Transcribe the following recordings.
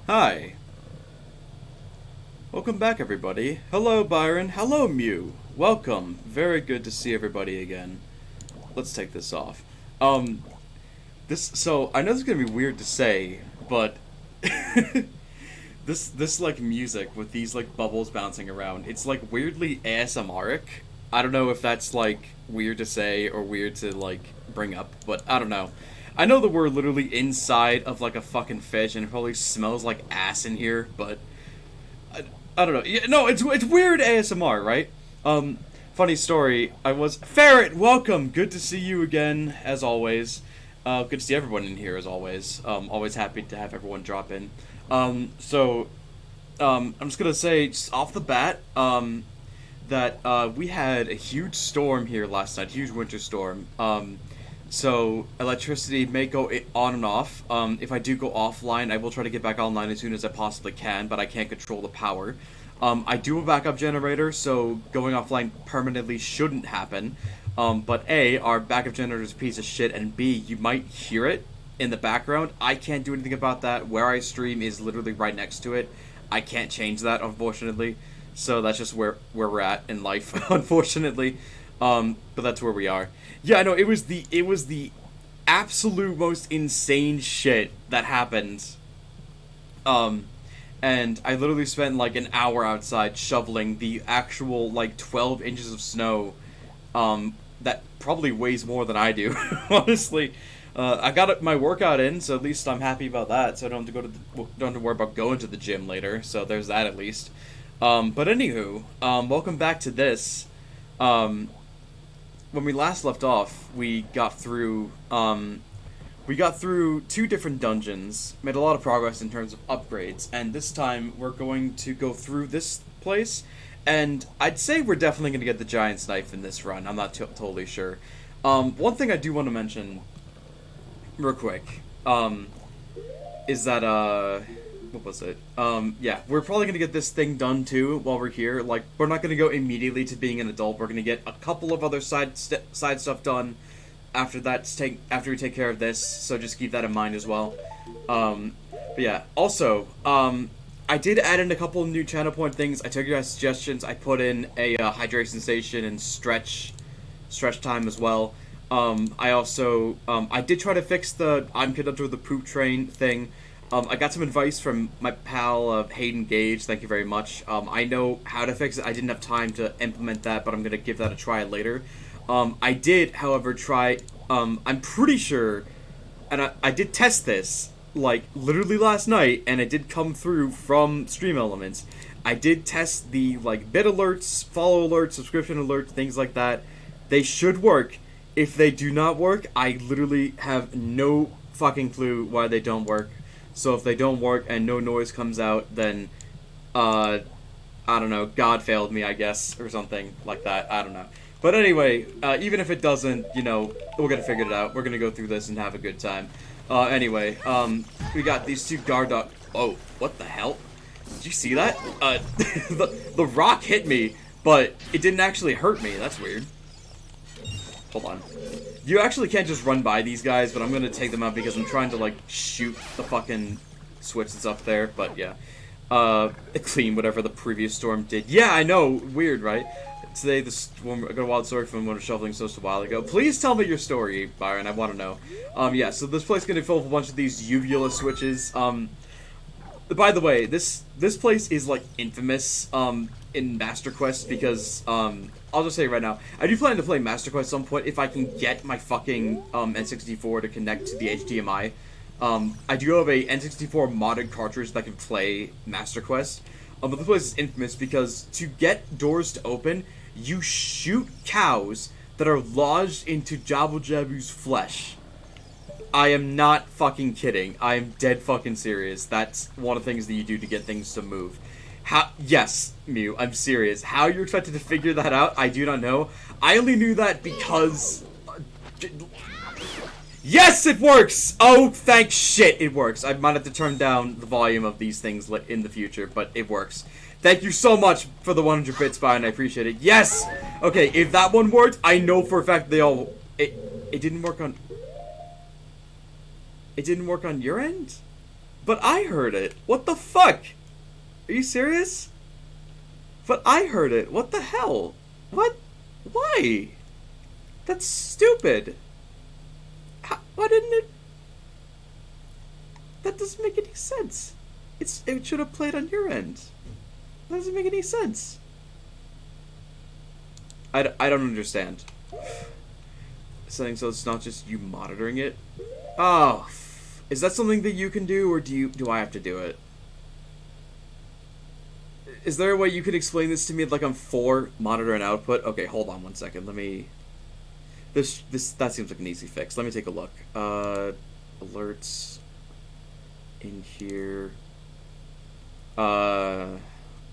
Hi. Welcome back, everybody. Hello, Byron. Hello, Mew. Welcome. Very good to see everybody again. Let's take this off. So, I know this is gonna be weird to say, but... this, like, music with these, like, bubbles bouncing around, it's, like, weirdly ASMR-ic. I don't know if that's, like, weird to say or weird to, like, bring up, but I don't know. I know that we're literally inside of, like, a fucking fish, and it probably smells like ass in here, but... I don't know. Yeah, no, it's weird ASMR, right? Funny story. Ferret, welcome! Good to see you again, as always. Good to see everyone in here, as always. Always happy to have everyone drop in. I'm just gonna say, just off the bat, that, we had a huge storm here last night. Huge winter storm. So, electricity may go on and off. If I do go offline, I will try to get back online as soon as I possibly can, but I can't control the power. I do have a backup generator, so going offline permanently shouldn't happen. But A, our backup generator is a piece of shit, and B, you might hear it in the background. I can't do anything about that. Where I stream is literally right next to it. I can't change that, unfortunately. So that's just where we're at in life, unfortunately. But that's where we are. Yeah, no, it was the absolute most insane shit that happened. And I literally spent like an hour outside shoveling the actual like 12 inches of snow, that probably weighs more than I do, honestly. I got my workout in, so at least I'm happy about that. So I don't have to worry about going to the gym later. So there's that at least. But anywho, welcome back to this. When we last left off, we got through two different dungeons, made a lot of progress in terms of upgrades, and this time we're going to go through this place, and I'd say we're definitely going to get the Giant's Knife in this run. I'm not totally sure. One thing I do want to mention, real quick, is that, what was it? Yeah, we're probably gonna get this thing done too while we're here. Like, we're not gonna go immediately to being an adult. We're gonna get a couple of other side stuff done after we take care of this. So just keep that in mind as well. But yeah. Also, I did add in a couple of new channel point things. I took your guys' suggestions. I put in a hydration station and stretch time as well. I also I did try to fix the I'm conductor of the poop train thing. I got some advice from my pal, Hayden Gage, thank you very much. I know how to fix it. I didn't have time to implement that, but I'm going to give that a try later. I did, however, try, I'm pretty sure, and I did test this, like, literally last night, and it did come through from Stream Elements. I did test the, like, bit alerts, follow alerts, subscription alerts, things like that. They should work. If they do not work, I literally have no fucking clue why they don't work. So if they don't work and no noise comes out, then, I don't know, God failed me, I guess, or something like that. I don't know. But anyway, even if it doesn't, you know, we're gonna figure it out. We're gonna go through this and have a good time. Anyway, we got these two guard dog. Oh, what the hell? Did you see that? The rock hit me, but it didn't actually hurt me. That's weird. Hold on. You actually can't just run by these guys, but I'm gonna take them out because I'm trying to, like, shoot the fucking switch that's up there, but yeah. Clean whatever the previous storm did. Yeah, I know, weird, right? Today, the storm, I got a wild story from when we were shoveling just a while ago. Please tell me your story, Byron, I want to know. Yeah, so this place is gonna fill with a bunch of these uvula switches. By the way, this place is, like, infamous, in Master Quest because, I'll just say right now, I do plan to play Master Quest at some point if I can get my fucking, N64 to connect to the HDMI. I do have a N64 modded cartridge that can play Master Quest, but this place is infamous because to get doors to open, you shoot cows that are lodged into Jabba Jabu's flesh. I am not fucking kidding. I am dead fucking serious. That's one of the things that you do to get things to move. Yes, Mew, I'm serious. How you're expected to figure that out, I do not know. I only knew that because... Yes, it works! Oh, thank shit, it works. I might have to turn down the volume of these things in the future, but it works. Thank you so much for the 100 bits, Byron, I appreciate it. Yes! Okay, if that one worked, I know for a fact they all... It didn't work on... It didn't work on your end? But I heard it. What the fuck? Are you serious? But I heard it. What the hell? What? Why? That's stupid. Why didn't it? That doesn't make any sense. It should have played on your end. That doesn't make any sense. I don't understand. Something so it's not just you monitoring it. Oh, is that something that you can do, or do I have to do it? Is there a way you could explain this to me like I'm for monitor and output? Okay, hold on one second. Let me. That seems like an easy fix. Let me take a look. Alerts in here. Monitor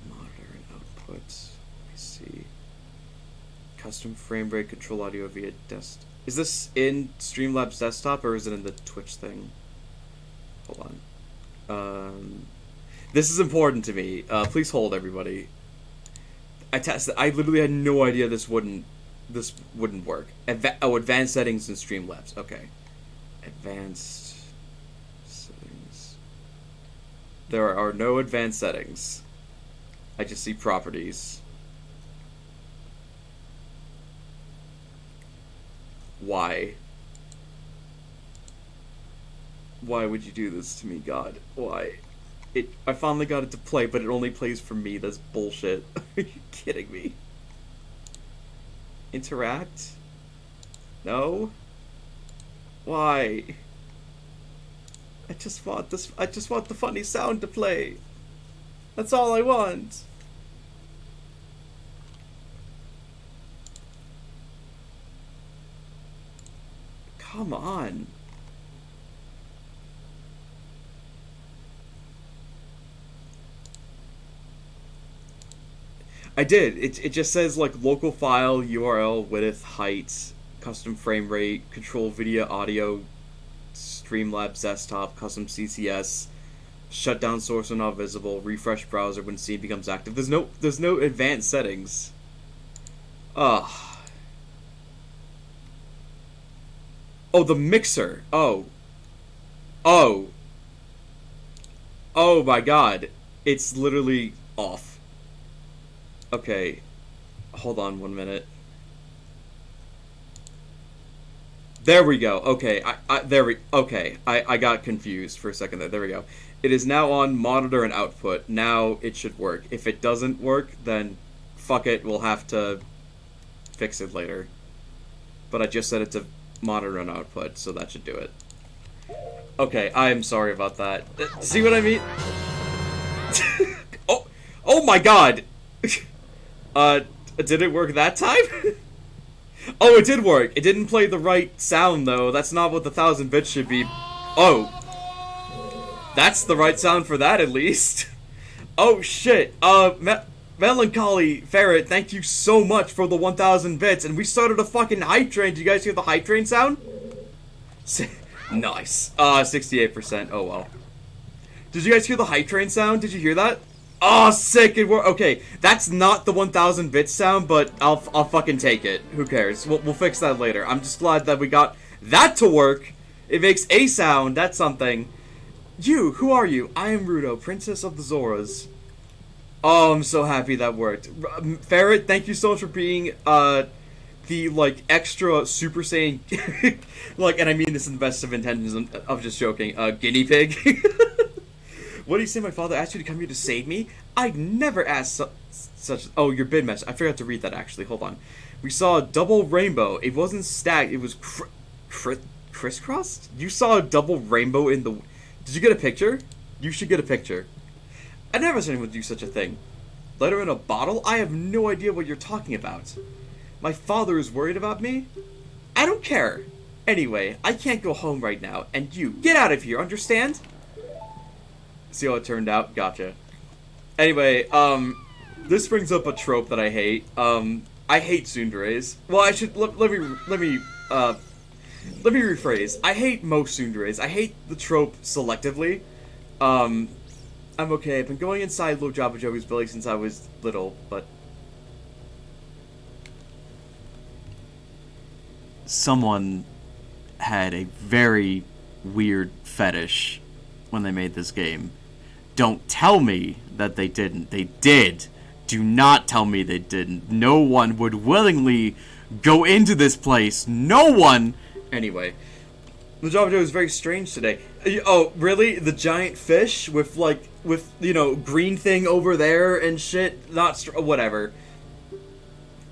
and output. Let me see. Custom frame rate control audio via desktop. Is this in Streamlabs desktop or is it in the Twitch thing? Hold on. This is important to me. Please hold, everybody. I tested. I literally had no idea this wouldn't work. Advanced settings in Streamlabs. Okay. Advanced settings. There are no advanced settings. I just see properties. Why? Why would you do this to me, God? Why? I finally got it to play, but it only plays for me. That's bullshit. Are you kidding me? Interact? No? Why? I just want the funny sound to play. That's all I want. Come on. I did. It just says like local file, URL, width, height, custom frame rate, control video, audio, Streamlabs desktop, custom CCS, shut down source when not visible, refresh browser when scene becomes active. There's no advanced settings. Ugh. Oh, the mixer. Oh. Oh. Oh my god. It's literally off. Okay, hold on 1 minute. There we go. Okay, I got confused for a second there. There we go. It is now on monitor and output. Now it should work. If it doesn't work, then fuck it. We'll have to fix it later. But I just set it to monitor and output, so that should do it. Okay, I am sorry about that. See what I mean? Oh my god! Did it work that time? Oh, it did work. It didn't play the right sound, though. That's not what the 1000 bits should be. Oh. That's the right sound for that, at least. Oh, shit. Melancholy Ferret, thank you so much for the 1000 bits. And we started a fucking hype train. Did you guys hear the hype train sound? Nice. 68%. Oh, well. Did you guys hear the hype train sound? Did you hear that? Oh, sick! It worked. Okay, that's not the 1000 bits sound, but I'll fucking take it. Who cares? We'll fix that later. I'm just glad that we got that to work. It makes a sound. That's something. You, who are you? I am Rudo, Princess of the Zoras. Oh, I'm so happy that worked. Ferret, thank you so much for being the like extra Super Saiyan, like, and I mean this in the best of intentions. I'm just joking. Guinea pig. What do you say? My father asked you to come here to save me? I'd never asked such. Oh, your bid message. I forgot to read that actually. Hold on. We saw a double rainbow. It wasn't stacked. It was crisscrossed. You saw a double rainbow in the. Did you get a picture? You should get a picture. I never said anyone would do such a thing. Letter in a bottle? I have no idea what you're talking about. My father is worried about me? I don't care. Anyway, I can't go home right now, and you get out of here. Understand? See how it turned out? Gotcha. Anyway, this brings up a trope that I hate. I hate tsunderes. Well, I should let me rephrase. I hate most tsunderes. I hate the trope selectively. I'm okay. I've been going inside Lil Jabba Joey's belly since I was little, but someone had a very weird fetish when they made this game. Don't tell me that they didn't. They did. Do not tell me they didn't. No one would willingly go into this place. No one! Anyway, the job is very strange today. Oh, really? The giant fish with, like, green thing over there and shit? Whatever.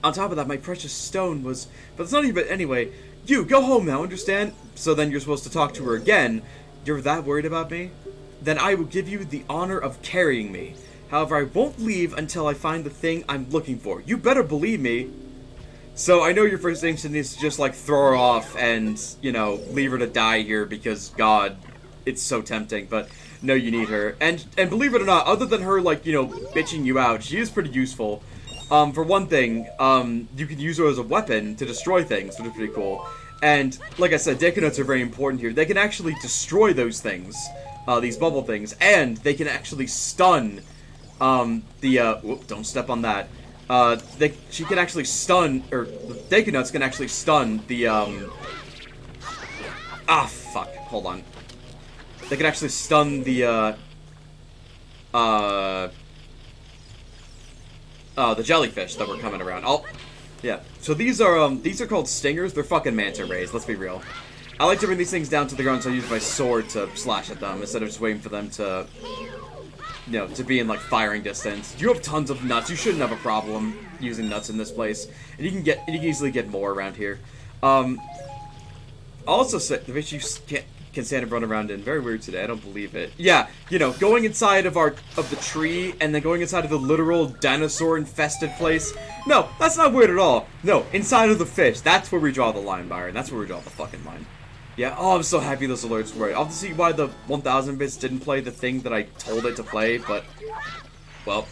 On top of that, my precious stone was... But it's not even... Anyway, you, go home now, understand? So then you're supposed to talk to her again. You're that worried about me? Then I will give you the honor of carrying me. However, I won't leave until I find the thing I'm looking for. You better believe me. So I know your first instinct is to just, like, throw her off and, leave her to die here because, God, it's so tempting. But no, you need her. And believe it or not, other than her, like, bitching you out, she is pretty useful. For one thing, you can use her as a weapon to destroy things, which is pretty cool. And, like I said, Deku are very important here. They can actually destroy those things, these bubble things, and they can actually stun, don't step on that. She can actually stun, or the Deku can actually stun the, hold on. They can actually stun the, the jellyfish that were coming around. Yeah. So these are called stingers. They're fucking manta rays, let's be real. I like to bring these things down to the ground, so I use my sword to slash at them, instead of just waiting for them to, to be in, like, firing distance. You have tons of nuts. You shouldn't have a problem using nuts in this place. And you can easily get more around here. I'll also say, the fish you can stand and run around in. Very weird today. I don't believe it. Yeah, going inside of the tree and then going inside of the literal dinosaur-infested place. No, that's not weird at all. No, inside of the fish. That's where we draw the line, Byron. That's where we draw the fucking line. Yeah, I'm so happy those alerts were right. I'll have to see why the 1000 bits didn't play the thing that I told it to play, but, well.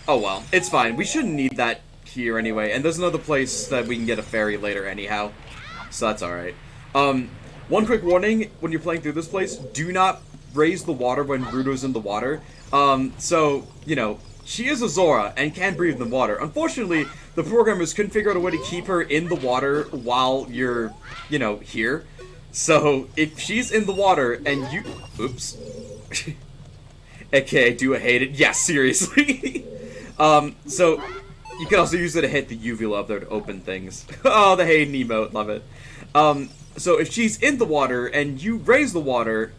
Oh well, it's fine. We shouldn't need that here anyway, and there's another place that we can get a fairy later anyhow, so that's alright. One quick warning, when you're playing through this place, do not raise the water when Ruto's in the water. She is a Zora and can breathe in water. Unfortunately, the programmers couldn't figure out a way to keep her in the water while you're, here. So, if she's in the water and you... Oops. Okay, do I hate it? Yeah, seriously. So, you can also use it to hit the uvula up there to open things. Oh, the Hayden emote, love it. So if she's in the water and you raise the water,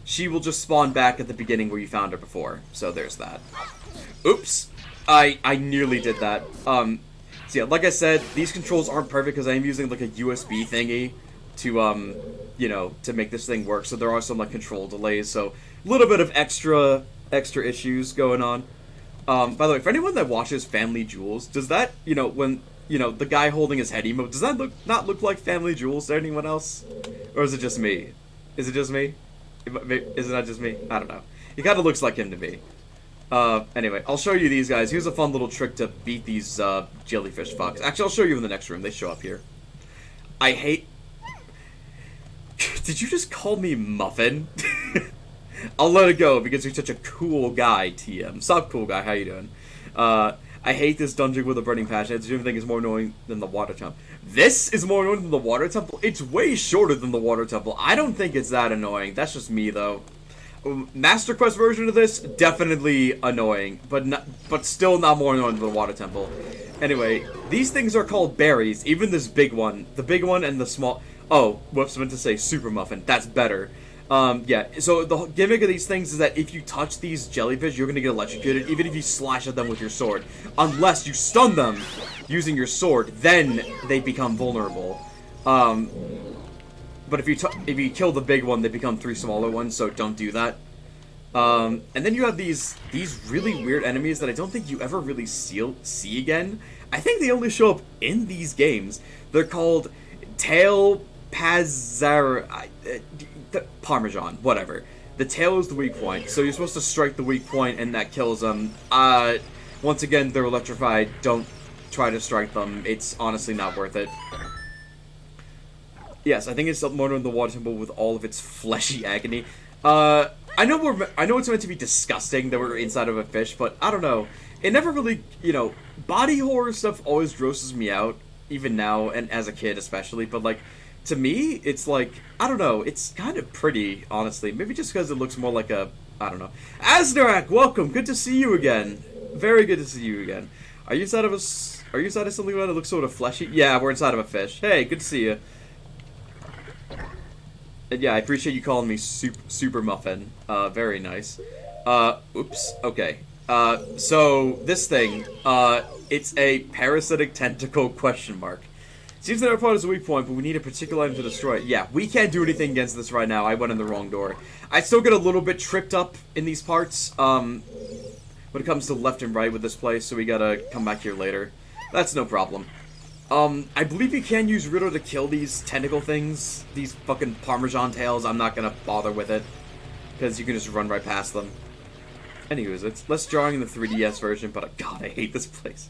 she will just spawn back at the beginning where you found her before. So there's that. Oops. I nearly did that. So yeah, like I said, these controls aren't perfect because I am using like a USB thingy to, to make this thing work. So there are some like control delays. So a little bit of extra issues going on. By the way, for anyone that watches Family Jewels, does that, when... the guy holding his head emote, does that not look like Family Jewels to anyone else? Or is it just me? Is it just me? Is it not just me? I don't know. He kind of looks like him to me. Anyway, I'll show you these guys. Here's a fun little trick to beat these, jellyfish fucks. Actually, I'll show you in the next room. They show up here. I hate... Did you just call me Muffin? I'll let it go because you're such a cool guy, TM. Sup, cool guy? How you doing? I hate this dungeon with a burning passion. It's everything is more annoying than the water temple. This is more annoying than the water temple? It's way shorter than the water temple. I don't think it's that annoying. That's just me, though. Master Quest version of this, definitely annoying, but still not more annoying than the water temple. Anyway, these things are called berries. Even this big one. The big one and the small... Oh, whoops, I meant to say super muffin. That's better. Yeah, so the gimmick of these things is that if you touch these jellyfish, you're gonna get electrocuted, even if you slash at them with your sword. Unless you stun them using your sword, then they become vulnerable. But if you kill the big one, they become 3 smaller ones, so don't do that. And then you have these really weird enemies that I don't think you ever really see again. I think they only show up in these games. They're called Tail Parmesan, whatever. The tail is the weak point, so you're supposed to strike the weak point and that kills them. Once again, they're electrified. Don't try to strike them. It's honestly not worth it. Yes, I think it's more than the water temple with all of its fleshy agony. I know it's meant to be disgusting that we're inside of a fish, but I don't know. It never really, body horror stuff always grosses me out, even now, and as a kid especially, but like, to me, it's like, I don't know, it's kind of pretty, honestly. Maybe just because it looks more like a, I don't know. Aznarak, welcome! Good to see you again. Very good to see you again. Are you inside of are you inside of something that looks sort of fleshy? Yeah, we're inside of a fish. Hey, good to see you. And yeah, I appreciate you calling me Super Muffin. Very nice. Oops, okay. So, this thing, it's a parasitic tentacle question mark. Seems that our part is a weak point, but we need a particular item to destroy it. Yeah, we can't do anything against this right now. I went in the wrong door. I still get a little bit tripped up in these parts, when it comes to left and right with this place, so we gotta come back here later. That's no problem. I believe you can use Riddle to kill these tentacle things, these fucking Parmesan tails. I'm not gonna bother with it, because you can just run right past them. Anyways, it's less jarring in the 3DS version, but god, I hate this place.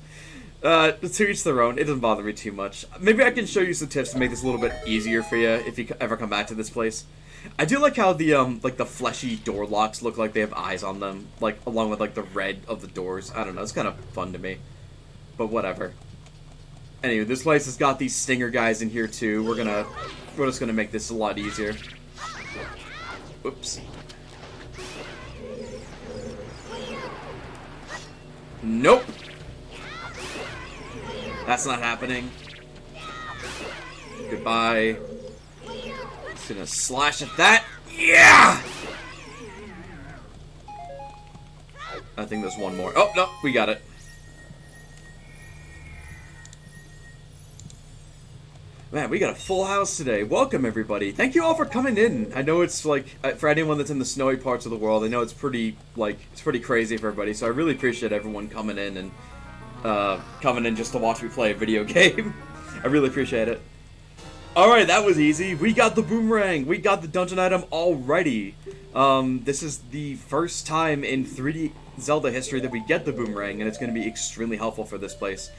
To each their own. It doesn't bother me too much. Maybe I can show you some tips to make this a little bit easier for you if you ever come back to this place. I do like how the, like, the fleshy door locks look like they have eyes on them, like, along with, like, the red of the doors. I don't know, it's kind of fun to me. But whatever. Anyway, this place has got these stinger guys in here, too. We're just gonna make this a lot easier. Oops. Nope! That's not happening. Goodbye. Just gonna slash at that. Yeah! I think there's one more. Oh, no, we got it. Man, we got a full house today. Welcome, everybody. Thank you all for coming in. I know it's, like, for anyone that's in the snowy parts of the world, I know it's pretty, like, it's pretty crazy for everybody, so I really appreciate everyone coming in and, coming in just to watch me play a video game. I really appreciate it. Alright, that was easy. We got the boomerang. We got the dungeon item already. This is the first time in 3D Zelda history that we get the boomerang, and it's going to be extremely helpful for this place.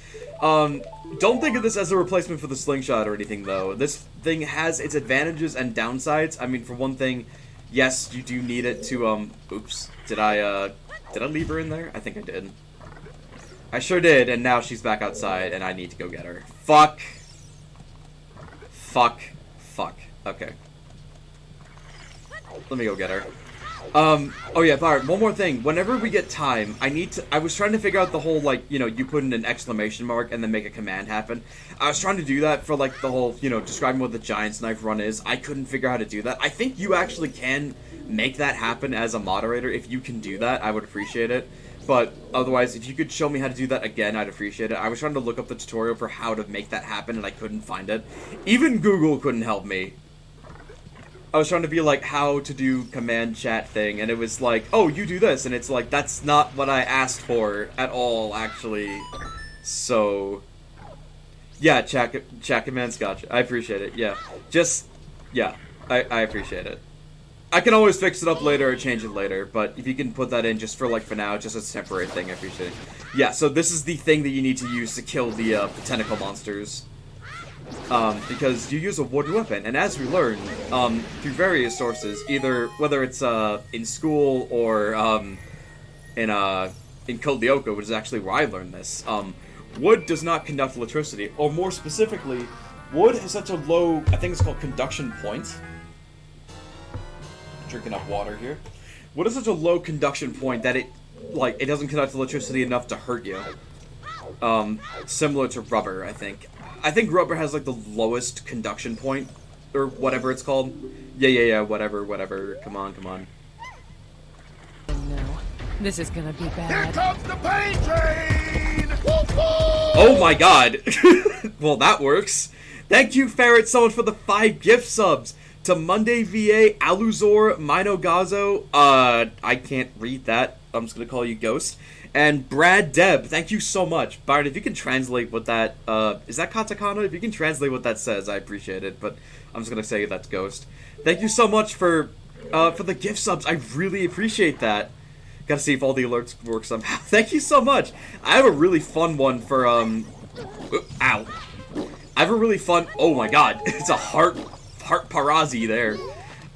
Don't think of this as a replacement for the slingshot or anything, though. This thing has its advantages and downsides. I mean, for one thing, yes, you do need it to, oops. Did I leave her in there? I think I did. I sure did, and now she's back outside, and I need to go get her. Fuck. Fuck. Fuck. Okay. Let me go get her. Oh yeah, Byron, one more thing. Whenever we get time, I was trying to figure out the whole, like, you know, you put in an exclamation mark and then make a command happen. I was trying to do that for, like, the whole, you know, describing what the Giant's Knife run is. I couldn't figure out how to do that. I think you actually can make that happen as a moderator. If you can do that, I would appreciate it. But otherwise, if you could show me how to do that again, I'd appreciate it. I was trying to look up the tutorial for how to make that happen, and I couldn't find it. Even Google couldn't help me. I was trying to be like, how to do command chat thing, and it was like, oh, you do this, and it's like, that's not what I asked for at all, actually. So, yeah, chat commands, gotcha. I appreciate it, yeah. Just, yeah, I appreciate it. I can always fix it up later or change it later, but if you can put that in just for, like, for now, just as a temporary thing, I appreciate it. Yeah, so this is the thing that you need to use to kill the tentacle monsters. Because you use a wooden weapon, and as we learn, through various sources, whether it's, in school or, in Code Lyoko, which is actually where I learned this, wood does not conduct electricity, or more specifically, wood has such a low, I think it's called conduction point. Drinking up water here. Wood has such a low conduction point that it doesn't conduct electricity enough to hurt you. Similar to rubber, I think. I think rubber has, like, the lowest conduction point, or whatever it's called. Yeah, whatever. Come on. Oh no, this is gonna be bad. Here comes the pain train! Oh my god! Well, that works. Thank you, Ferret Someone, for the 5 gift subs. To Monday VA, Aluzor, Minogazo, I can't read that. I'm just gonna call you Ghost. And Brad Deb, thank you so much. Byron, if you can translate what that, is that katakana? If you can translate what that says, I appreciate it, but I'm just gonna say that's Ghost. Thank you so much for the gift subs. I really appreciate that. Gotta see if all the alerts work somehow. Thank you so much. I have a really fun one for, ow. I have a really fun, oh my god, it's a heart parazzi there.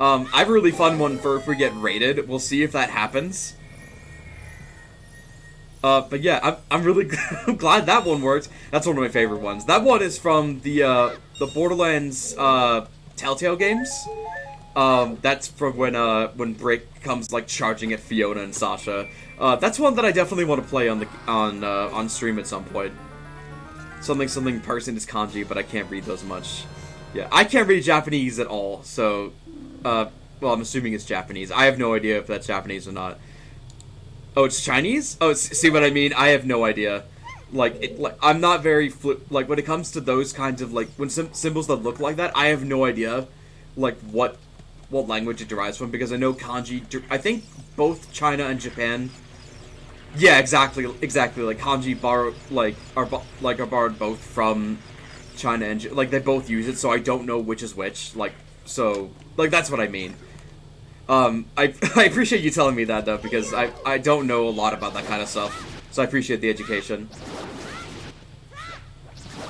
I have a really fun one for if we get raided. We'll see if that happens. But yeah, I'm really glad that one worked. That's one of my favorite ones. That one is from the Borderlands Telltale games. That's from when Brick comes like charging at Fiona and Sasha. That's one that I definitely want to play on stream at some point. Something person is kanji, but I can't read those much. Yeah, I can't read Japanese at all. So, well, I'm assuming it's Japanese. I have no idea if that's Japanese or not. Oh, it's Chinese? Oh, see what I mean? I have no idea. Like, I'm not very like when it comes to those kinds of like when symbols that look like that, I have no idea, like what language it derives from, because I know kanji. I think both China and Japan. Yeah, exactly. Like kanji are borrowed both from China and like they both use it, so I don't know which is which. Like, so like that's what I mean. I appreciate you telling me that though, because I don't know a lot about that kind of stuff, so I appreciate the education.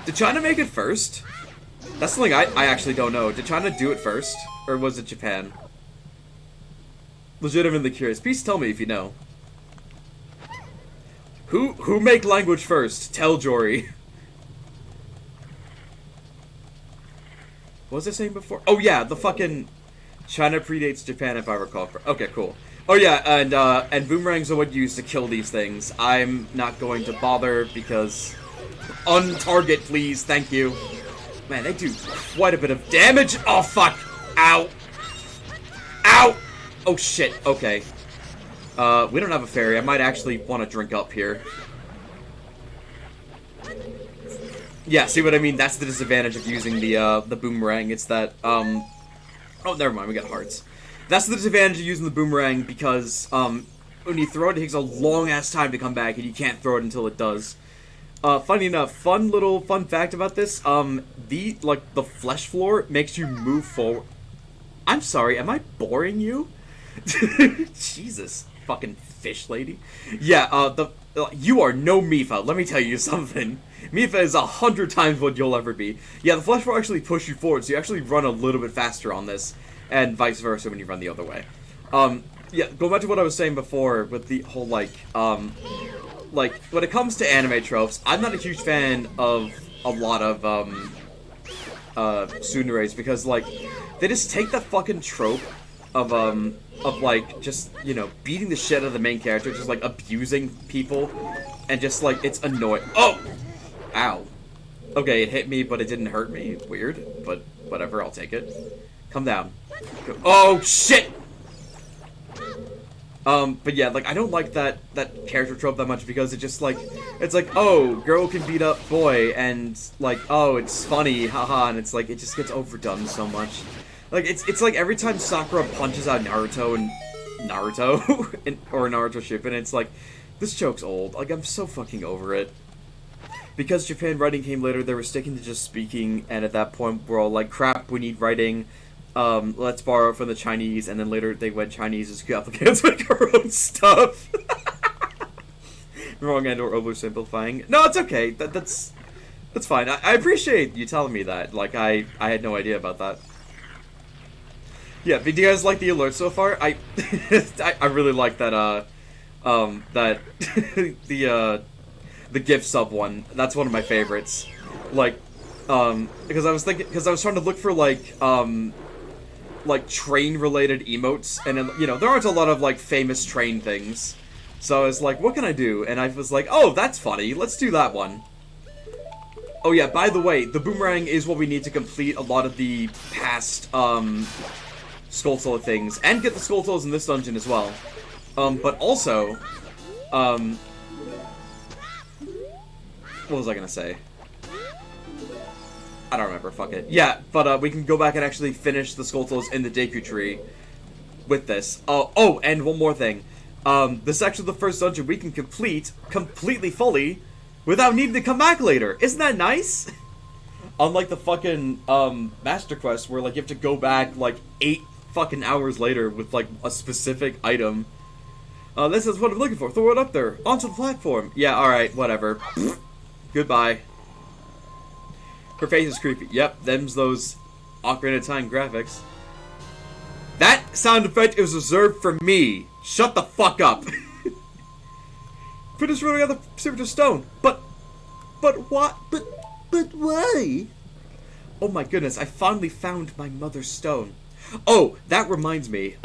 Did China make it first? That's something I actually don't know. Did China do it first, or was it Japan? Legitimately curious. Please tell me if you know. Who make language first? Tell Jory. What was I saying before? Oh yeah, the fucking China predates Japan, if I recall correctly. Okay, cool. Oh yeah, and boomerangs are what you use to kill these things. I'm not going to bother because untarget, please. Thank you. Man, they do quite a bit of damage. Oh fuck! Ow! Ow! Oh shit. Okay. We don't have a fairy. I might actually want to drink up here. Yeah, see what I mean? That's the disadvantage of using the boomerang. It's that, oh, never mind, we got hearts. That's the disadvantage of using the boomerang, because, when you throw it, it takes a long-ass time to come back, and you can't throw it until it does. Funny enough, fun fact about this, the flesh floor makes you move forward. I'm sorry, am I boring you? Jesus, fucking fish lady. Yeah, you are no Mifa, let me tell you something. Mifa is 100 times what you'll ever be. Yeah, the flesh floor actually push you forward, so you actually run a little bit faster on this, and vice versa when you run the other way. Yeah, going back to what I was saying before with the whole, like, when it comes to anime tropes, I'm not a huge fan of a lot of, tsuneres, because, like, they just take that fucking trope of, like, just, you know, beating the shit out of the main character, just, like, abusing people, and just, like, it's annoying. Oh! Ow. Okay, it hit me, but it didn't hurt me. Weird, but whatever, I'll take it. Come down. Oh, shit! But yeah, like, I don't like that character trope that much, because it just, like, it's like, oh, girl can beat up boy, and, like, oh, it's funny, haha, and it's like, it just gets overdone so much. Like, it's like every time Sakura punches out Naruto, or Naruto Shippuden, it's like, this joke's old. Like, I'm so fucking over it. Because Japan writing came later, they were sticking to just speaking, and at that point, we're all like, crap, we need writing. Let's borrow from the Chinese, and then later they went Chinese is complicated, let's make our own stuff. Wrong and or oversimplifying. No, it's okay. That's fine. I appreciate you telling me that. Like, I had no idea about that. Yeah, but do you guys like the alert so far? I really like that, the gift sub one. That's one of my favorites. Like, because I was trying to look for, like train-related emotes, and, you know, there aren't a lot of, like, famous train things. So I was like, what can I do? And I was like, oh, that's funny, let's do that one. Oh yeah, by the way, the boomerang is what we need to complete a lot of the past, Skulltula things, and get the Skulltulas in this dungeon as well. But also, what was I gonna say? I don't remember, fuck it. Yeah, but we can go back and actually finish the Skulltulas in the Deku Tree with this. Oh, and one more thing. This section of the first dungeon we can complete completely fully without needing to come back later. Isn't that nice? Unlike the fucking, Master Quest where, like, you have to go back, like, 8 fucking hours later with, like, a specific item. This is what I'm looking for. Throw it up there. Onto the platform. Yeah, alright, whatever. Goodbye. Her face is creepy. Yep, them's those Ocarina of Time graphics. That sound effect is reserved for me. Shut the fuck up. Finish running out the signature stone. But what? But why? Oh my goodness, I finally found my mother's stone. Oh, that reminds me.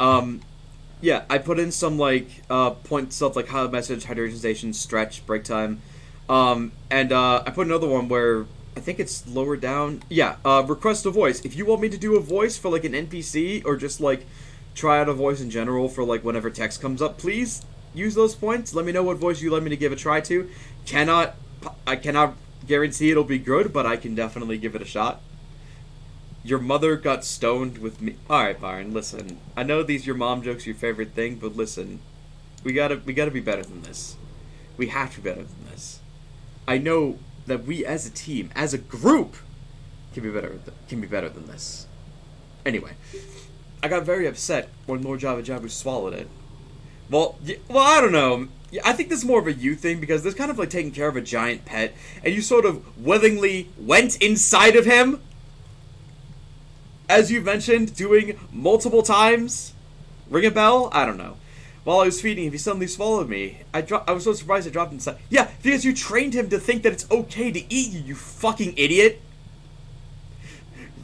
Yeah, I put in some, like, point stuff like how message, hydration station, stretch, break time. And I put another one where I think it's lower down. Yeah, request a voice. If you want me to do a voice for, like, an NPC or just, like, try out a voice in general for, like, whenever text comes up, please use those points. Let me know what voice you'd like me to give a try to. I cannot guarantee it'll be good, but I can definitely give it a shot. Your mother got stoned with me. Alright, Byron, listen. I know these your mom jokes are your favorite thing, but listen. We gotta be better than this. We have to be better than this. I know that we as a team, as a group, can be better than this. Anyway, I got very upset when Lord Java Jabu swallowed it. Well, I don't know. I think this is more of a you thing, because this kind of like taking care of a giant pet, and you sort of willingly went inside of him, as you mentioned, doing multiple times. Ring a bell? I don't know. While I was feeding him, he suddenly swallowed me. I was so surprised I dropped inside. Yeah, because you trained him to think that it's okay to eat you, you fucking idiot.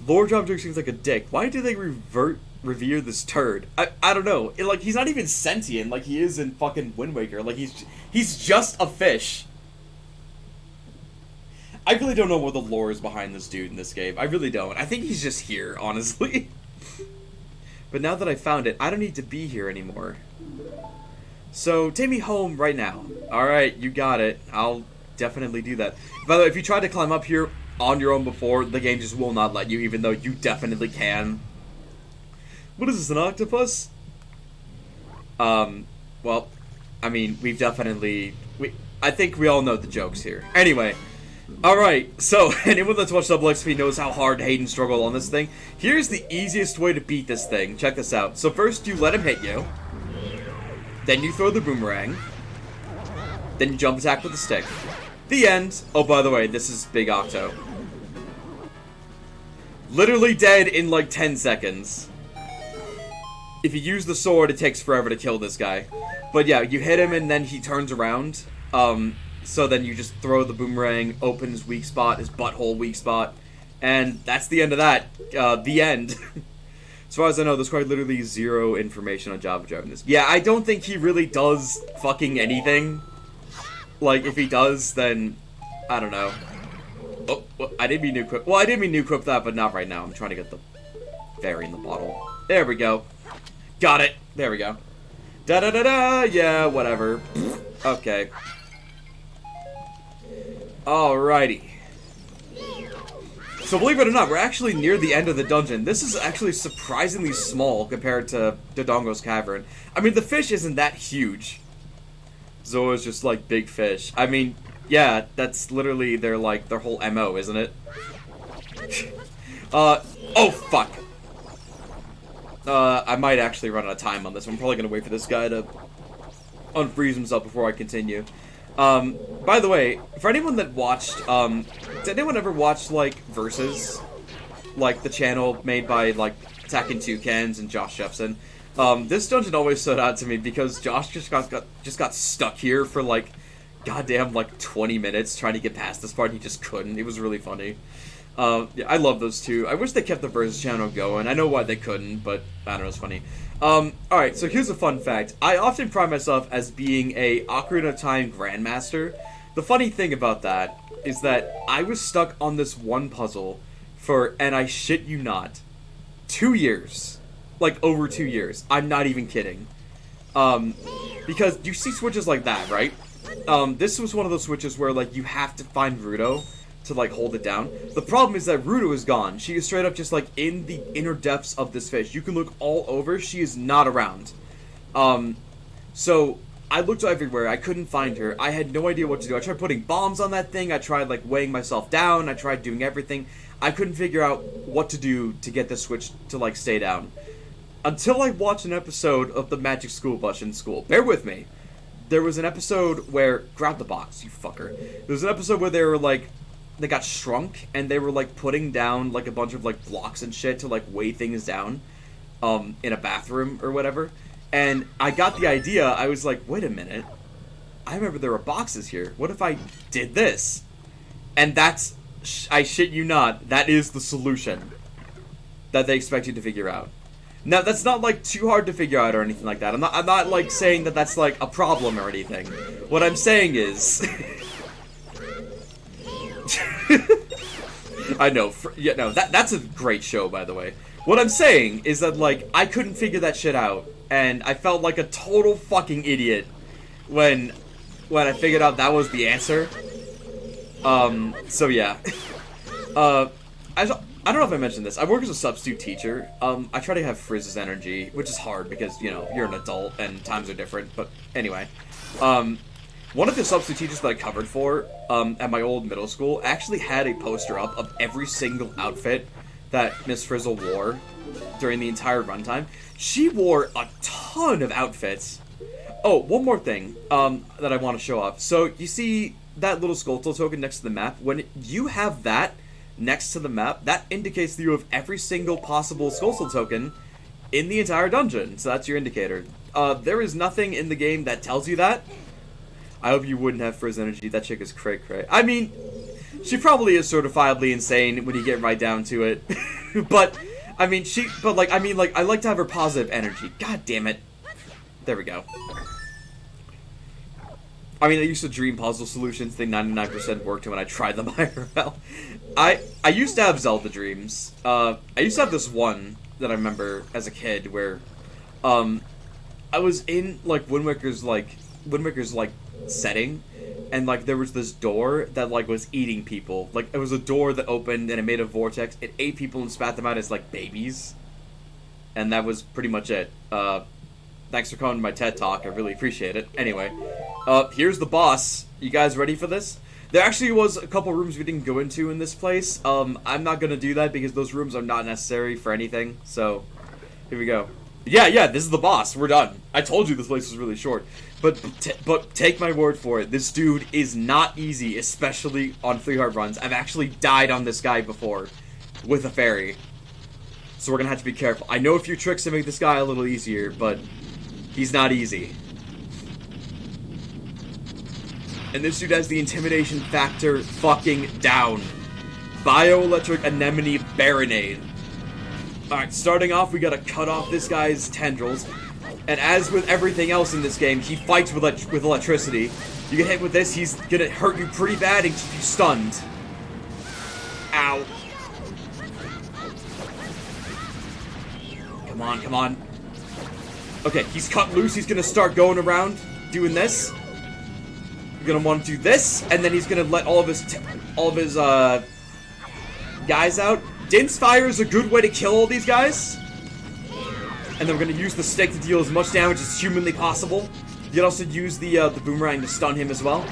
Lord Java seems like a dick. Why do they revere this turd? I don't know. Like, he's not even sentient like he is in fucking Wind Waker. Like, he's just a fish. I really don't know what the lore is behind this dude in this game. I really don't. I think he's just here, honestly. But now that I found it, I don't need to be here anymore. So, take me home right now. Alright, you got it. I'll definitely do that. By the way, if you tried to climb up here on your own before, the game just will not let you, even though you definitely can. What is this, an octopus? Well, I mean, we've definitely... I think we all know the jokes here. Anyway, alright, so anyone that's watched Double XP knows how hard Hayden struggled on this thing. Here's the easiest way to beat this thing. Check this out. So first, you let him hit you. Then you throw the boomerang. Then you jump attack with the stick. The end. Oh, by the way, this is Big Octo. Literally dead in like 10 seconds. If you use the sword, it takes forever to kill this guy. But yeah, you hit him and then he turns around. So then you just throw the boomerang, open his weak spot, his butthole weak spot. And that's the end of that. The end. As far as I know, there's quite literally zero information on Java Joe in this. Yeah, I don't think he really does fucking anything. Like, if he does, then... I don't know. Oh, well, I didn't mean to equip... Well, I didn't mean to equip that, but not right now. I'm trying to get the fairy in the bottle. There we go. Got it. There we go. Da-da-da-da! Yeah, whatever. Okay. Alrighty. So believe it or not, we're actually near the end of the dungeon. This is actually surprisingly small compared to Dodongo's Cavern. I mean, the fish isn't that huge. Zoa's just like big fish. I mean, yeah, that's literally their whole MO, isn't it? Oh fuck. I might actually run out of time on this one. I'm probably gonna wait for this guy to unfreeze himself before I continue. By the way, for anyone that watched, did anyone ever watch, like, Versus? Like, the channel made by, like, Attacking Toucans and Josh Jepson. This dungeon always stood out to me because Josh just got stuck here for, like, goddamn, like, 20 minutes trying to get past this part. He just couldn't. It was really funny. Yeah, I love those two. I wish they kept the Versus channel going. I know why they couldn't, but I don't know, it's funny. Alright, so here's a fun fact. I often pride myself as being a Ocarina of Time Grandmaster. The funny thing about that is that I was stuck on this one puzzle for, and I shit you not, 2 years. Like, over 2 years. I'm not even kidding. Because you see switches like that, right? This was one of those switches where, like, you have to find Ruto to, like, hold it down. The problem is that Ruto is gone. She is straight up just, like, in the inner depths of this fish. You can look all over. She is not around. So I looked everywhere. I couldn't find her. I had no idea what to do. I tried putting bombs on that thing. I tried, like, weighing myself down. I tried doing everything. I couldn't figure out what to do to get the switch to, like, stay down. Until I watched an episode of the Magic School Bus in school. Bear with me. There was an episode where... Grab the box, you fucker. There was an episode where they were, like... They got shrunk, and they were, like, putting down, like, a bunch of, like, blocks and shit to, like, weigh things down, in a bathroom or whatever. And I got the idea. I was like, wait a minute. I remember there were boxes here. What if I did this? And that's, I shit you not, that is the solution that they expect you to figure out. Now, that's not, like, too hard to figure out or anything like that. I'm not like, saying that that's, like, a problem or anything. What I'm saying is... I know, yeah, no, that's a great show, by the way. What I'm saying is that, like, I couldn't figure that shit out, and I felt like a total fucking idiot when I figured out that was the answer. So yeah. I don't know if I mentioned this. I work as a substitute teacher. I try to have Frizz's energy, which is hard because, you know, you're an adult and times are different. But anyway, one of the substitute teachers that I covered for at my old middle school actually had a poster up of every single outfit that Miss Frizzle wore during the entire runtime. She wore a ton of outfits. Oh, one more thing that I want to show off. So you see that little Skulltule token next to the map? When you have that next to the map, that indicates that you have every single possible Skulltule token in the entire dungeon. So that's your indicator. There is nothing in the game that tells you that. I hope you wouldn't have Frizz energy. That chick is cray-cray. I mean, she probably is certifiably insane when you get right down to it. But, I mean, I like to have her positive energy. God damn it. There we go. I mean, I used to dream puzzle solutions. They 99% worked when I tried them IRL. I used to have Zelda dreams. I used to have this one that I remember as a kid where, I was in, like, Wind Waker's setting, and, like, there was this door that, like, was eating people. Like, it was a door that opened, and it made a vortex. It ate people and spat them out as, like, babies. And that was pretty much it. Thanks for coming to my TED Talk. I really appreciate it. Anyway, here's the boss. You guys ready for this? There actually was a couple rooms we didn't go into in this place. I'm not gonna do that because those rooms are not necessary for anything. So, here we go. Yeah, this is the boss. We're done. I told you this place was really short. But take my word for it. This dude is not easy, especially on 3-hard runs. I've actually died on this guy before with a fairy. So we're gonna have to be careful. I know a few tricks to make this guy a little easier, but he's not easy. And this dude has the intimidation factor fucking down. Bioelectric Anemone Baronade. Alright, starting off, we gotta cut off this guy's tendrils. And as with everything else in this game, he fights with electricity. You get hit with this, he's gonna hurt you pretty bad and keep you stunned. Ow. Come on. Okay, he's cut loose, he's gonna start going around doing this. You're gonna want to do this, and then he's gonna let all of his guys out. Din's Fire is a good way to kill all these guys. And then we're gonna use the stick to deal as much damage as humanly possible. You can also use the boomerang to stun him as well.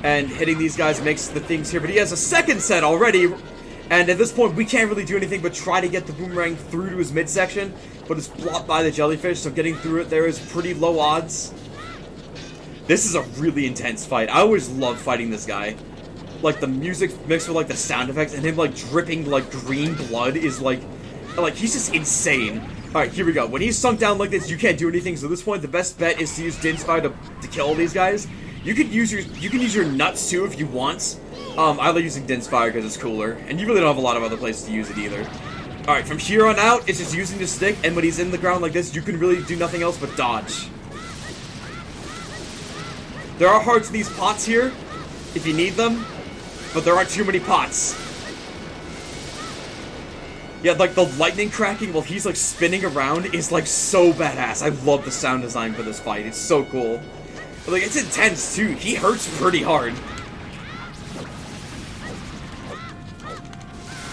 And hitting these guys makes the things here, but he has a second set already. And at this point, we can't really do anything but try to get the boomerang through to his midsection, but it's blocked by the jellyfish, so getting through it there is pretty low odds. This is a really intense fight. I always love fighting this guy. Like, the music mixed with, like, the sound effects, and him, like, dripping, like, green blood is, like, he's just insane. Alright, here we go. When he's sunk down like this, you can't do anything, so at this point, the best bet is to use Din's Fire to kill all these guys. You can use your nuts, too, if you want. I like using Din's Fire because it's cooler, and you really don't have a lot of other places to use it either. Alright, from here on out, it's just using the stick, and when he's in the ground like this, you can really do nothing else but dodge. There are hearts in these pots here, if you need them, but there aren't too many pots. Yeah, like, the lightning cracking while he's, like, spinning around is, like, so badass. I love the sound design for this fight. It's so cool. But, like, it's intense, too. He hurts pretty hard.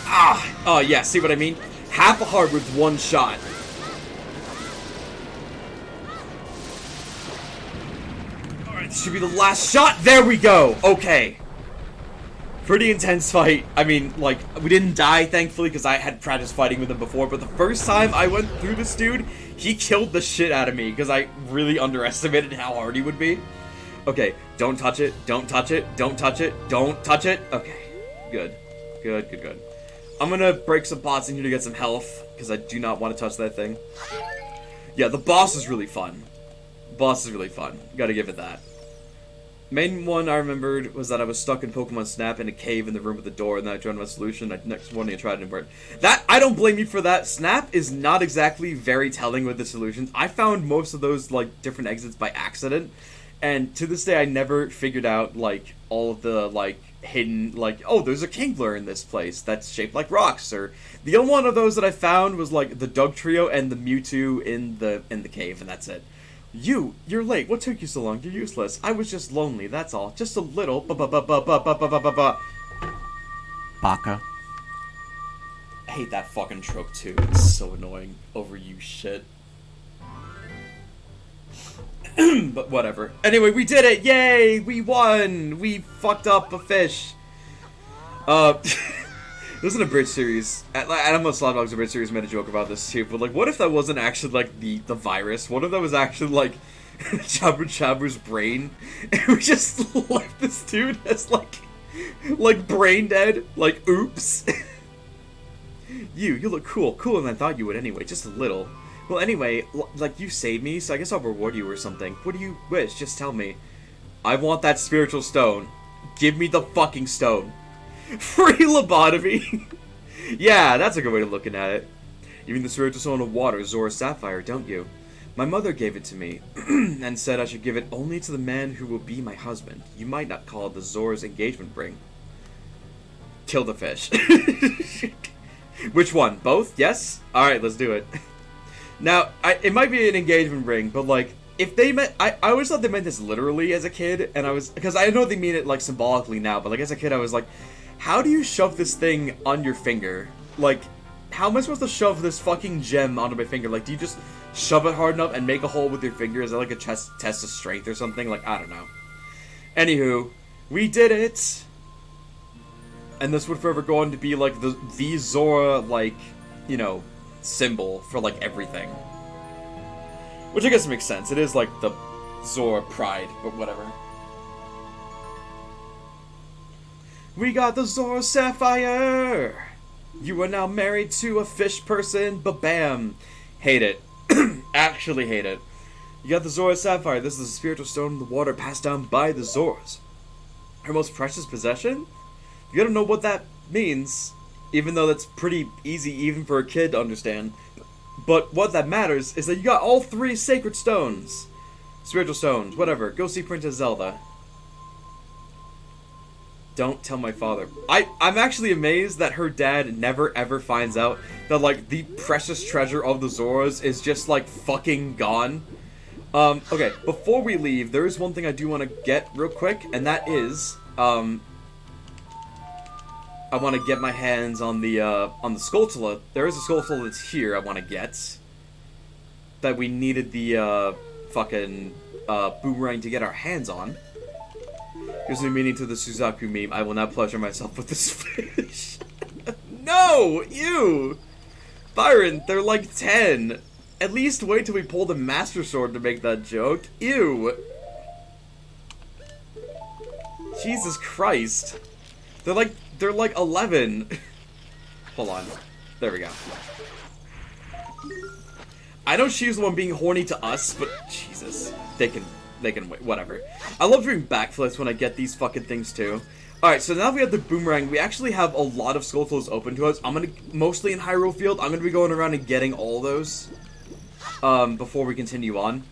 Ah! Oh, yeah, see what I mean? Half a heart with one shot. Alright, this should be the last shot. There we go! Okay. Pretty intense fight. I mean, like, we didn't die, thankfully, because I had practiced fighting with him before, but the first time I went through this dude, he killed the shit out of me, because I really underestimated how hard he would be. Okay, don't touch it, don't touch it, don't touch it, don't touch it. Okay, good. Good. I'm gonna break some pots in here to get some health, because I do not want to touch that thing. Yeah, the boss is really fun. Boss is really fun. Gotta give it that. Main one I remembered was that I was stuck in Pokemon Snap in a cave in the room with the door, and then I joined my solution. Next morning I tried it and worked. That, I don't blame you for that. Snap is not exactly very telling with the solutions. I found most of those, like, different exits by accident, and to this day I never figured out, like, all of the, like, hidden, like, oh, there's a Kingler in this place that's shaped like rocks, or the only one of those that I found was, like, the Doug Trio and the Mewtwo in the cave, and that's it. You're late. What took you so long? You're useless. I was just lonely, that's all. Just a little Baka. I hate that fucking trope too. It's so annoying. Overused shit. But whatever. Anyway, we did it! Yay! We won! We fucked up a fish. This isn't a Bridge series. I know most Slobdog's a Bridge series made a joke about this too, but like, what if that wasn't actually like the virus? What if that was actually like Jabber Jabber's brain, and we just left this dude as like brain dead? Like, oops. You look cooler than I thought you would anyway, just a little. Well, anyway, like, you saved me, so I guess I'll reward you or something. What do you wish? Just tell me. I want that spiritual stone. Give me the fucking stone. Free lobotomy! Yeah, that's a good way of looking at it. You mean the spiritual stone of water, Zora Sapphire, don't you? My mother gave it to me, and said I should give it only to the man who will be my husband. You might not call it the Zora's engagement ring. Kill the fish. Which one? Both? Yes? Alright, let's do it. Now, it might be an engagement ring, but like, if they meant, I always thought they meant this literally as a kid, and because I know they mean it like symbolically now, but like as a kid I was like, how do you shove this thing on your finger? Like, how am I supposed to shove this fucking gem onto my finger? Like, do you just shove it hard enough and make a hole with your finger? Is that like a test of strength or something? Like, I don't know. Anywho, we did it! And this would forever go on to be like the Zora, like, you know, symbol for like everything. Which I guess makes sense. It is like the Zora pride, but whatever. We got the Zora Sapphire! You are now married to a fish person, ba-bam! Hate it. Actually hate it. You got the Zora Sapphire. This is a spiritual stone in the water passed down by the Zoras. Her most precious possession? You gotta know what that means, even though that's pretty easy even for a kid to understand. But what that matters is that you got all 3 sacred stones. Spiritual stones, whatever. Go see Princess Zelda. Don't tell my father. I'm actually amazed that her dad never ever finds out that, like, the precious treasure of the Zoras is just, like, fucking gone. Okay, before we leave, there is one thing I do want to get real quick, and that is, I want to get my hands on the Skulltula. There is a Skulltula that's here I want to get. That we needed the, fucking, boomerang to get our hands on. Gives me meaning to the Suzaku meme. I will not pleasure myself with this fish. No! Ew! Byron, they're like 10. At least wait till we pull the Master Sword to make that joke. Ew! Jesus Christ. They're like 11. Hold on. There we go. I know she's the one being horny to us, but Jesus. They can wait, whatever. I love doing backflips when I get these fucking things too. Alright, so now we have the boomerang. We actually have a lot of Skulltulas open to us. I'm gonna, mostly in Hyrule Field, I'm gonna be going around and getting all those. Before we continue on.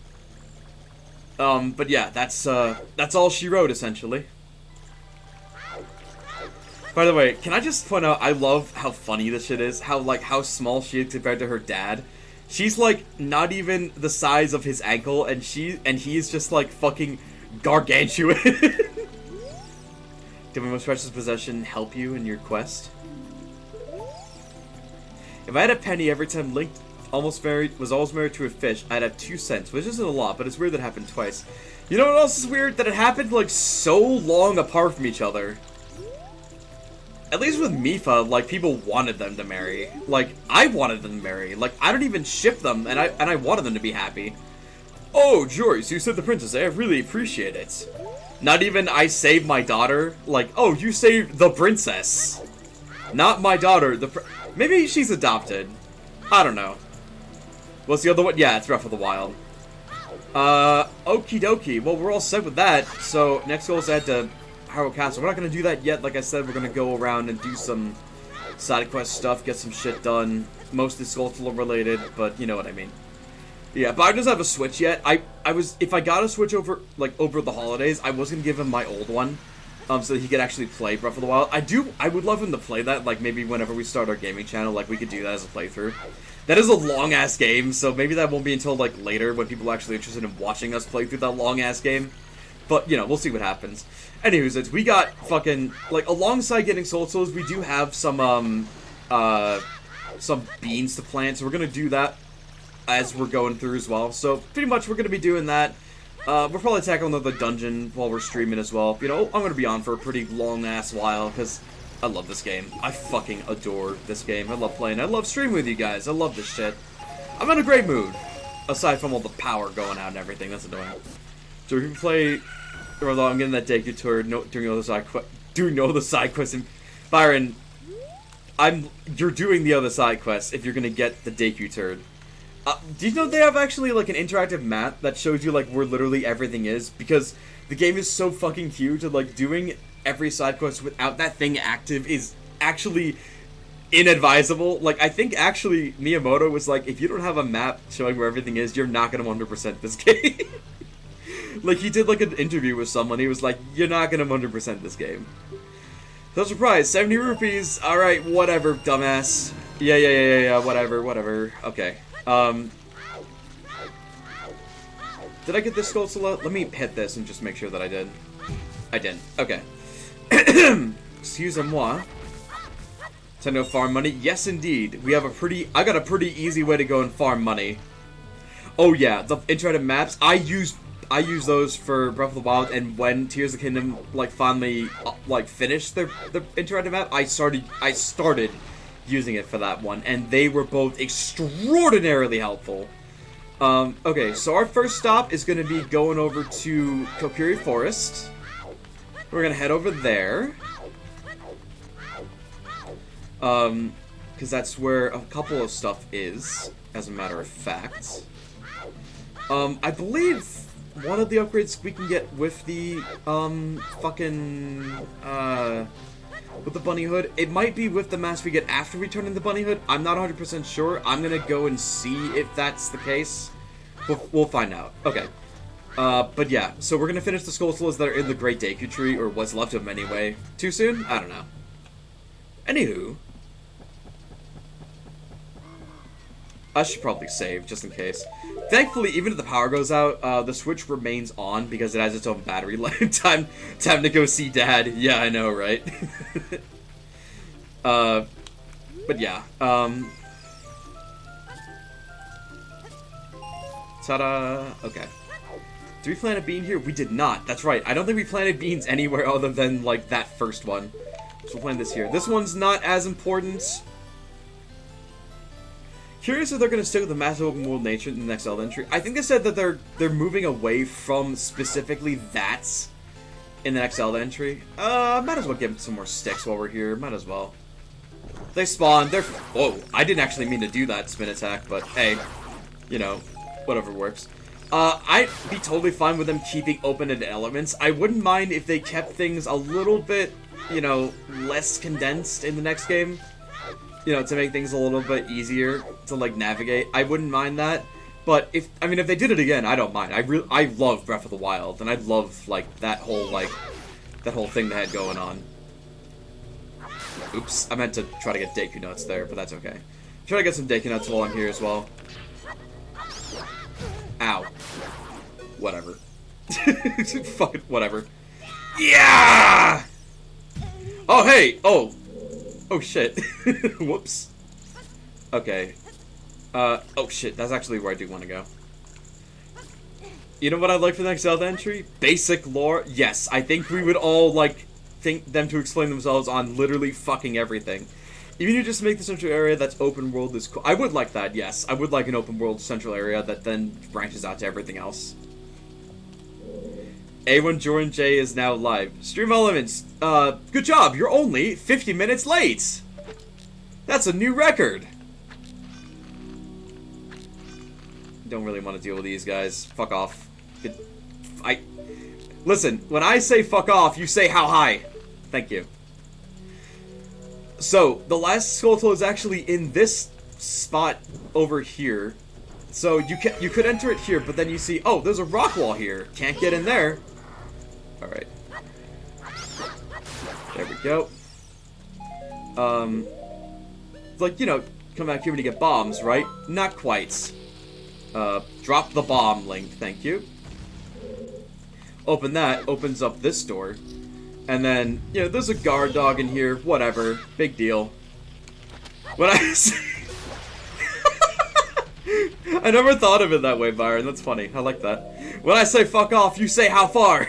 But yeah, that's all she wrote, essentially. By the way, can I just point out, I love how funny this shit is. How small she is compared to her dad. She's, like, not even the size of his ankle, and he's just, like, fucking gargantuan. Did my most precious possession help you in your quest? If I had a penny every time Link was always married to a fish, I'd have 2 cents, which isn't a lot, but it's weird that it happened twice. You know what else is weird? That it happened, like, so long apart from each other. At least with Mipha, like, people wanted them to marry. Like, I wanted them to marry. Like, I don't even ship them, and I wanted them to be happy. Oh, Joyce, you saved the princess. I really appreciate it. Not even I saved my daughter. Like, oh, you saved the princess. Not my daughter. Maybe she's adopted. I don't know. What's the other one? Yeah, it's Breath of the Wild. Okie dokie. Well, we're all set with that. So, next goal is to head to Harrow Castle. We're not going to do that yet. Like I said, we're going to go around and do some side quest stuff, get some shit done. Mostly Skulltula related, but you know what I mean. Yeah, Bard doesn't have a Switch yet. If I got a Switch over the holidays, I was going to give him my old one. So that he could actually play Breath of the Wild. I would love him to play that, like, maybe whenever we start our gaming channel, like, we could do that as a playthrough. That is a long-ass game, so maybe that won't be until, like, later, when people are actually interested in watching us play through that long-ass game. But, you know, we'll see what happens. Anyways, we got fucking, like, alongside getting Soul Souls, we do have some beans to plant, so we're gonna do that as we're going through as well. So, pretty much, we're gonna be doing that. We'll probably tackle another dungeon while we're streaming as well. You know, I'm going to be on for a pretty long-ass while, because I love this game. I fucking adore this game. I love playing. I love streaming with you guys. I love this shit. I'm in a great mood, aside from all the power going out and everything. That's annoying. So we can play, although I'm getting that Deku tour, doing all the side quests. And Byron, you're doing the other side quests if you're going to get the Deku turd. Do you know they have actually, like, an interactive map that shows you, like, where literally everything is? Because the game is so fucking huge that, like, doing every side quest without that thing active is actually inadvisable. Like, I think, actually, Miyamoto was like, if you don't have a map showing where everything is, you're not gonna 100% this game. Like, he did, like, an interview with someone, he was like, you're not gonna 100% this game. So, surprise, 70 rupees, alright, whatever, dumbass. Yeah, whatever, okay. Did I get this Skulltula? Let me hit this and just make sure that I did. I did. Okay. Excusez-moi. Time to farm money? Yes, indeed. I got a pretty easy way to go and farm money. Oh yeah, the interactive maps. I use those for Breath of the Wild, and when Tears of the Kingdom finally finished their interactive map, I started using it for that one, and they were both extraordinarily helpful. Okay, so our first stop is going to be going over to Kokiri Forest. We're going to head over there. Because that's where a couple of stuff is, as a matter of fact. I believe one of the upgrades we can get with the, with the bunny hood. It might be with the mask we get after we turn in the bunny hood. I'm not 100% sure. I'm gonna go and see if that's the case. We'll find out. Okay. But yeah, so we're gonna finish the Skulltulas that are in the Great Deku Tree, or what's left of them anyway. Too soon? I don't know. Anywho. I should probably save, just in case. Thankfully, even if the power goes out, the Switch remains on because it has its own battery life. Time to go see Dad. Yeah, I know, right? But yeah, ta-da! Okay. Did we plant a bean here? We did not. That's right. I don't think we planted beans anywhere other than, like, that first one. So we'll plant this here. This one's not as important. Curious if they're going to stick with the massive open world nature in the next Zelda entry. I think they said that they're moving away from specifically that in the next Zelda entry. Might as well give them some more sticks while we're here. Might as well. They spawn. They're... Whoa, I didn't actually mean to do that spin attack, but hey, you know, whatever works. I'd be totally fine with them keeping open-ended elements. I wouldn't mind if they kept things a little bit, you know, less condensed in the next game. You know, to make things a little bit easier to, like, navigate. I wouldn't mind that. But if they did it again, I don't mind. I love Breath of the Wild, and I love, like, that whole thing they had going on. Oops, I meant to try to get Deku Nuts there, but that's okay. Try to get some Deku Nuts while I'm here as well. Ow. Whatever. Fucking whatever. Yeah! Oh, hey! Oh! Oh, shit. Whoops. Okay. Oh, shit. That's actually where I do want to go. You know what I'd like for the next Zelda entry? Basic lore. Yes, I think we would all, like, think them to explain themselves on literally fucking everything. Even if you just make the central area that's open world is cool. I would like that, yes. I would like an open world central area that then branches out to everything else. A1 Jordan J is now live. Stream Elements, good job. You're only 50 minutes late. That's a new record. Don't really want to deal with these guys. Fuck off. Listen, when I say fuck off, you say how high. Thank you. So, the last skull is actually in this spot over here. So, you could enter it here, but then you see, oh, there's a rock wall here. Can't get in there. Alright. There we go. Like, you know, come back here when you get bombs, right? Not quite. Drop the bomb, Link, thank you. Open that, opens up this door. And then, you know, there's a guard dog in here, whatever, big deal. When I say... I never thought of it that way, Byron, that's funny, I like that. When I say fuck off, you say how far?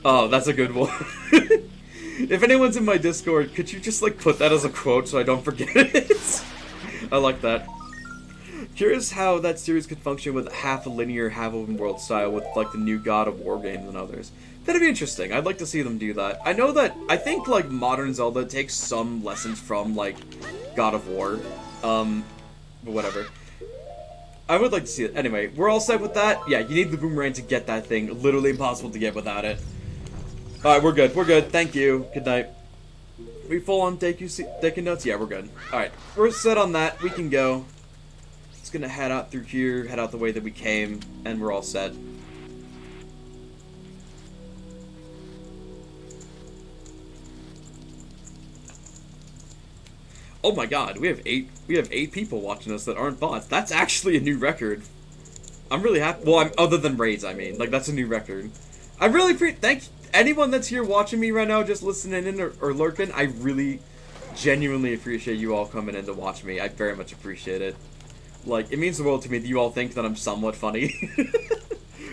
Oh, that's a good one. If anyone's in my Discord, could you just, like, put that as a quote so I don't forget it? I like that. Curious how that series could function with half a linear, half open world style with, like, the new God of War games and others. That'd be interesting. I'd like to see them do that. I know that, I think, like, modern Zelda takes some lessons from, like, God of War. But whatever. I would like to see it. Anyway, we're all set with that. Yeah, you need the boomerang to get that thing. Literally impossible to get without it. Alright, we're good. We're good. Thank you. Good night. We full on taking notes? Yeah, we're good. Alright, we're set on that. We can go. Just gonna head out through here, head out the way that we came, and we're all set. Oh my god, we have eight people watching us that aren't bots. That's actually a new record. I'm really happy. Well, other than raids, I mean. Like, that's a new record. I really thank anyone that's here watching me right now, just listening in or lurking. I really, genuinely appreciate you all coming in to watch me. I very much appreciate it. Like, it means the world to me that you all think that I'm somewhat funny.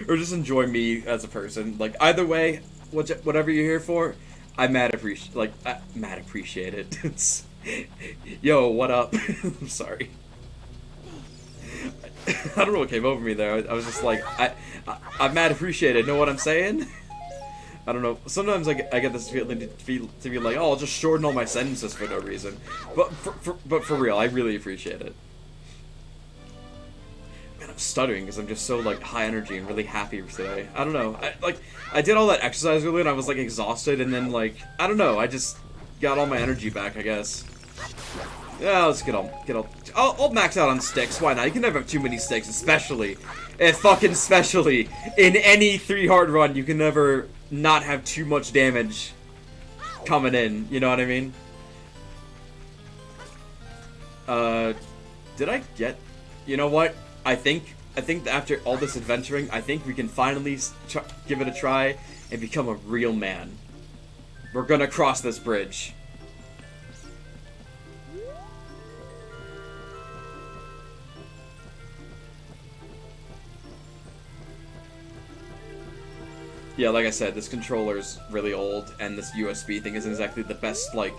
Or just enjoy me as a person. Like, either way, whatever you're here for, I mad appreciate it. It's... Yo, what up? I'm sorry. I don't know what came over me there. I was just like, I'm mad appreciated. Know what I'm saying? I don't know. Sometimes I get this feeling to be like, oh, I'll just shorten all my sentences for no reason. But for real, I really appreciate it. Man, I'm stuttering because I'm just so like high energy and really happy today. I don't know. I did all that exercise earlier and I was like exhausted, and then like I don't know. I just got all my energy back, I guess. Yeah, let's get all. I'll max out on sticks. Why not? You can never have too many sticks, especially in any 3 hard run. You can never not have too much damage coming in. You know what I mean? Did I get? You know what? I think after all this adventuring, I think we can finally give it a try and become a real man. We're gonna cross this bridge. Yeah, like I said, this controller's really old, and this USB thing isn't exactly the best, like,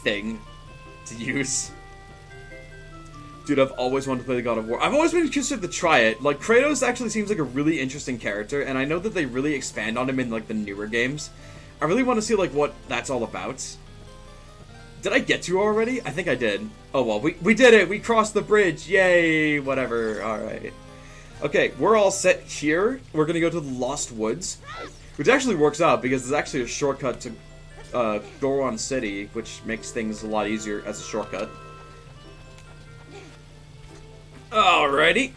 thing to use. Dude, I've always wanted to play the God of War. I've always been interested to try it. Like, Kratos actually seems like a really interesting character, and I know that they really expand on him in, like, the newer games. I really want to see, like, what that's all about. Did I get to already? I think I did. Oh, well, we did it! We crossed the bridge! Yay! Whatever. Alright. Okay, we're all set here. We're gonna go to the Lost Woods, which actually works out because it's actually a shortcut to Goron City, which makes things a lot easier as a shortcut. Alrighty.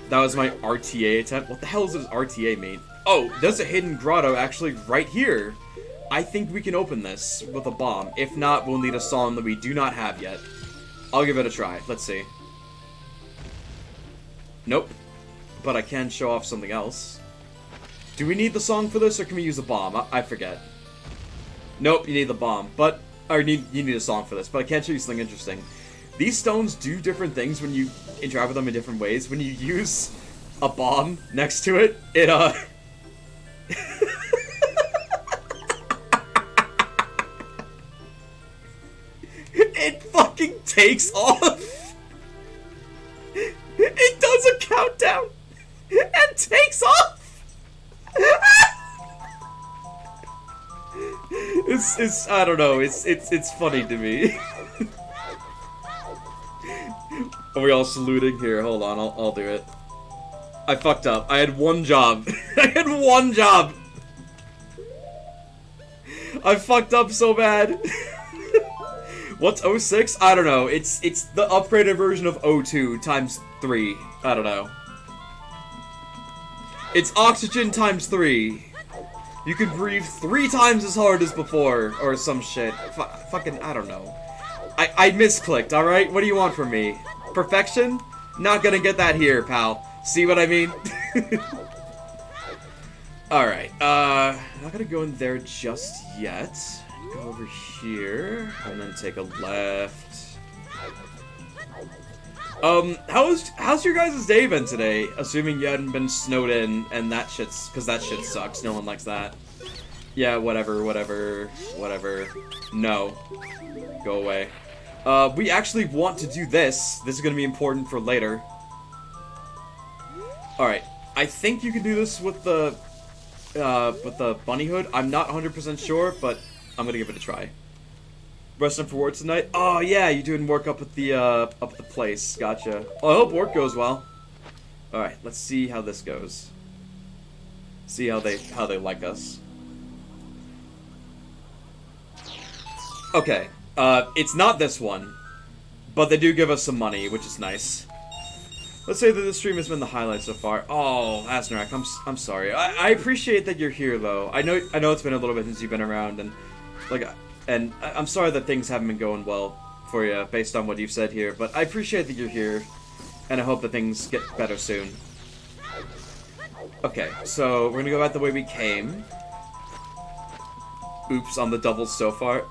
That was my RTA attempt. What the hell does RTA mean? Oh, there's a hidden grotto actually right here. I think we can open this with a bomb. If not, we'll need a song that we do not have yet. I'll give it a try. Let's see. Nope. But I can show off something else. Do we need the song for this, or can we use a bomb? I forget. Nope, you need the bomb. But, or you need a song for this, but I can show you something interesting. These stones do different things when you interact with them in different ways. When you use a bomb next to it, it, it fucking takes off! It does a countdown and takes off. It's I don't know. It's funny to me. Are we all saluting? Here, hold on, I'll do it. I fucked up. I had one job. I had one job! I fucked up so bad. What's 06? I don't know. It's the upgraded version of 02 times 3. I don't know. It's oxygen times 3. You can breathe 3 times as hard as before, or some shit. Fucking, I don't know. I misclicked, alright? What do you want from me? Perfection? Not gonna get that here, pal. See what I mean? Alright, not gonna go in there just yet. Go over here, and then take a left. How's your guys' day been today? Assuming you hadn't been snowed in, and that shit's, cause that shit sucks, no one likes that. Yeah, whatever. No. Go away. We actually want to do this. This is gonna be important for later. Alright, I think you can do this with the bunny hood. I'm not 100% sure, but I'm gonna give it a try. Resting for work tonight? Oh yeah, you're doing work up at the place. Gotcha. Well, I hope work goes well. Alright, let's see how this goes. See how they like us. Okay, it's not this one, but they do give us some money, which is nice. Let's say that this stream has been the highlight so far. Oh, Asnarak, I'm sorry. I appreciate that you're here though. I know it's been a little bit since you've been around, and I'm sorry that things haven't been going well for you based on what you've said here. But I appreciate that you're here, and I hope that things get better soon. Okay, so we're gonna go back the way we came. Oops, on the doubles so far.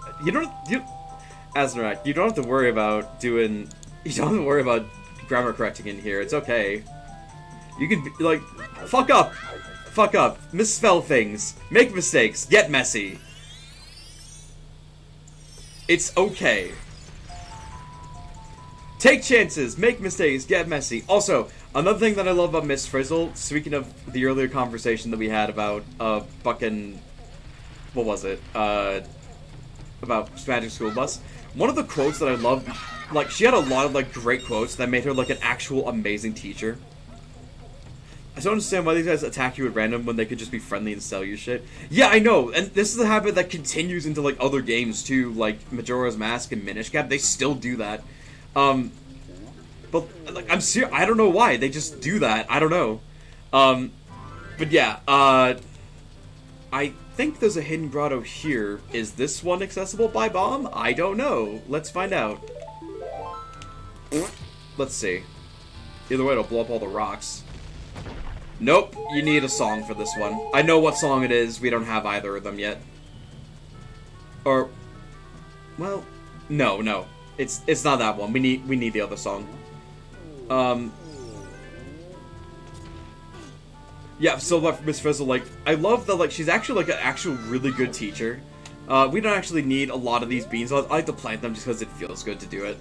Asnarak, you don't have to worry about doing. You don't have to worry about grammar correcting in here. It's okay. You can be, like, fuck up, misspell things, make mistakes, get messy. It's okay. Take chances, make mistakes, get messy. Also, another thing that I love about Miss Frizzle, speaking of the earlier conversation that we had about fucking, what was it? About Magic School Bus. One of the quotes that I love, like, she had a lot of, like, great quotes that made her, like, an actual amazing teacher. I don't understand why these guys attack you at random when they could just be friendly and sell you shit. Yeah, I know, and this is a habit that continues into, like, other games, too, like Majora's Mask and Minish Cap. They still do that. But, like, I'm serious, I don't know why. They just do that. I don't know. But yeah, I think there's a hidden grotto here. Is this one accessible by bomb? I don't know. Let's find out. Let's see. Either way, it'll blow up all the rocks. Nope, you need a song for this one. I know what song it is. We don't have either of them yet. Or, well, no. It's not that one. We need the other song. Yeah, so like Miss Frizzle, like, I love that, like, she's actually, like, an actual really good teacher. We don't actually need a lot of these beans. I like to plant them just because it feels good to do it.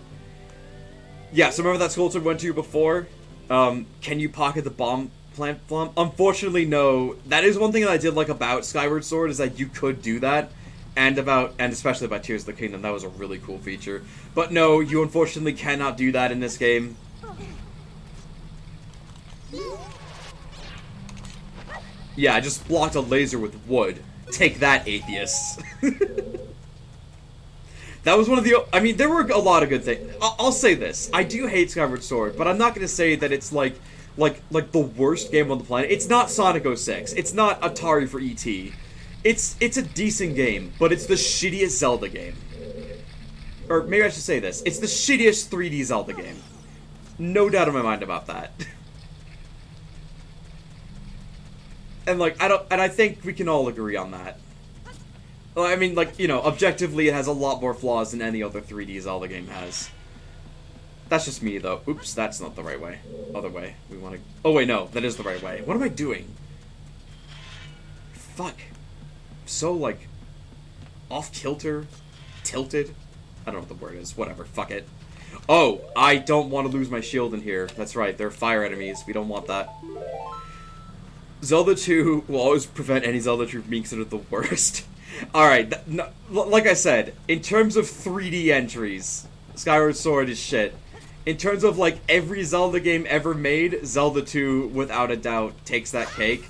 Yeah, so remember that sculpture we went to before? Can you pocket the bomb plant flum? Unfortunately, no. That is one thing that I did like about Skyward Sword, is that you could do that. And especially about Tears of the Kingdom, that was a really cool feature. But no, you unfortunately cannot do that in this game. Yeah, I just blocked a laser with wood. Take that, atheists. That was one of the... I mean, there were a lot of good things. I'll say this. I do hate Skyward Sword, but I'm not going to say that it's like the worst game on the planet. It's not Sonic 06. It's not Atari for E.T. It's a decent game, but it's the shittiest Zelda game. Or maybe I should say this. It's the shittiest 3D Zelda game. No doubt in my mind about that. And I think we can all agree on that. Well, I mean, like, you know, objectively it has a lot more flaws than any other 3D Zelda game has. That's just me, though. Oops, that's not the right way. Other way. We want to... Oh, wait, no. That is the right way. What am I doing? Fuck. So, like, off-kilter? Tilted? I don't know what the word is. Whatever. Fuck it. Oh, I don't want to lose my shield in here. That's right. They're fire enemies. We don't want that. Zelda 2 will always prevent any Zelda 2 from being considered the worst. Alright, no, like I said, in terms of 3D entries, Skyward Sword is shit. in terms of, like, every Zelda game ever made, Zelda 2, without a doubt, takes that cake.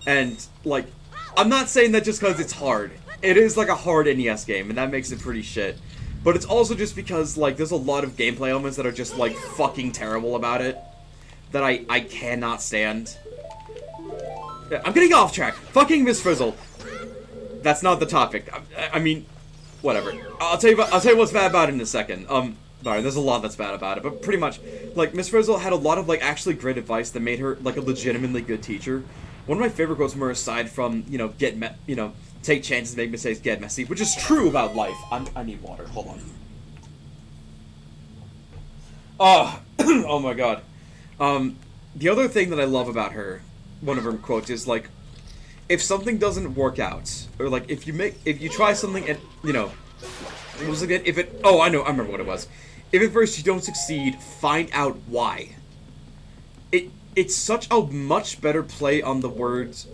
And, like, I'm not saying that just because it's hard. It is, like, a hard NES game, and that makes it pretty shit. But it's also just because, like, there's a lot of gameplay elements that are just, like, fucking terrible about it. That I cannot stand. Yeah, I'm getting off track. Fucking Miss Frizzle. That's not the topic. I mean, whatever. I'll tell you what's bad about it in a second. Sorry, there's a lot that's bad about it, but pretty much, like, Miss Frizzle had a lot of, like, actually great advice that made her, like, a legitimately good teacher. One of my favorite quotes from her, aside from, you know, take chances, make mistakes, get messy, which is true about life. I need water. Hold on. Oh, oh my god. The other thing that I love about her, one of her quotes is, like, if something doesn't work out, or, like, if you try something and, you know, what was it? Oh, I remember what it was. If at first you don't succeed, find out why. It's such a much better play on the words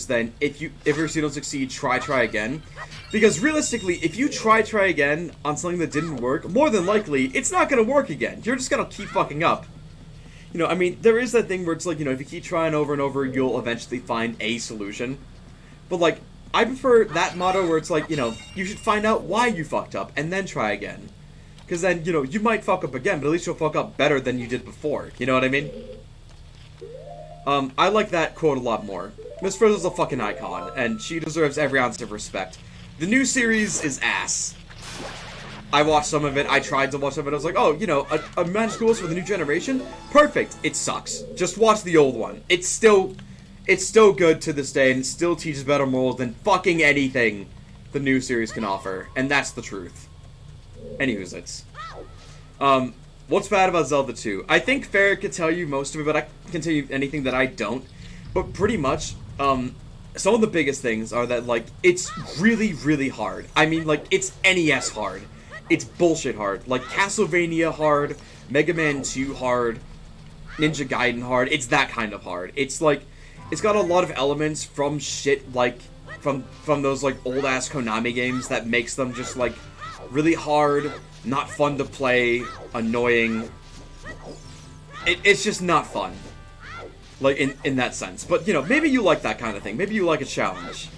than if first you don't succeed, try again. Because realistically, if you try again on something that didn't work, more than likely, it's not gonna work again. You're just gonna keep fucking up. You know, I mean, there is that thing where it's like, you know, if you keep trying over and over, you'll eventually find a solution. But, like, I prefer that motto where it's like, you know, you should find out why you fucked up, and then try again. Because then, you know, you might fuck up again, but at least you'll fuck up better than you did before. You know what I mean? I like that quote a lot more. Miss Frizzle's a fucking icon, and she deserves every ounce of respect. The new series is ass. I watched some of it, I tried to watch some of it, I was like, oh, you know, a Magic Schools for the new generation? Perfect! It sucks. Just watch the old one. It's still good to this day, and it still teaches better morals than fucking anything the new series can offer. And that's the truth. Anywho's it's. What's bad about Zelda 2? I think Farrah could tell you most of it, but I can tell you anything that I don't. But pretty much, some of the biggest things are that, like, it's really, really hard. I mean, like, it's NES hard. It's bullshit hard. Like, Castlevania hard, Mega Man 2 hard, Ninja Gaiden hard. It's that kind of hard. It's, like, it's got a lot of elements from shit, like, from those, like, old-ass Konami games that makes them just, like, really hard, not fun to play, annoying. It's just not fun. Like, in that sense. But, you know, maybe you like that kind of thing. Maybe you like a challenge.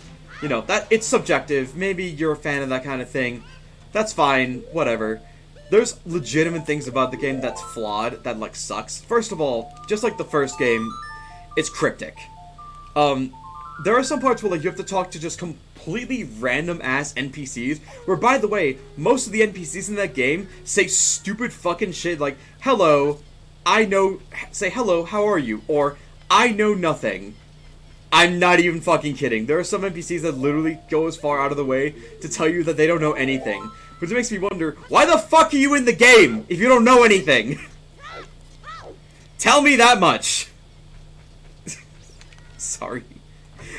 You know, it's subjective. Maybe you're a fan of that kind of thing. That's fine. Whatever. There's legitimate things about the game that's flawed, that, like, sucks. First of all, just like the first game, it's cryptic. There are some parts where, like, you have to talk to just completely random-ass NPCs, where, by the way, most of the NPCs in that game say stupid fucking shit like, hello, say hello, how are you? Or, I know nothing. I'm not even fucking kidding. There are some NPCs that literally go as far out of the way to tell you that they don't know anything. Which makes me wonder, why the fuck are you in the game if you don't know anything? Tell me that much. Sorry.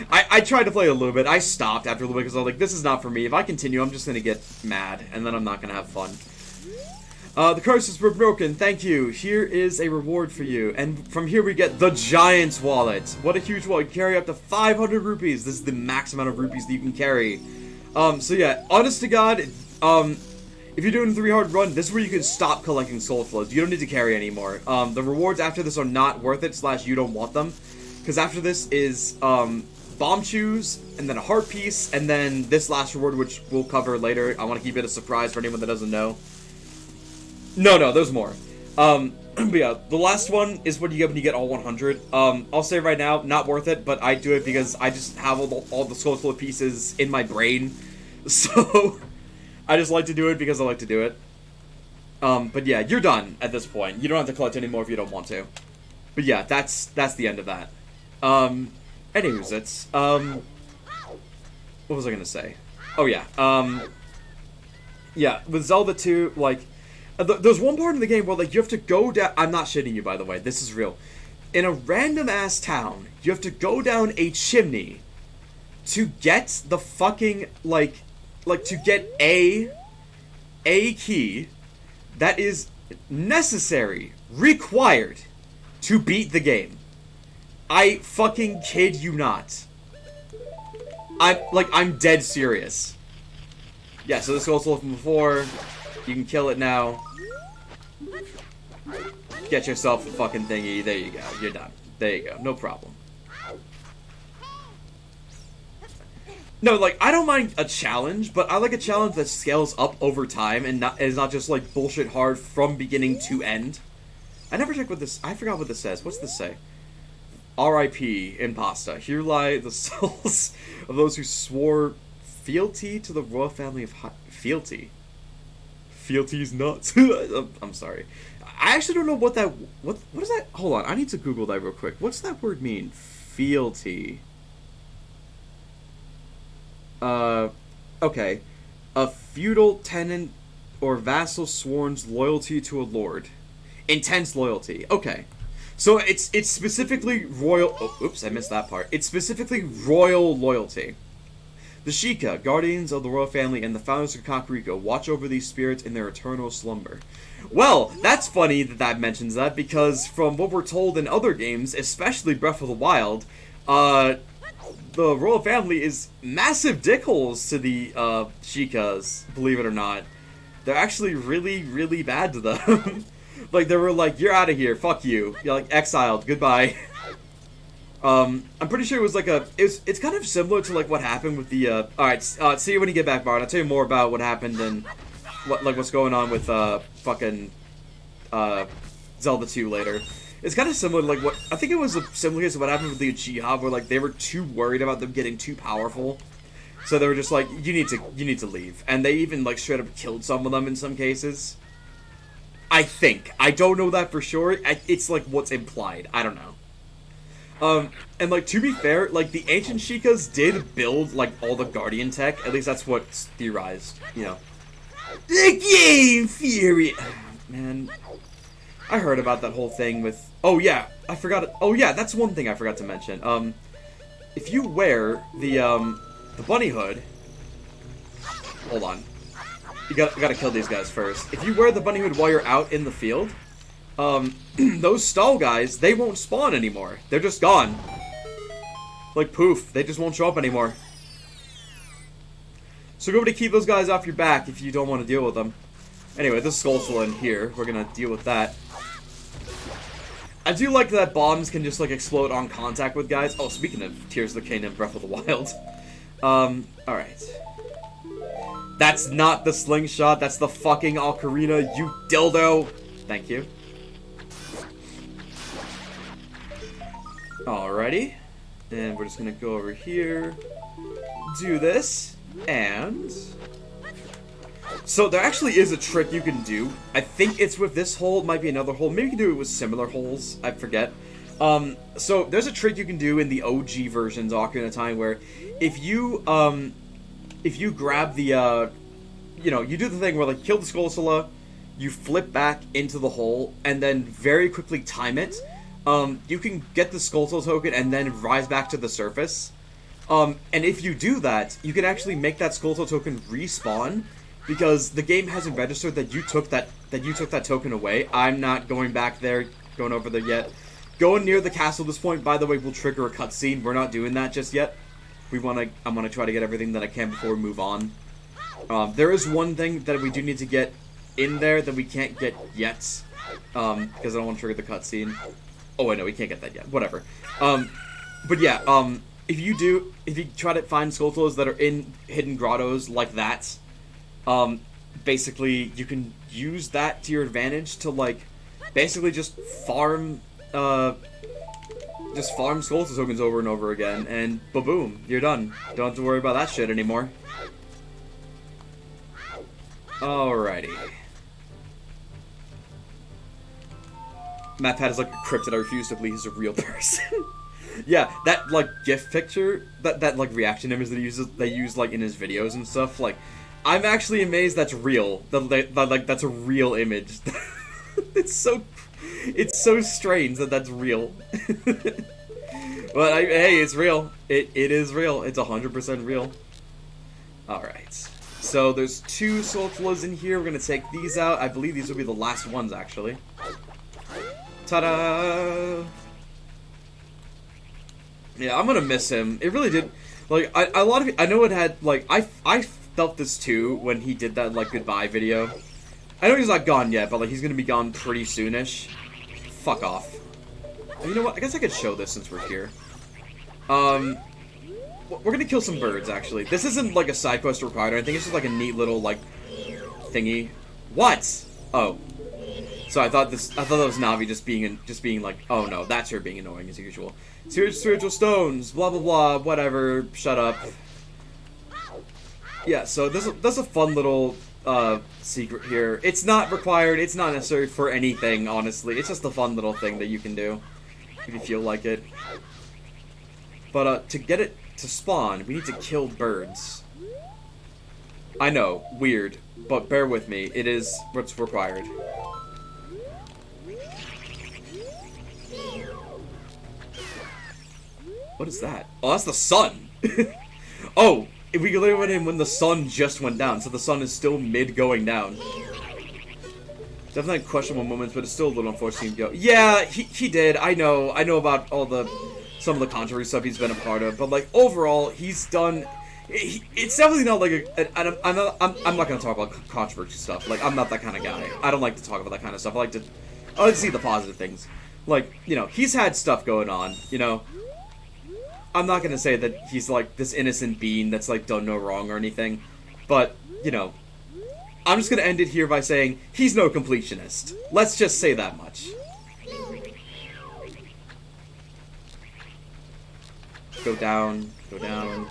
I tried to play a little bit. I stopped after a little bit because I was like, this is not for me. If I continue, I'm just going to get mad, and then I'm not going to have fun. The curses were broken. Thank you. Here is a reward for you. And from here we get the Giant's Wallet. What a huge wallet. You carry up to 500 rupees. This is the max amount of rupees that you can carry. So yeah, honest to God, if you're doing a 3-hard run, this is where you can stop collecting soul flows. You don't need to carry anymore. The rewards after this are not worth it, / you don't want them. Because after this is, bomb shoes, and then a heart piece, and then this last reward, which we'll cover later. I want to keep it a surprise for anyone that doesn't know. No, there's more. But yeah, the last one is what you get when you get all 100. I'll say right now, not worth it, but I do it because I just have all the skull flow pieces in my brain. So, I just like to do it because I like to do it. But yeah, you're done at this point. You don't have to collect anymore if you don't want to. But yeah, that's the end of that. Anyways, it's, what was I gonna say? Oh yeah, yeah, with Zelda 2, like, there's one part in the game where, like, you have to go down, I'm not shitting you, by the way, this is real. In a random-ass town, you have to go down a chimney to get the fucking, like, to get a key that is necessary, required, to beat the game. I fucking kid you not. I'm dead serious. Yeah, so this goes from before. You can kill it now. Get yourself a fucking thingy. There you go. You're done. There you go. No problem. No, like, I don't mind a challenge, but I like a challenge that scales up over time and is not just, like, bullshit hard from beginning to end. I never checked what this... I forgot what this says. What's this say? R.I.P. Impasta. Here lie the souls of those who swore fealty to the royal family of... Fealty? Fealty's nuts. I'm sorry. I actually don't know what that... What is that? Hold on. I need to Google that real quick. What's that word mean? Fealty. Okay. A feudal tenant or vassal sworn's loyalty to a lord. Intense loyalty. Okay. So it's specifically royal... Oh, oops, I missed that part. It's specifically royal loyalty. The Sheikah, guardians of the royal family and the founders of Kakariko, watch over these spirits in their eternal slumber. Well, that's funny that that mentions that, because from what we're told in other games, especially Breath of the Wild, the royal family is massive dickholes to the Sheikahs, believe it or not. They're actually really, really bad to them. Like, they were like, you're out of here, fuck you. You're like, exiled, goodbye. I'm pretty sure it was like it's kind of similar to like what happened with the, alright, see you when you get back, Bard. I'll tell you more about what happened and what's going on with, fucking, Zelda 2 later. It's kind of similar to like what, I think it was a similar case to what happened with the Uchiha, where like they were too worried about them getting too powerful. So they were just like, you need to leave. And they even like straight up killed some of them in some cases. I think. I don't know that for sure. It's like what's implied. I don't know. And like to be fair, like the ancient Sheikahs did build like all the Guardian tech. At least that's what's theorized, you know. The game theory. Man, I heard about that whole thing with. Oh yeah, I forgot. Oh yeah, that's one thing I forgot to mention. If you wear the bunny hood. Hold on. You gotta kill these guys first. If you wear the bunny hood while you're out in the field, those stall guys, they won't spawn anymore. They're just gone. Like poof, they just won't show up anymore. So go to keep those guys off your back if you don't want to deal with them. Anyway, this skull's still in here. We're gonna deal with that. I do like that bombs can just like explode on contact with guys. Oh, speaking of Tears of the Kingdom, Breath of the Wild. Alright. That's not the slingshot, that's the fucking ocarina, you dildo! Thank you. Alrighty. And we're just gonna go over here, do this, and... So there actually is a trick you can do. I think it's with this hole, it might be another hole. Maybe you can do it with similar holes, I forget. So there's a trick you can do in the OG versions of Ocarina of Time where if you grab the, you know, you do the thing where, like, kill the Skulltula, you flip back into the hole, and then very quickly time it, you can get the Skulltula token and then rise back to the surface. And if you do that, you can actually make that Skulltula token respawn, because the game hasn't registered that you took that token away. I'm not going back there, going over there yet. Going near the castle at this point, by the way, will trigger a cutscene. We're not doing that just yet. I'm gonna try to get everything that I can before we move on. There is one thing that we do need to get in there that we can't get yet, because I don't want to trigger the cutscene. Oh, I know, we can't get that yet. Whatever. But yeah, if you try to find Skulltulas that are in hidden grottos like that, basically you can use that to your advantage to, like, basically just farm Skulltula tokens over and over again, and ba-boom, you're done. Don't have to worry about that shit anymore. Alrighty. MatPat is like a cryptid I refuse to believe he's a real person. Yeah, that, like, GIF picture, that like, reaction image that they use, like, in his videos and stuff, like, I'm actually amazed that's real. Like, that's a real image. It's so strange that that's real. But, hey, it's real. It is real. It's 100% real. Alright. So, there's 2 Skulltulas in here. We're gonna take these out. I believe these will be the last ones, actually. Ta-da! Yeah, I'm gonna miss him. It really did. Like, a lot of... I know it had, like... I felt this, too, when he did that, like, goodbye video. I know he's not gone yet, but like he's gonna be gone pretty soonish. Fuck off. You know what? I guess I could show this since we're here. We're gonna kill some birds, actually. This isn't like a side quest required. I think it's just like a neat little like thingy. What? Oh. So I thought that was Navi just being like, oh no, that's her being annoying as usual. Spiritual stones, blah blah blah, whatever. Shut up. Yeah. So there's a fun little secret here. It's not required. It's not necessary for anything, honestly. It's just a fun little thing that you can do if you feel like it. But to get it to spawn, we need to kill birds. I know, weird, but bear with me. It is what's required. What is that? Oh, that's the sun! Oh, we literally went in when the sun just went down, so the sun is still mid going down. Definitely questionable moments, but it's still a little unfortunate to go. Yeah, he did. I know about some of the controversy stuff he's been a part of, but like overall, he's done. It's definitely not like I'm not gonna talk about controversy stuff. Like I'm not that kind of guy. I don't like to talk about that kind of stuff. I like to see the positive things. Like, you know, he's had stuff going on. You know, I'm not gonna say that he's like this innocent being that's like done no wrong or anything, but you know, I'm just gonna end it here by saying he's no completionist. Let's just say that much. Go down, go down.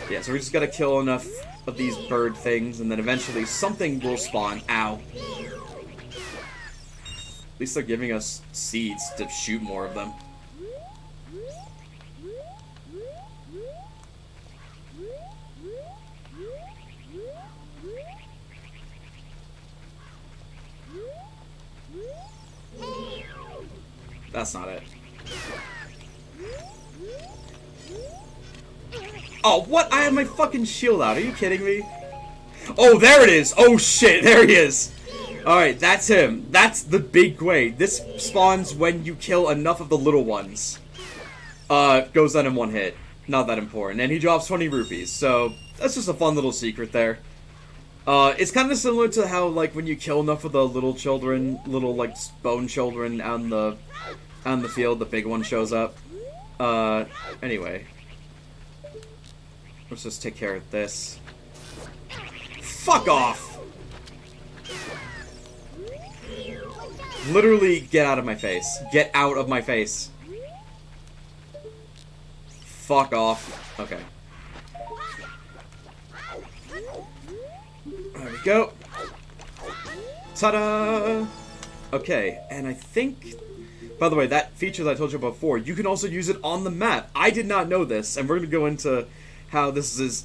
Yeah, so we just gotta kill enough of these bird things, and then eventually something will spawn. Ow. At least they're giving us seeds to shoot more of them. That's not it. Oh, what? I have my fucking shield out. Are you kidding me? Oh, there it is. Oh, shit. There he is. Alright, that's him. That's the big way. This spawns when you kill enough of the little ones. Goes on in one hit. Not that important. And he drops 20 rupees. So, that's just a fun little secret there. It's kind of similar to how, like, when you kill enough of the little children, little, like, bone children on the field, the big one shows up. Anyway. Let's just take care of this. Fuck off! Literally, get out of my face. Get out of my face. Fuck off. Okay. There we go. Ta-da! Okay, and I think... By the way, that feature that I told you about before, you can also use it on the map. I did not know this, and we're going to go into how this is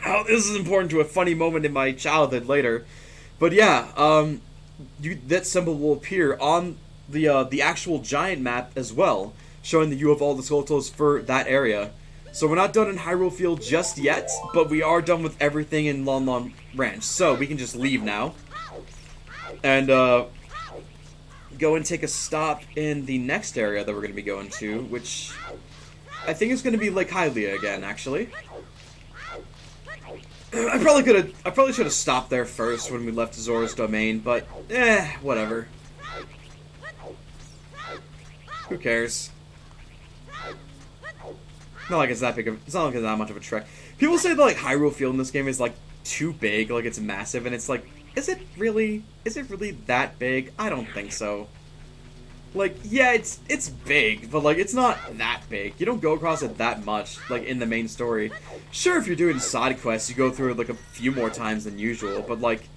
how this is important to a funny moment in my childhood later. But yeah, that symbol will appear on the actual giant map as well, showing that you have all the skeletons for that area. So we're not done in Hyrule Field just yet, but we are done with everything in Lon Lon Ranch. So we can just leave now. And go and take a stop in the next area that we're going to be going to, which I think is going to be Lake Hylia again, actually. I probably should have stopped there first when we left Zora's Domain, but whatever. Who cares? Not like it's that big of, it's not like it's that much of a trek. People say that like Hyrule Field in this game is like too big, like it's massive, and it's like, is it really that big? I don't think so. Like, yeah, it's big, but like it's not that big. You don't go across it that much, like in the main story. Sure, if you're doing side quests, you go through it like a few more times than usual, but like,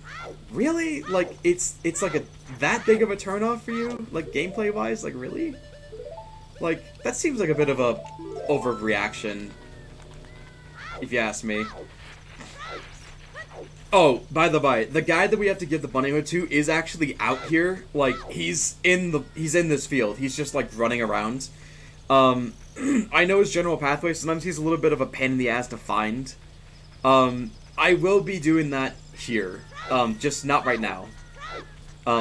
really? Like, it's like that big of a turnoff for you? Like, gameplay wise? Like, really? Like, that seems like a bit of a overreaction, if you ask me. Oh, by the by, the guy that we have to give the bunny hood to is actually out here. Like, he's in this field. He's just like running around. I know his general pathway. Sometimes he's a little bit of a pain in the ass to find. I will be doing that here. Just not right now.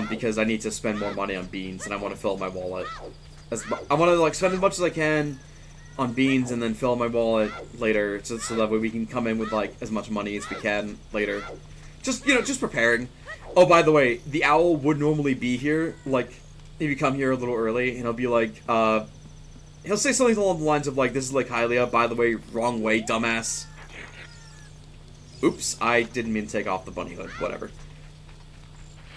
Because I need to spend more money on beans and I want to fill my wallet. I want to like spend as much as I can on beans and then fill my wallet later, so that way we can come in with like as much money as we can later. Just, just preparing. Oh, by the way, the owl would normally be here, like, if you come here a little early, and he'll be like, he'll say something along the lines of, like, this is like Hylia, by the way, wrong way, dumbass. Oops, I didn't mean to take off the bunny hood, whatever.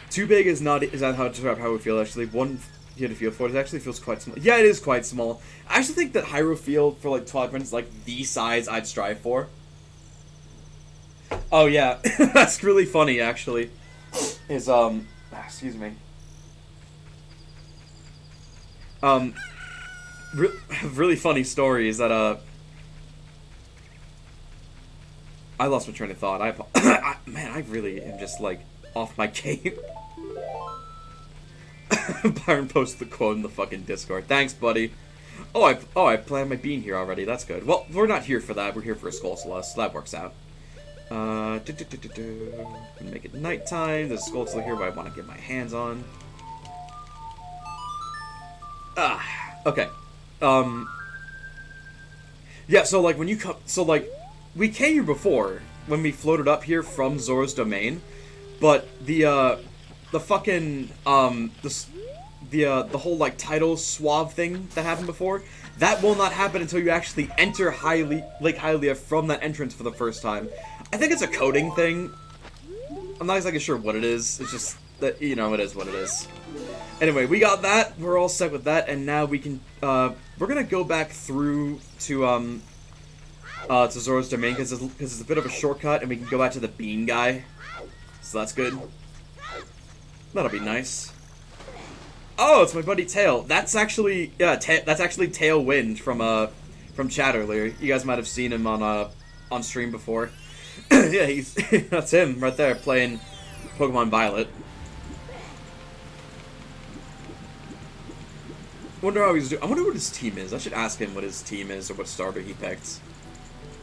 Too big is not how to describe how we feel, actually. One you to feel for it actually feels quite small. Yeah, it is quite small. I actually think that Hyrule Field for, like, Twilight Princess is, like, the size I'd strive for. Oh, yeah. That's really funny, actually. Is, excuse me. Really funny story is that, I lost my train of thought. Man, I really am just, like, off my game. Byron posted the quote in the fucking Discord. Thanks, buddy. Oh, I planned my bean here already. That's good. Well, we're not here for that. We're here for a Skull Celeste, so that works out. Gonna make it nighttime. There's a Skull Celeste here, but I want to get my hands on. Okay. Yeah, so, like, when you come... So, like, we came here before, when we floated up here from Zora's Domain, but the fucking, the whole, like, title suave thing that happened before, that will not happen until you actually enter Lake Hylia from that entrance for the first time. I think it's a coding thing. I'm not exactly sure what it is. It's just that, you know, it is what it is. Anyway, we got that. We're all set with that, and now we can, we're gonna go back through to Zora's Domain, because it's a bit of a shortcut, and we can go back to the bean guy. So that's good. That'll be nice. Oh, it's my buddy Tail. That's actually, yeah, that's actually Tailwind from chat earlier. You guys might have seen him on stream before. Yeah, that's him right there playing Pokemon Violet. Wonder how he's doing. I wonder what his team is. I should ask him what his team is or what starter he picked.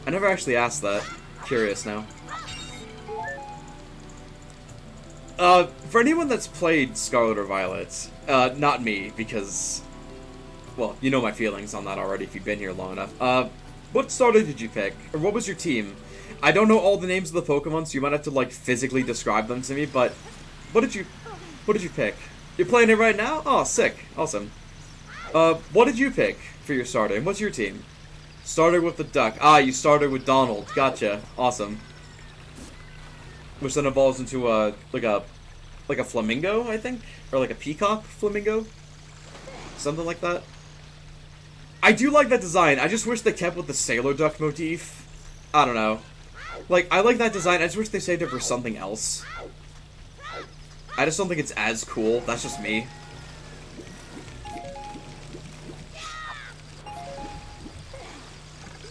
I never actually asked that. Curious now. For anyone that's played Scarlet or Violet, not me, because, well, you know my feelings on that already if you've been here long enough. What starter did you pick? Or what was your team? I don't know all the names of the Pokemon, so you might have to, like, physically describe them to me, but what did you pick? You're playing it right now? Oh, sick. Awesome. What did you pick for your starter? And what's your team? Started with the duck. Ah, you started with Donald. Gotcha. Awesome. Which then evolves into like a flamingo, I think? Or like a peacock flamingo? Something like that. I do like that design. I just wish they kept with the sailor duck motif. I don't know. Like, I like that design. I just wish they saved it for something else. I just don't think it's as cool. That's just me.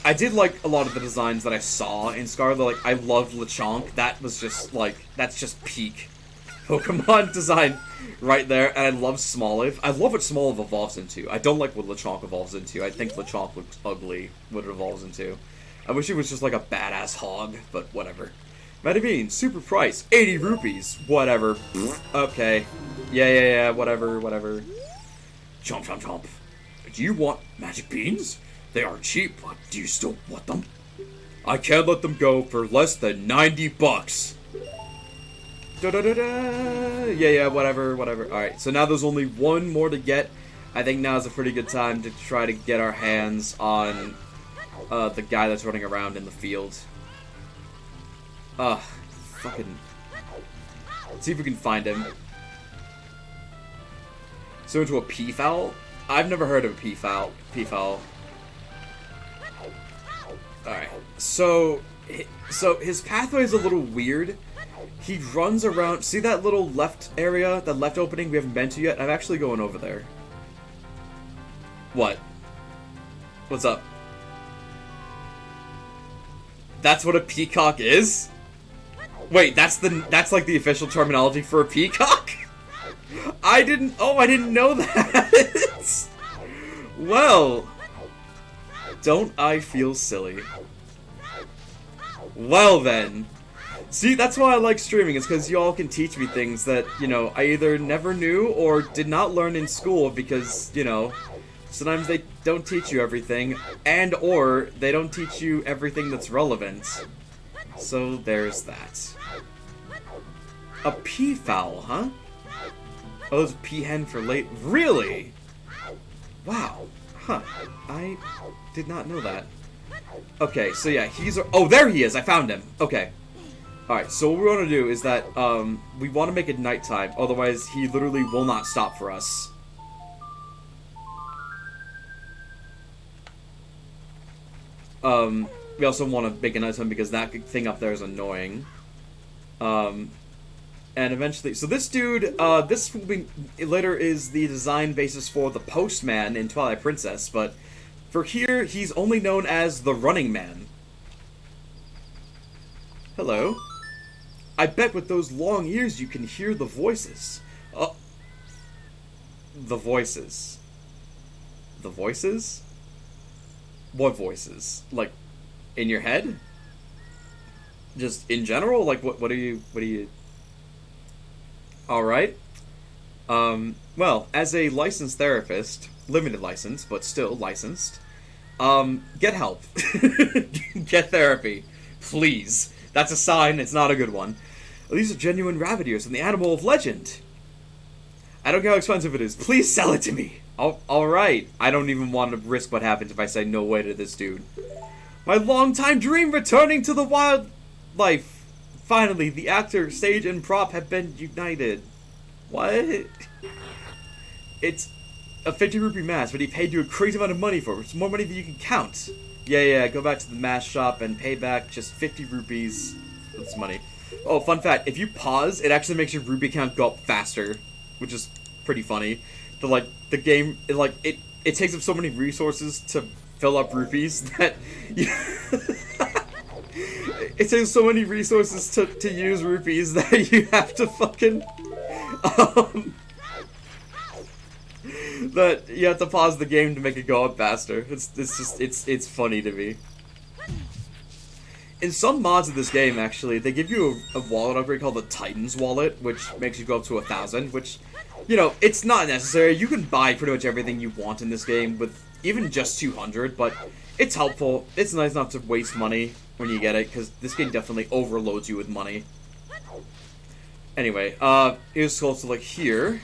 I did like a lot of the designs that I saw in Scarlet. Like, I loved Lechonk. That was just, like, that's just peak Pokemon design right there. And I love Smoliv. I love what Smoliv evolves into. I don't like what Lechonk evolves into. I think Lechonk looks ugly, what it evolves into. I wish it was just like a badass hog, but whatever. Medivine, super price, 80 rupees. Whatever. Okay. Yeah, whatever. Chomp, chomp, chomp. Do you want magic beans? They are cheap, but do you still want them? I can't let them go for less than 90 bucks. Yeah, whatever. Alright, so now there's only one more to get. I think now is a pretty good time to try to get our hands on the guy that's running around in the field. Fucking... Let's see if we can find him. So into a peafowl? I've never heard of a peafowl. Alright, so his pathway is a little weird. He runs around, see that little left area, that left opening we haven't been to yet? I'm actually going over there. What? What's up? That's what a peacock is? Wait, that's like the official terminology for a peacock? I didn't know that. Well, don't I feel silly? Well then. See, that's why I like streaming, is because y'all can teach me things that, you know, I either never knew or did not learn in school because, you know, sometimes they don't teach you everything, and or they don't teach you everything that's relevant. So there's that. A peafowl, huh? Oh, there's a peahen for late. Really? Wow. Huh. I did not know that. Okay, so yeah, he's... Oh, there he is! I found him! Okay. Alright, so what we want to do is that, we want to make it nighttime, otherwise he literally will not stop for us. We also want to make it nighttime because that thing up there is annoying. And eventually... So this dude, this will be... Later is the design basis for the Postman in Twilight Princess, but for here, he's only known as the Running Man. Hello. I bet with those long ears you can hear the voices. The voices. The voices? What voices? Like, in your head? Just in general? Like, what are you... Alright. Well, as a licensed therapist, limited license, but still licensed, get help. Get therapy. Please. That's a sign, it's not a good one. These are genuine rabbit ears and the animal of legend. I don't care how expensive it is. Please sell it to me. Alright. I don't even want to risk what happens if I say no way to this dude. My long-time dream returning to the wildlife. Finally, the actor, stage, and prop have been united. What? It's a 50 rupee mask, but he paid you a crazy amount of money for it. It's more money than you can count. Yeah, go back to the mask shop and pay back just 50 rupees. That's money. Oh, fun fact, if you pause, it actually makes your rupee count go up faster, which is pretty funny. The game, it takes up so many resources to fill up rupees that... It takes so many resources to use rupees that you have to fucking... that you have to pause the game to make it go up faster. It's funny to me. In some mods of this game, actually, they give you a wallet upgrade called the Titan's Wallet, which makes you go up to 1,000, which, you know, it's not necessary. You can buy pretty much everything you want in this game with even just 200, but it's helpful. It's nice not to waste money when you get it, because this game definitely overloads you with money. Anyway, here's also like here.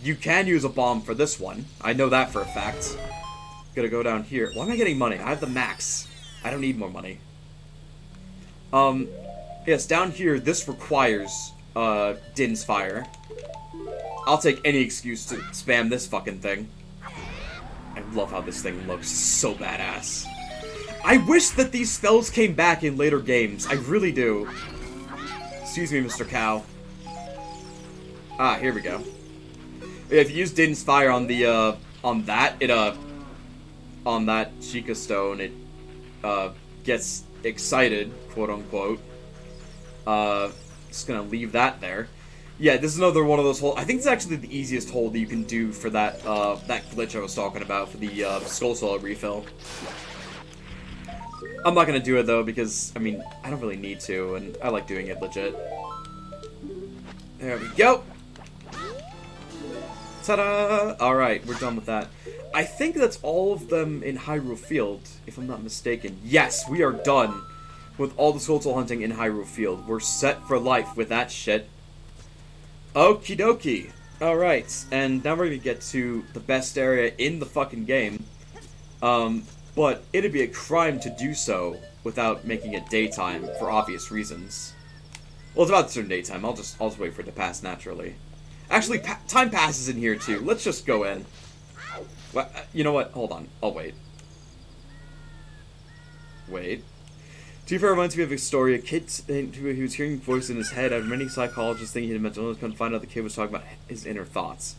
You can use a bomb for this one. I know that for a fact. Gotta go down here. Why am I getting money? I have the max. I don't need more money. Yes, down here, this requires, Din's Fire. I'll take any excuse to spam this fucking thing. I love how this thing looks so badass. I wish that these spells came back in later games. I really do. Excuse me, Mr. Cow. Ah, here we go. If you use Din's Fire on the, on that Chica Stone, it, gets excited, quote unquote. Just gonna leave that there. Yeah, this is another one of those holes. I think it's actually the easiest hole that you can do for that, that glitch I was talking about for the, Skull Swallow refill. I'm not gonna do it though, because, I mean, I don't really need to, and I like doing it legit. There we go! Ta-da! Alright, we're done with that. I think that's all of them in Hyrule Field, if I'm not mistaken. Yes, we are done with all the Skull Soul hunting in Hyrule Field. We're set for life with that shit. Okie dokie. Alright, and now we're gonna get to the best area in the fucking game. But it'd be a crime to do so without making it daytime for obvious reasons. Well, it's about to turn daytime. I'll just wait for it to pass naturally. Actually, time passes in here too. Let's just go in. Well, you know what? Hold on. I'll wait. Wait. To be fair, reminds me of a story. A kid who was hearing a voice in his head. I've many psychologists thinking he had mental illness. Couldn't find out the kid was talking about his inner thoughts.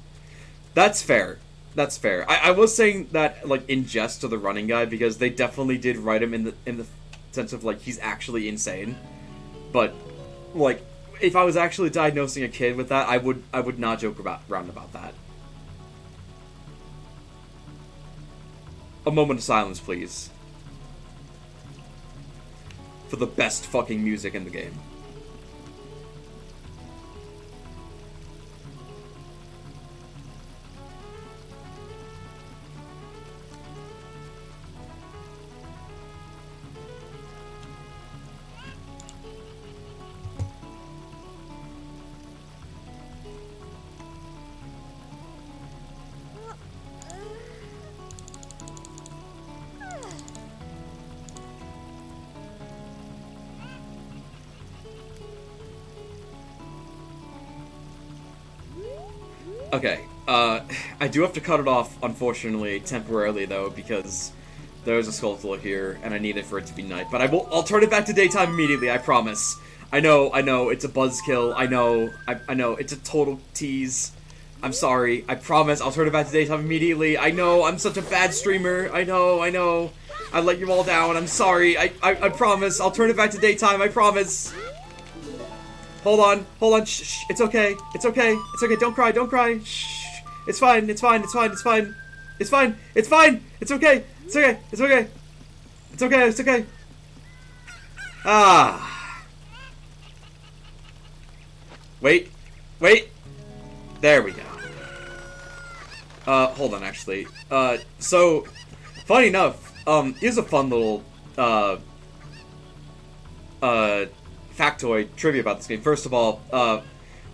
That's fair. That's fair. I was saying that like in jest to the running guy because they definitely did write him in the sense of like he's actually insane. But like if I was actually diagnosing a kid with that, I would not joke around about that. A moment of silence, please. For the best fucking music in the game. Okay, I do have to cut it off, unfortunately, temporarily, though, because there's a Skulltula here, and I need it for it to be night. But I'll turn it back to daytime immediately, I promise. I know, it's a buzzkill, I know, it's a total tease. I'm sorry, I promise, I'll turn it back to daytime immediately. I know, I'm such a bad streamer, I know. I let you all down, I'm sorry, I promise, I'll turn it back to daytime, I promise. Hold on, shh, it's okay, don't cry, shh, it's fine, it's okay. Ah. Wait, there we go. Hold on, actually. So, funny enough, here's a fun little, factoid trivia about this game. First of all,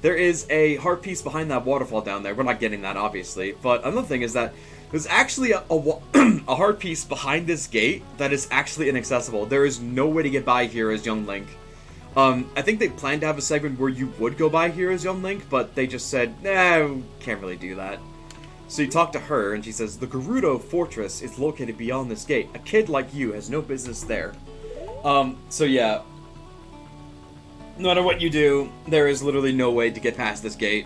there is a heart piece behind that waterfall down there. We're not getting that, obviously. But another thing is that there's actually a heart piece behind this gate that is actually inaccessible. There is no way to get by here as young Link. I think they planned to have a segment where you would go by here as young Link, but they just said, nah, we can't really do that. So you talk to her, and she says, the Gerudo Fortress is located beyond this gate. A kid like you has no business there. So yeah. No matter what you do, there is literally no way to get past this gate.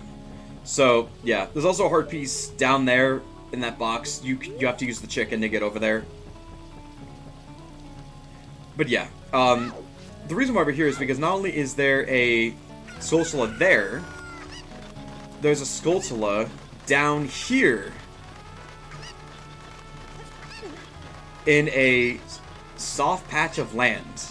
So, yeah. There's also a heart piece down there in that box. You have to use the chicken to get over there. But yeah. The reason why we're here is because not only is there a Skulltula there, there's a Skulltula down here. In a soft patch of land.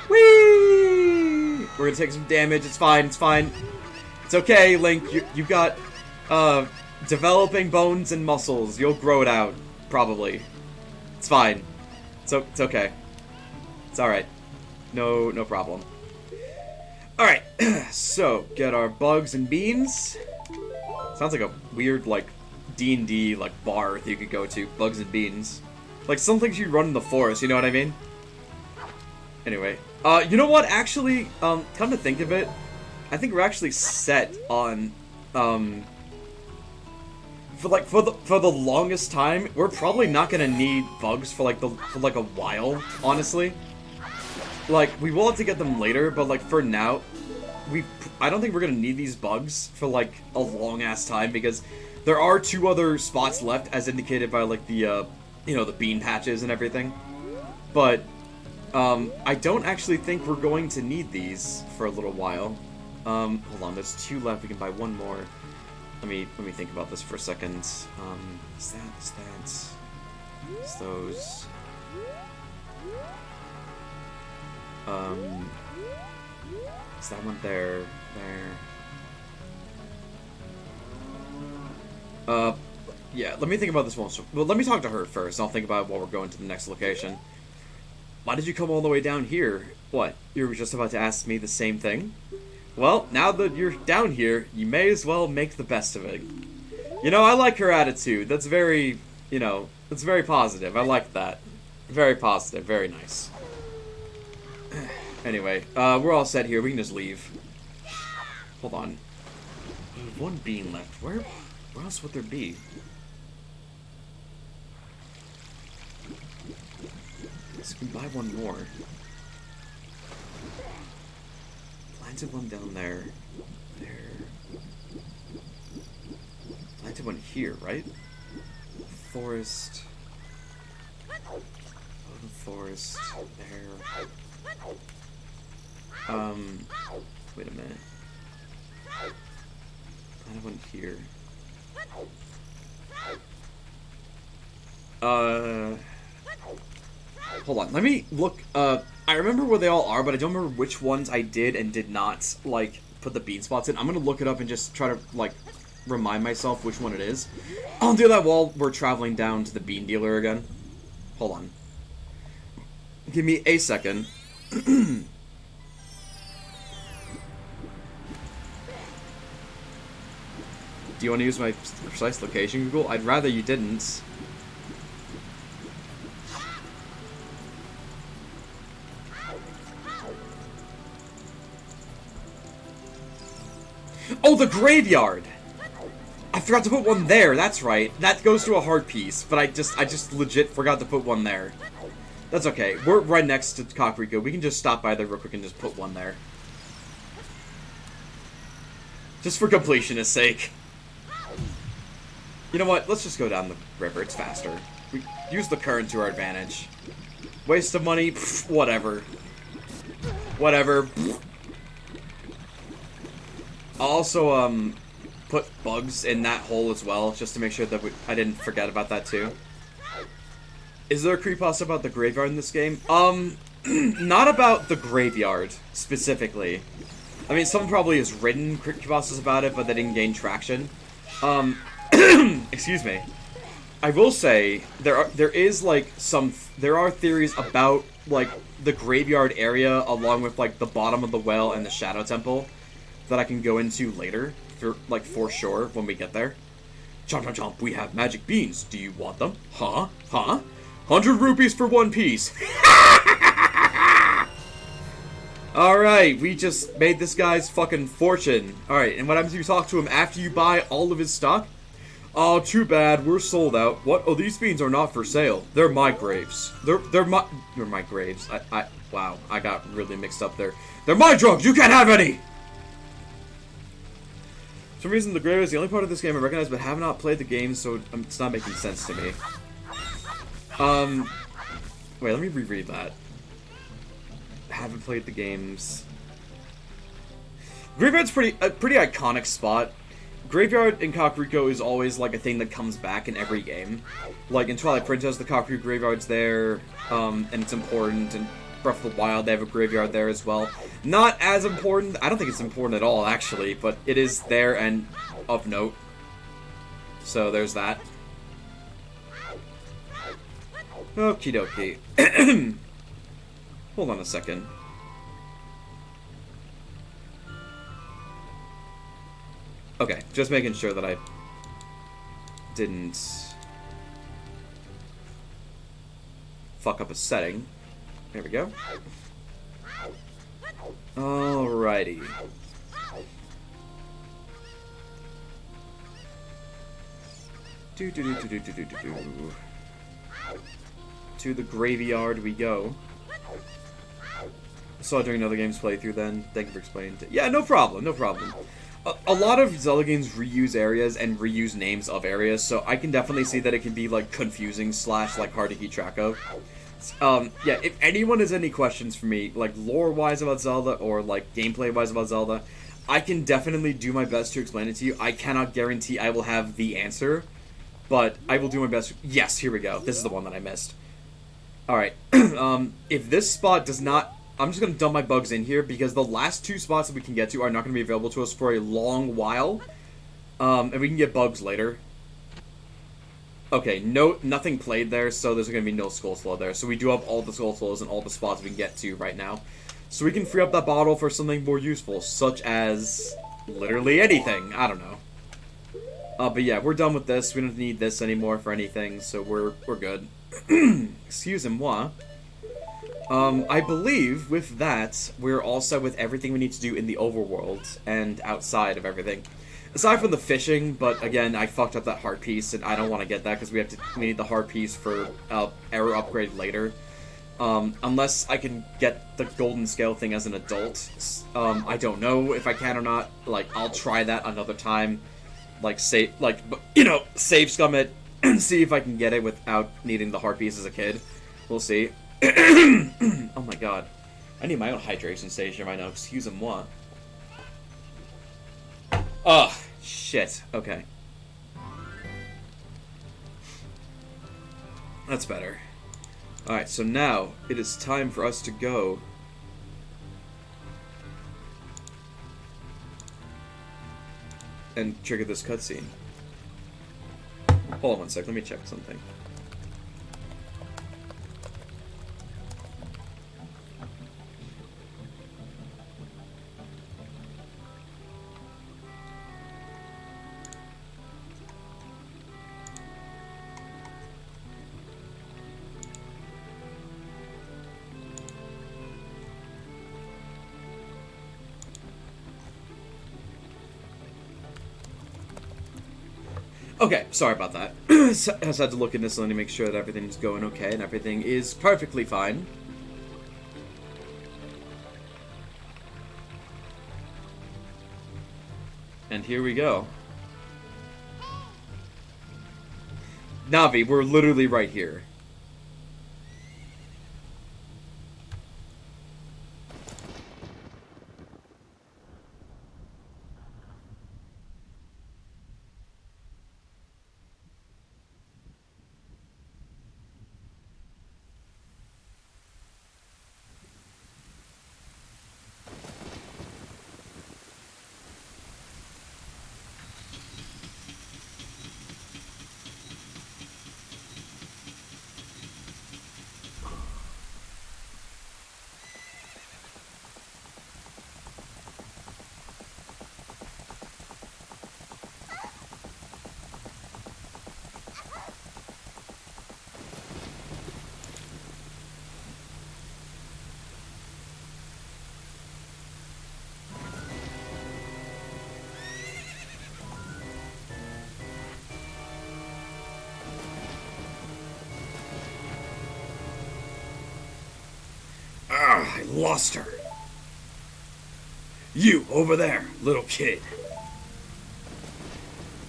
Whee! We're gonna take some damage. It's fine. It's okay, Link. You've got developing bones and muscles. You'll grow it out, probably. It's fine. It's okay. It's all right. No problem. All right. So get our bugs and beans. Sounds like a weird like D&D like bar that you could go to. Bugs and beans. Like some things you run in the forest. You know what I mean? Anyway. You know what? Actually, come to think of it, I think we're actually set on, for the longest time, we're probably not gonna need bugs for a while, honestly. Like, we will have to get them later, but like for now, I don't think we're gonna need these bugs for like a long ass time, because there are 2 other spots left, as indicated by like the, the bean patches and everything. But I don't actually think we're going to need these for a little while. Hold on, there's 2 left. We can buy 1 more. Let me think about this for a second. Is those. Is that one there? Yeah, let me think about this one. Well, let me talk to her first. I'll think about it while we're going to the next location. Why did you come all the way down here? What, you were just about to ask me the same thing? Well, now that you're down here, you may as well make the best of it. I like her attitude. That's very, that's very positive. I like that. Very positive, very nice. Anyway, we're all set here. We can just leave. Hold on. We have 1 bean left. Where else would there be? So we can buy 1 more. Planted 1 down there. Planted 1 here, right? Forest. Forest. There. Wait a minute. Planted 1 here. Hold on, let me look, I remember where they all are, but I don't remember which ones I did and did not, like, put the bean spots in. I'm gonna look it up and just try to, like, remind myself which one it is. I'll do that while we're traveling down to the bean dealer again. Hold on. Give me a second. Do you want to use my precise location, Google? I'd rather you didn't. Oh, the graveyard! I forgot to put one there, that's right. That goes to a heart piece, but I just legit forgot to put one there. That's okay. We're right next to Kakariko. We can just stop by there real quick and just put one there. Just for completionist sake. You know what? Let's just go down the river. It's faster. We use the current to our advantage. Waste of money? Pfft, whatever. Whatever. Pfft. I'll also, put bugs in that hole as well, just to make sure that I didn't forget about that too. Is there a creepypasta about the graveyard in this game? Not about the graveyard, specifically. I mean, someone probably has written creepypastas about it, but they didn't gain traction. Excuse me. I will say, there are theories about, like, the graveyard area, along with, like, the bottom of the well and the Shadow Temple, that I can go into later, for sure, when we get there. Chomp chomp chomp, we have magic beans. Do you want them? Huh? Huh? 100 rupees for one piece. Alright, we just made this guy's fucking fortune. Alright, and what happens if you talk to him after you buy all of his stock? Oh, too bad, we're sold out. What? Oh, these beans are not for sale. They're my grapes. They're my grapes. Wow, I got really mixed up there. They're my drugs, you can't have any! For some reason, the grave is the only part of this game I recognize, but have not played the game, so it's not making sense to me. Wait, let me reread that. Haven't played the games. Graveyard's a pretty iconic spot. Graveyard in Kakariko is always like a thing that comes back in every game. Like in Twilight Princess, the Kakariko graveyard's there, and it's important. And Breath of the Wild, they have a graveyard there as well. Not as important. I don't think it's important at all, actually, but it is there and of note. So there's that. Okie dokie. Hold on a second. Okay, just making sure that I didn't fuck up a setting. There we go. Alrighty. To the graveyard we go. I saw it during another game's playthrough then. Thank you for explaining it. Yeah, no problem, no problem. A lot of Zelda games reuse areas and reuse names of areas, so I can definitely see that it can be, like, confusing / like, hard to keep track of. Yeah, if anyone has any questions for me, like, lore-wise about Zelda, or, like, gameplay-wise about Zelda, I can definitely do my best to explain it to you. I cannot guarantee I will have the answer, but I will do my best. Yes, here we go. This is the one that I missed. Alright, if this spot does not... I'm just going to dump my bugs in here, because the last two spots that we can get to are not going to be available to us for a long while. And we can get bugs later. Okay, nothing played there, so there's going to be no Skull Flow there. So we do have all the Skull Flows and all the spots we can get to right now. So we can free up that bottle for something more useful, such as literally anything. I don't know. But yeah, we're done with this. We don't need this anymore for anything, so we're good. Excusez-moi. I believe with that, we're all set with everything we need to do in the overworld and outside of everything. Aside from the fishing, but again, I fucked up that heart piece, and I don't want to get that because we need the heart piece for arrow upgrade later. Unless I can get the golden scale thing as an adult. I don't know if I can or not. Like, I'll try that another time. Like, save scum it and see if I can get it without needing the heart piece as a kid. We'll see. Oh my god. I need my own hydration station right now. Excusez-moi. Ugh. Shit. Okay. That's better. Alright, so now it is time for us to go and trigger this cutscene. Hold on one sec, let me check something. Okay, sorry about that. I just had to look in this one to make sure that everything's going okay, and everything is perfectly fine. And here we go. Navi, we're literally right here. Ah, I lost her. You, over there, little kid.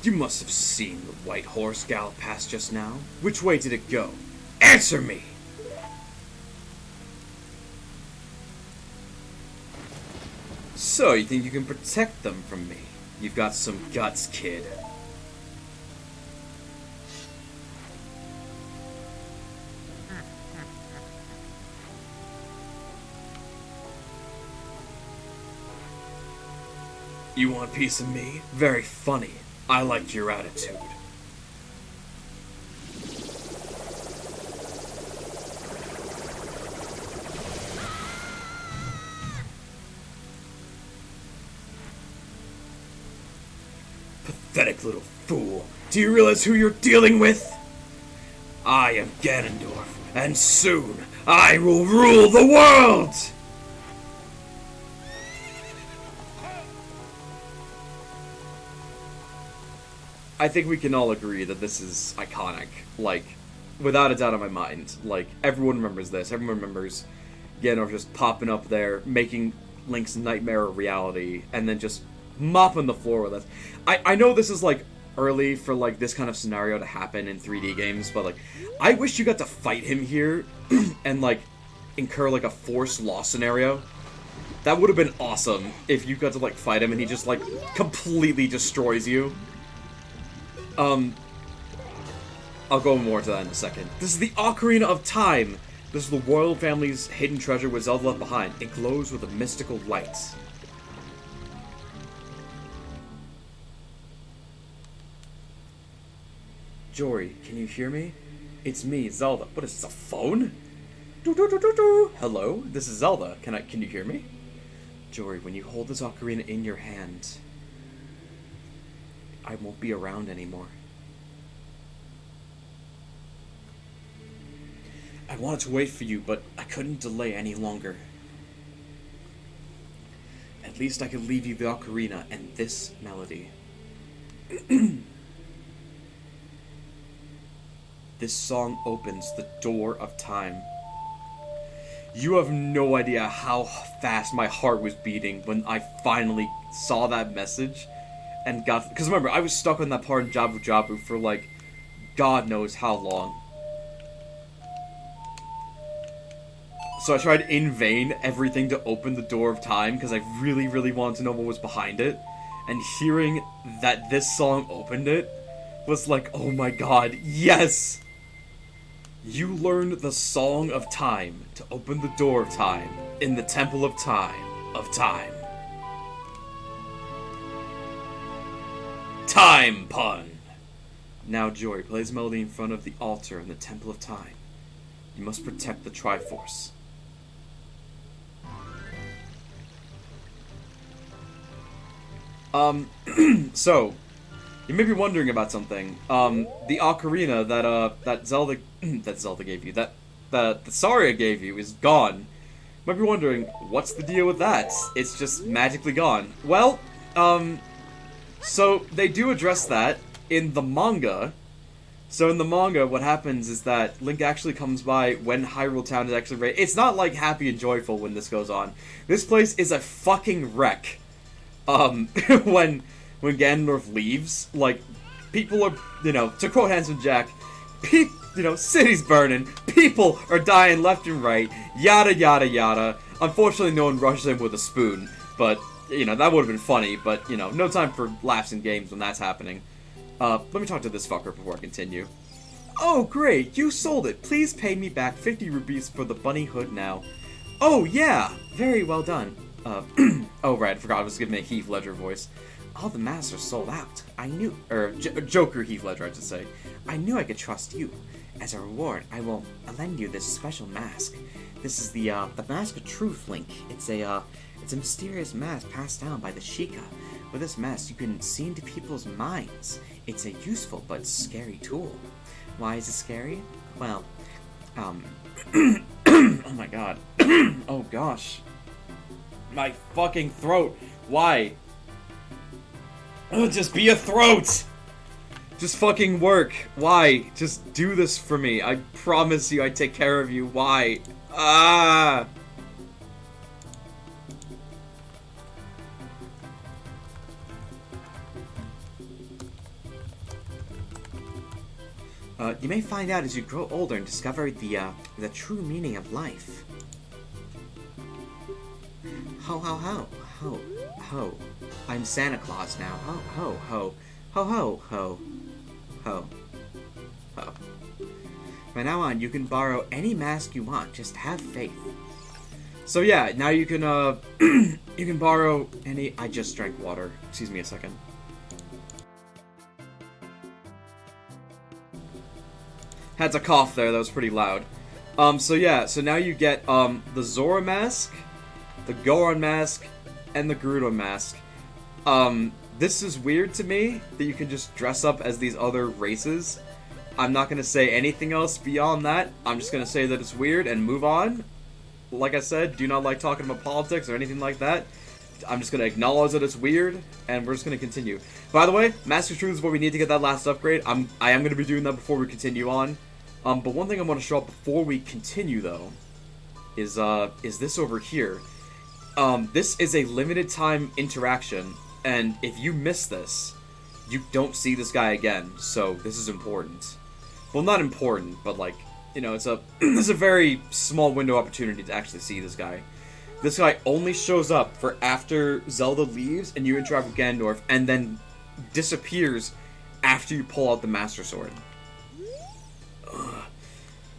You must have seen the white horse gallop past just now. Which way did it go? Answer me! So, you think you can protect them from me? You've got some guts, kid. You want a piece of me? Very funny. I liked your attitude. Pathetic little fool. Do you realize who you're dealing with? I am Ganondorf, and soon I will rule the world! I think we can all agree that this is iconic. Like, without a doubt in my mind. Like, everyone remembers this. Everyone remembers Ganondorf just popping up there, making Link's nightmare a reality, and then just mopping the floor with us. I know this is, like, early for, like, this kind of scenario to happen in 3D games, but, like, I wish you got to fight him here and, like, incur, like, a forced loss scenario. That would have been awesome if you got to, like, fight him and he just, like, completely destroys you. I'll go more to that in a second. This is the Ocarina of Time. This is the royal family's hidden treasure with Zelda left behind. It glows with a mystical light. Jory, can you hear me? It's me, Zelda. What is this, a phone? Hello, this is Zelda. Can you hear me? Jory, when you hold this ocarina in your hand, I won't be around anymore. I wanted to wait for you, but I couldn't delay any longer. At least I could leave you the ocarina and this melody. This song opens the door of time. You have no idea how fast my heart was beating when I finally saw that message and got... Because remember, I was stuck on that part in Jabu Jabu for, like, God knows how long. So I tried in vain everything to open the door of time, because I really, really wanted to know what was behind it. And hearing that this song opened it was like, oh my god, yes! You learned the Song of Time to open the door of time in the Temple of Time of Time. Time pun! Now Jory plays melody in front of the altar in the Temple of Time. You must protect the Triforce. So, you may be wondering about something. The ocarina that Zelda gave you, that Saria gave you, is gone. You might be wondering, what's the deal with that? It's just magically gone. Well, so they do address that in the manga, what happens is that Link actually comes by when Hyrule Town is actually ready. It's not like happy and joyful when this goes on. This place is a fucking wreck. When Ganondorf leaves, like, people are, to quote Handsome Jack, city's burning, people are dying left and right, yada yada yada. Unfortunately, no one rushes in with a spoon, but, that would have been funny, but, no time for laughs and games when that's happening. Let me talk to this fucker before I continue. Oh, great, you sold it. Please pay me back 50 rupees for the bunny hood now. Oh, yeah, very well done. Oh, right, I forgot I was giving a Heath Ledger voice. All the masks are sold out. I knew, Joker Heath Ledger, I should say. I knew I could trust you. As a reward, I will lend you this special mask. This is the Mask of Truth, Link. It's a mysterious mask passed down by the Sheikah. With this mask, you can see into people's minds. It's a useful but scary tool. Why is it scary? Well, oh my god. Oh gosh. My fucking throat. Why? Just be a throat! Just fucking work. Why? Just do this for me. I promise you I take care of you. Why? Ah! You may find out as you grow older and discover the true meaning of life. Ho ho ho. Ho. Ho. I'm Santa Claus now. Ho ho ho. Ho ho ho. Ho. Ho. From now on, you can borrow any mask you want. Just have faith. So yeah, now you can you can borrow any. I just drank water. Excuse me a second. Had to cough there. That was pretty loud. So yeah. So now you get the Zora mask, the Goron mask, and the Gerudo mask. This is weird to me, that you can just dress up as these other races. I'm not gonna say anything else beyond that. I'm just gonna say that it's weird and move on. Like I said, do not like talking about politics or anything like that. I'm just gonna acknowledge that it's weird, and we're just gonna continue. By the way, Master Truth is what we need to get that last upgrade. I am gonna be doing that before we continue on. But one thing I want to show up before we continue, though, is this over here. This is a limited time interaction, and if you miss this, you don't see this guy again, so this is important. Well, not important, but like, it's a very small window opportunity to actually see this guy. This guy only shows up for after Zelda leaves and you interact with Ganondorf, and then disappears after you pull out the Master Sword.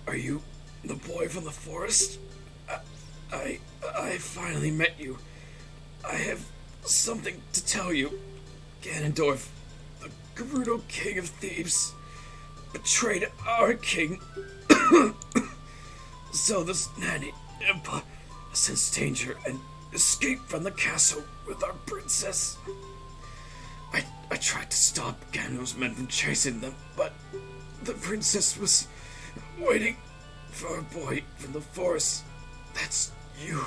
Are you the boy from the forest? I finally met you. I have something to tell you. Ganondorf, the Gerudo King of Thieves, betrayed our king. Zelda's nanny, Impa, sensed danger and escaped from the castle with our princess. I tried to stop Ganondorf's men from chasing them, but the princess was waiting for a boy from the forest. That's you.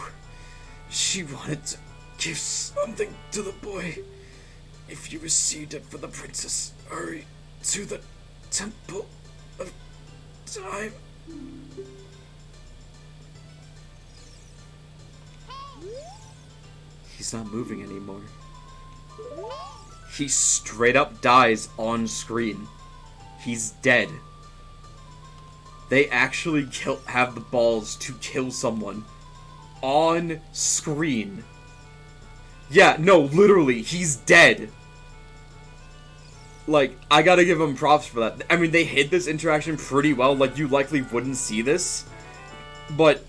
She wanted to give something to the boy. If you received it for the princess, hurry to the Temple of Time. He's not moving anymore. He straight up dies on screen. He's dead. They actually have the balls to kill someone on screen. Yeah, no, literally, he's dead. Like, I gotta give them props for that. I mean, they hid this interaction pretty well. Like, you likely wouldn't see this. But,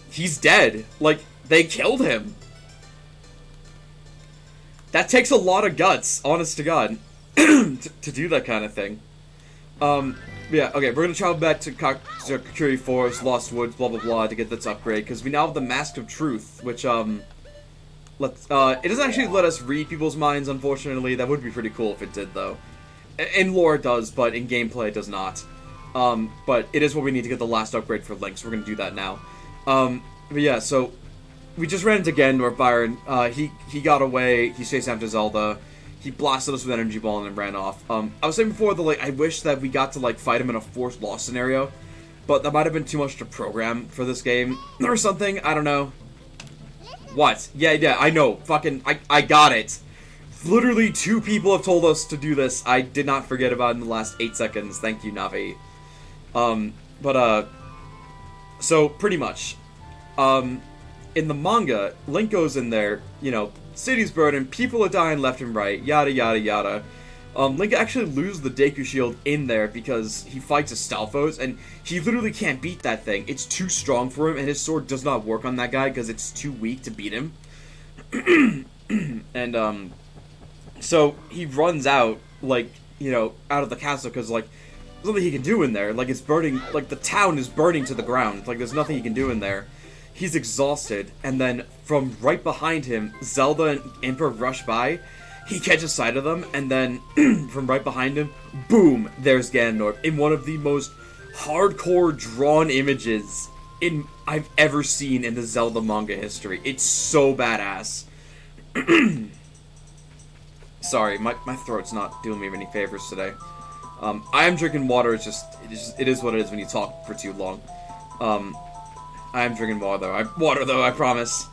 he's dead. Like, they killed him. That takes a lot of guts, honest to God, to do that kind of thing. Yeah, okay, we're gonna travel back to Kakuri Forest, Lost Woods, blah blah blah, to get this upgrade, because we now have the Mask of Truth, which, it doesn't actually let us read people's minds, unfortunately. That would be pretty cool if it did, though. In lore it does, but in gameplay it does not. But it is what we need to get the last upgrade for Link, so we're gonna do that now. But yeah, so we just ran into Ganondorf, Byron. He got away, he chased after Zelda. he blasted us with an energy ball and then ran off. I was saying before that, like, I wish that we got to, like, fight him in a forced loss scenario, but that might have been too much to program for this game, or something, I don't know. What? Yeah, I know, fucking, I got it. Literally 2 people have told us to do this. I did not forget about it in the last 8 seconds, thank you, Navi. So, pretty much, in the manga, Link goes in there, you know, city's burning, people are dying left and right, yada yada yada. Link actually loses the Deku Shield in there because he fights a Stalfos, and he literally can't beat that thing. It's too strong for him, and his sword does not work on that guy because it's too weak to beat him. And, so he runs out, like, you know, out of the castle because, like, there's nothing he can do in there. Like, it's burning, like, the town is burning to the ground. Like, there's nothing he can do in there. He's exhausted, and then from right behind him, Zelda and Impa rush by. He catches sight of them, and then from right behind him, boom, there's Ganondorf in one of the most hardcore drawn images I've ever seen in the Zelda manga history. It's so badass. Sorry, my throat's not doing me any favors today. I am drinking water. It is what it is when you talk for too long. I am drinking water though. I promise.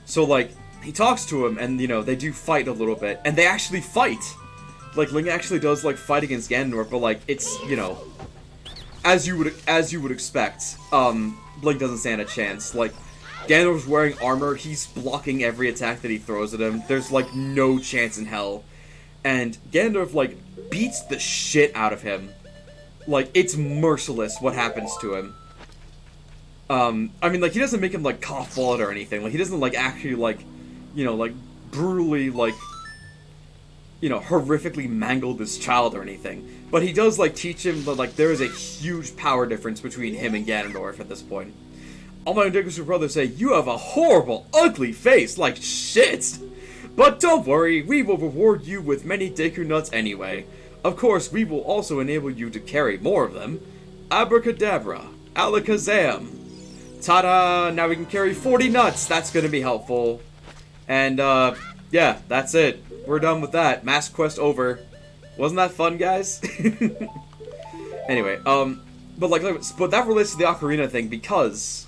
So, like, he talks to him, and, you know, they do fight a little bit, and they actually fight! Like, Link actually does, like, fight against Ganondorf, but, like, it's, you know, as you would expect, Link doesn't stand a chance. Like, Ganondorf's wearing armor, he's blocking every attack that he throws at him, there's, like, no chance in hell. And Ganondorf, like, beats the shit out of him. Like, it's merciless what happens to him. I mean, like, he doesn't make him, like, cough blood or anything. Like, he doesn't, like, actually, like, you know, like, brutally, like, you know, horrifically mangle this child or anything. But he does, like, teach him that, like, there is a huge power difference between him and Ganondorf at this point. All my ridiculous brothers say, you have a horrible, ugly face, like shit! But don't worry, we will reward you with many Deku Nuts anyway. Of course, we will also enable you to carry more of them. Abracadabra. Alakazam. Ta-da! Now we can carry 40 nuts! That's gonna be helpful. And, yeah, that's it. We're done with that. Mask quest over. Wasn't that fun, guys? Anyway, but that relates to the Ocarina thing because,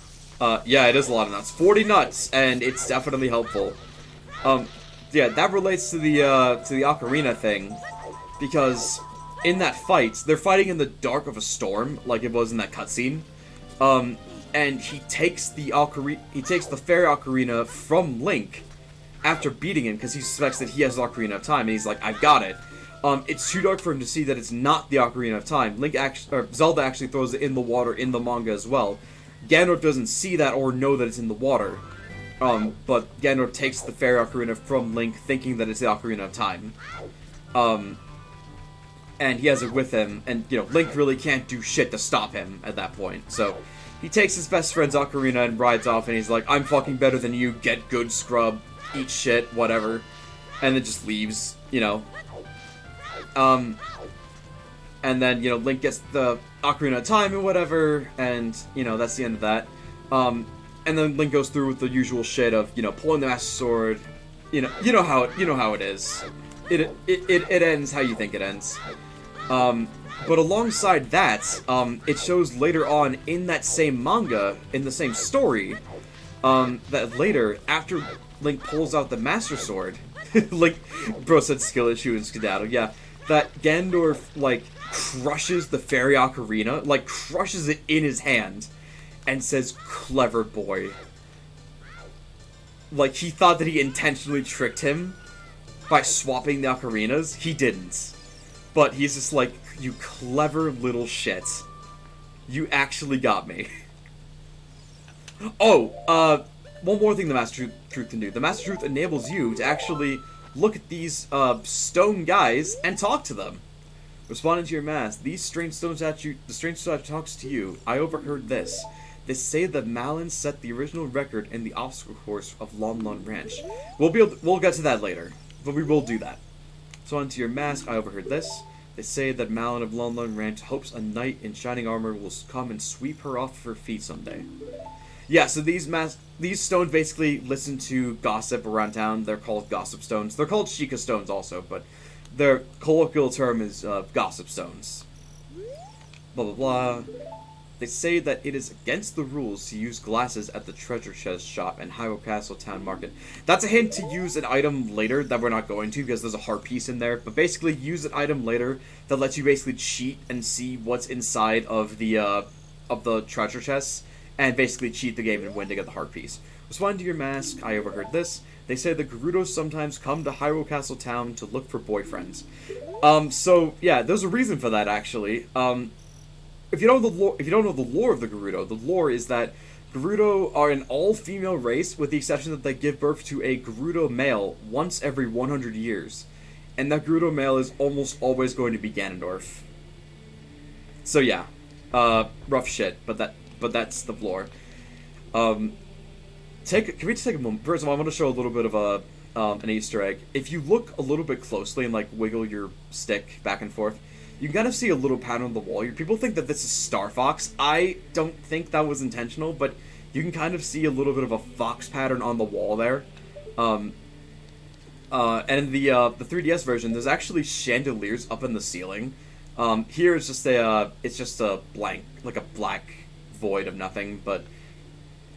yeah, it is a lot of nuts. 40 nuts, and it's definitely helpful. Yeah, that relates to the Ocarina thing because in that fight, they're fighting in the dark of a storm, like it was in that cutscene. And he takes the fairy Ocarina from Link after beating him because he suspects that he has the Ocarina of Time, and he's like, I've got it. It's too dark for him to see that it's not the Ocarina of Time. Zelda actually throws it in the water in the manga as well. Ganondorf doesn't see that or know that it's in the water. But Ganondorf takes the fairy Ocarina from Link thinking that it's the Ocarina of Time. And he has it with him, and, you know, Link really can't do shit to stop him at that point, so he takes his best friend's Ocarina and rides off, and he's like, I'm fucking better than you, get good, scrub, eat shit, whatever, and then just leaves, you know. And then, you know, Link gets the Ocarina of Time and whatever, and, you know, that's the end of that. And then Link goes through with the usual shit of, you know, pulling the Master Sword, you know how it is. It ends how you think it ends. But alongside that, it shows later on in that same manga, in the same story, that later, after Link pulls out the Master Sword, Link, bro said skill issue and skedaddle, yeah, that Ganondorf, like, crushes the fairy Ocarina, like, crushes it in his hand, and says, clever boy. Like, he thought that he intentionally tricked him by swapping the Ocarinas. He didn't. But he's just like, you clever little shit. You actually got me. Oh, one more thing the Master Truth can do. The Master Truth enables you to actually look at these stone guys and talk to them. Responding to your mask, the strange stone statue talks to you. I overheard this. They say that Malin set the original record in the obstacle course of Lon Lon Ranch. We'll get to that later, but we will do that. Responding to your mask, I overheard this. They say that Malin of Lon Lon Ranch hopes a knight in shining armor will come and sweep her off her feet someday. Yeah, so these stones basically listen to gossip around town. They're called gossip stones. They're called Sheikah stones also, but their colloquial term is gossip stones. Blah blah blah. They say that it is against the rules to use glasses at the treasure chest shop and Hyrule Castle Town Market. That's a hint to use an item later that we're not going to because there's a heart piece in there. But basically, use an item later that lets you basically cheat and see what's inside of the treasure chests and basically cheat the game and win to get the heart piece. Responding to your mask, I overheard this. They say the Gerudos sometimes come to Hyrule Castle Town to look for boyfriends. So yeah, there's a reason for that actually. If you don't know the lore of the Gerudo, the lore is that Gerudo are an all-female race, with the exception that they give birth to a Gerudo male once every 100 years, and that Gerudo male is almost always going to be Ganondorf. So yeah, rough shit, but that's the lore. Can we just take a moment? First of all, I want to show a little bit of an Easter egg. If you look a little bit closely and like wiggle your stick back and forth, you can kind of see a little pattern on the wall here. People think that this is Star Fox. I don't think that was intentional, but you can kind of see a little bit of a fox pattern on the wall there. And in the 3DS version, there's actually chandeliers up in the ceiling. Here it's just a blank, like a black void of nothing. But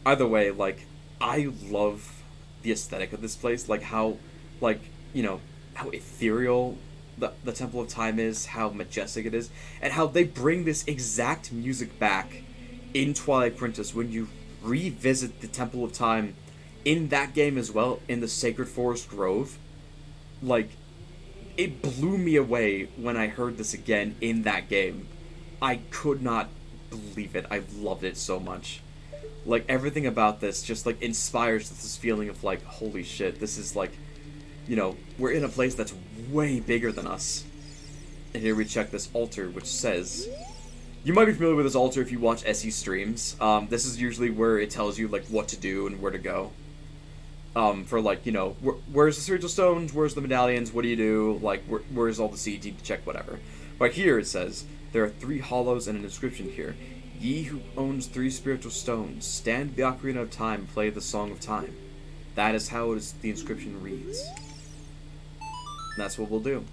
either way, like, I love the aesthetic of this place, like how, like, you know, how ethereal the Temple of Time is, how majestic it is, and how they bring this exact music back in Twilight Princess when you revisit the Temple of Time in that game as well, in the Sacred Forest Grove. Like, it blew me away when I heard this again in that game. I could not believe it. I loved it so much. Like, everything about this just, like, inspires this feeling of, like, holy shit, this is, like, you know, we're in a place that's way bigger than us. And here we check this altar, which says... You might be familiar with this altar if you watch SE streams. This is usually where it tells you, like, what to do and where to go. For, like, you know, where's the spiritual stones, where's the medallions, what do you do, like, where's all the seeds, you need to check whatever. But here it says, there are 3 hollows and an inscription here. Ye who owns 3 spiritual stones, stand the Ocarina of Time, play the Song of Time. That is how the inscription reads. And that's what we'll do.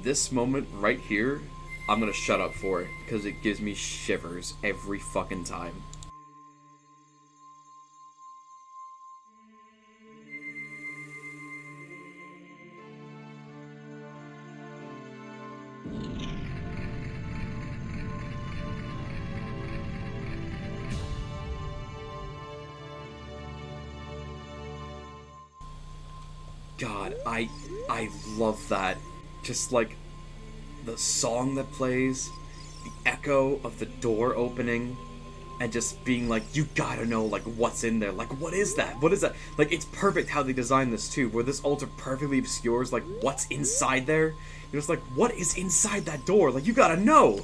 This moment right here, I'm gonna shut up for it, because it gives me shivers every fucking time. God, I love that. Just like the song that plays, the echo of the door opening, and just being like, you gotta know, like, what's in there. Like, what is that? What is that? Like, it's perfect how they designed this, too, where this altar perfectly obscures, like, what's inside there. You're just like, what is inside that door? Like, you gotta know!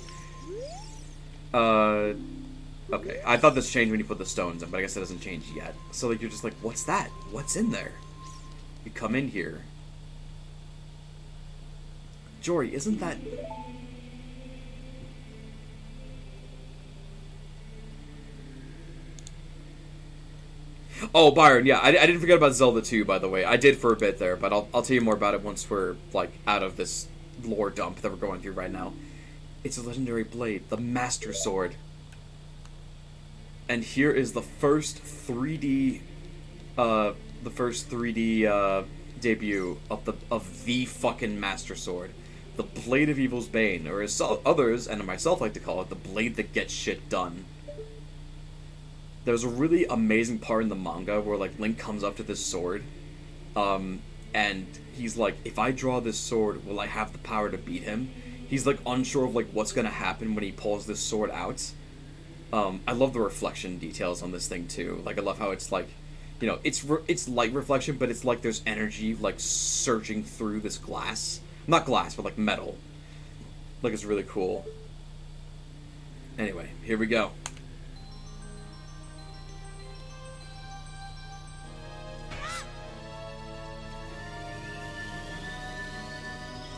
Okay. I thought this changed when you put the stones in, but I guess it doesn't change yet. So, like, you're just like, what's that? What's in there? You come in here. Jory, isn't that... Oh, Byron, yeah, I didn't forget about Zelda 2, by the way. I did for a bit there, but I'll tell you more about it once we're, like, out of this lore dump that we're going through right now. It's a legendary blade, the Master Sword. And here is the first 3D, debut of the fucking Master Sword. The Blade of Evil's Bane, or as others, and myself like to call it, the blade that gets shit done. There's a really amazing part in the manga where, like, Link comes up to this sword, and he's like, if I draw this sword, will I have the power to beat him? He's, like, unsure of, like, what's gonna happen when he pulls this sword out. I love the reflection details on this thing, too. Like, I love how it's, like, you know, it's light reflection, but it's like there's energy like surging through this glass. Not glass, but like metal. Like, it's really cool. Anyway, here we go.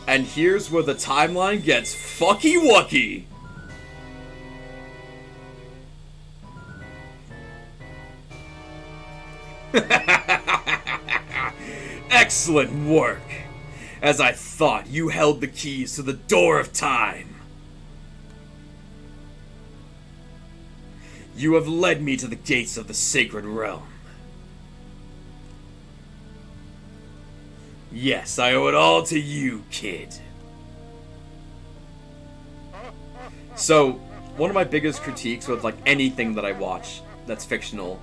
And here's where the timeline gets fucky wucky. Excellent work. As I thought, you held the keys to the door of time. You have led me to the gates of the sacred realm. Yes, I owe it all to you, kid. So, one of my biggest critiques with, like, anything that I watch that's fictional,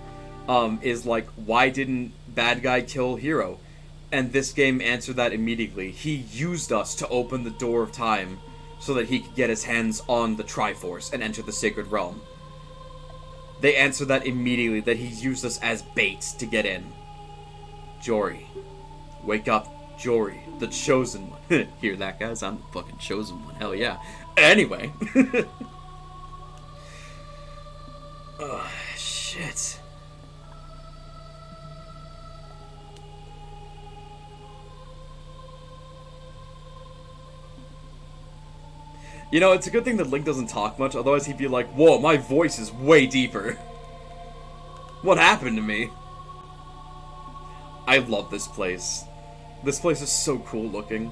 is, like, why didn't bad guy kill hero? And this game answered that immediately. He used us to open the door of time so that he could get his hands on the Triforce and enter the sacred realm. They answered that immediately, that he used us as bait to get in. Jory. Wake up. Jory, the chosen one. Hear that, guys? I'm the fucking chosen one. Hell yeah. Anyway. Oh, shit. You know, it's a good thing that Link doesn't talk much, otherwise he'd be like, whoa, my voice is way deeper. What happened to me? I love this place. This place is so cool looking.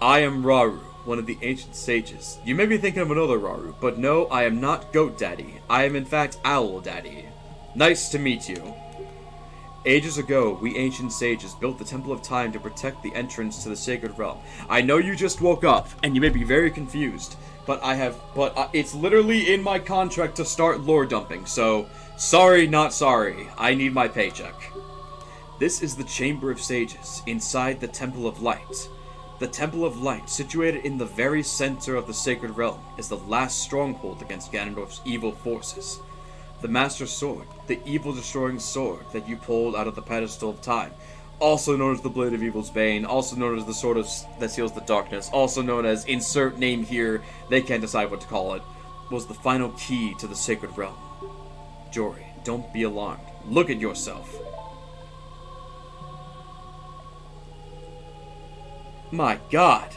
I am Rauru, one of the ancient sages. You may be thinking of another Rauru, but no, I am not Goat Daddy. I am in fact Owl Daddy. Nice to meet you. Ages ago, we ancient sages built the Temple of Time to protect the entrance to the sacred realm. I know you just woke up, and you may be very confused, but it's literally in my contract to start lore dumping, so sorry, not sorry. I need my paycheck. This is the Chamber of Sages, inside the Temple of Light. The Temple of Light, situated in the very center of the Sacred Realm, is the last stronghold against Ganondorf's evil forces. The Master Sword, the evil-destroying sword that you pulled out of the pedestal of time, also known as the Blade of Evil's Bane, also known as the Sword that seals the darkness, also known as insert name here, they can't decide what to call it, was the final key to the Sacred Realm. Jory, don't be alarmed. Look at yourself. My god.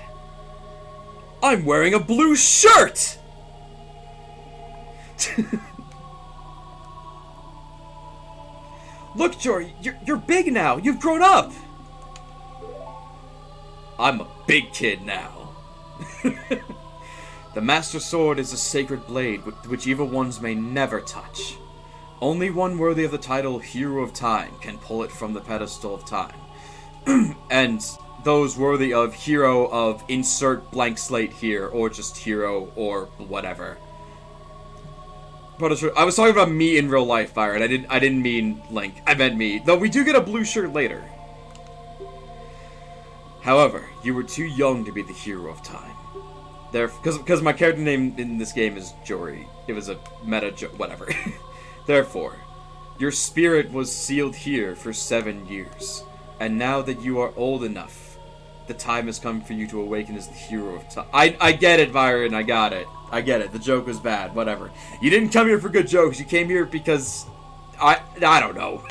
I'm wearing a blue shirt! Look, Jory, you're big now. You've grown up. I'm a big kid now. The Master Sword is a sacred blade which evil ones may never touch. Only one worthy of the title Hero of Time can pull it from the pedestal of time. And those worthy of hero of insert blank slate here, or just hero, or whatever. But I was talking about me in real life, Byron. I didn't mean Link. I meant me. Though we do get a blue shirt later. However, you were too young to be the hero of time. Because my character name in this game is Jory. It was a meta whatever. Therefore, your spirit was sealed here for 7 years. And now that you are old enough, the time has come for you to awaken as the hero of time. I get it, Byron. I got it. I get it. The joke was bad. Whatever. You didn't come here for good jokes. You came here because... I don't know.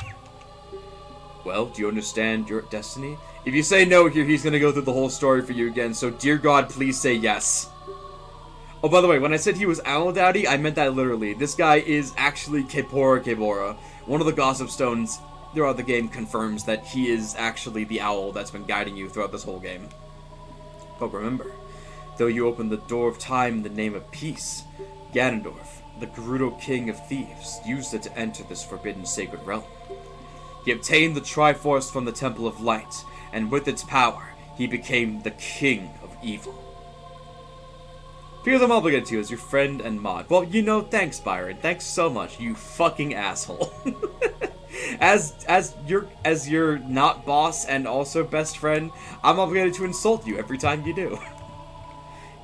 Well, do you understand your destiny? If you say no here, he's going to go through the whole story for you again. So, dear God, please say yes. Oh, by the way, when I said he was Owl Daddy, I meant that literally. This guy is actually Kebora. One of the Gossip Stones throughout the game confirms that he is actually the owl that's been guiding you throughout this whole game. But remember, though you opened the door of time in the name of peace, Ganondorf, the Gerudo King of Thieves, used it to enter this forbidden sacred realm. He obtained the Triforce from the Temple of Light, and with its power, he became the King of Evil. Because I'm obligated to you as your friend and mod. Well, you know, thanks, Byron. Thanks so much, you fucking asshole. As your not boss and also best friend, I'm obligated to insult you every time you do.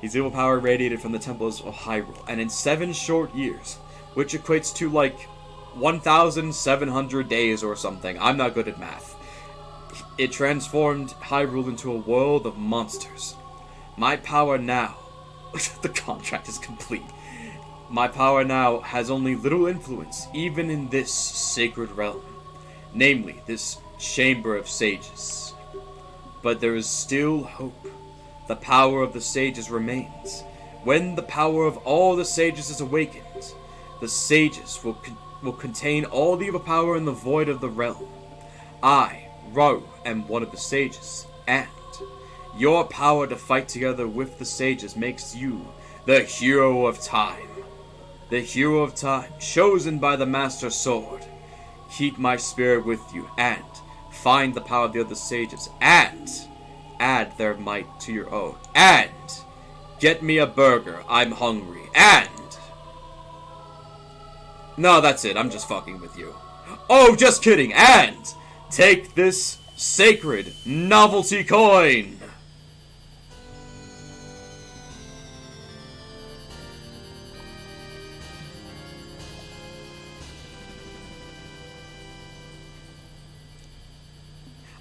His evil power radiated from the temples of Hyrule, and in 7 short years, which equates to like 1,700 days or something. I'm not good at math. It transformed Hyrule into a world of monsters. My power now... the contract is complete. My power now has only little influence, even in this sacred realm. Namely, this Chamber of Sages. But there is still hope. The power of the sages remains. When the power of all the sages is awakened, the sages will contain all the evil power in the void of the realm. I, Ro, am one of the sages, and your power to fight together with the sages makes you the hero of time. The hero of time, chosen by the Master Sword. Keep my spirit with you, and find the power of the other sages, and add their might to your own, and get me a burger, I'm hungry, and... No, that's it, I'm just fucking with you. Oh, just kidding, and take this sacred novelty coin!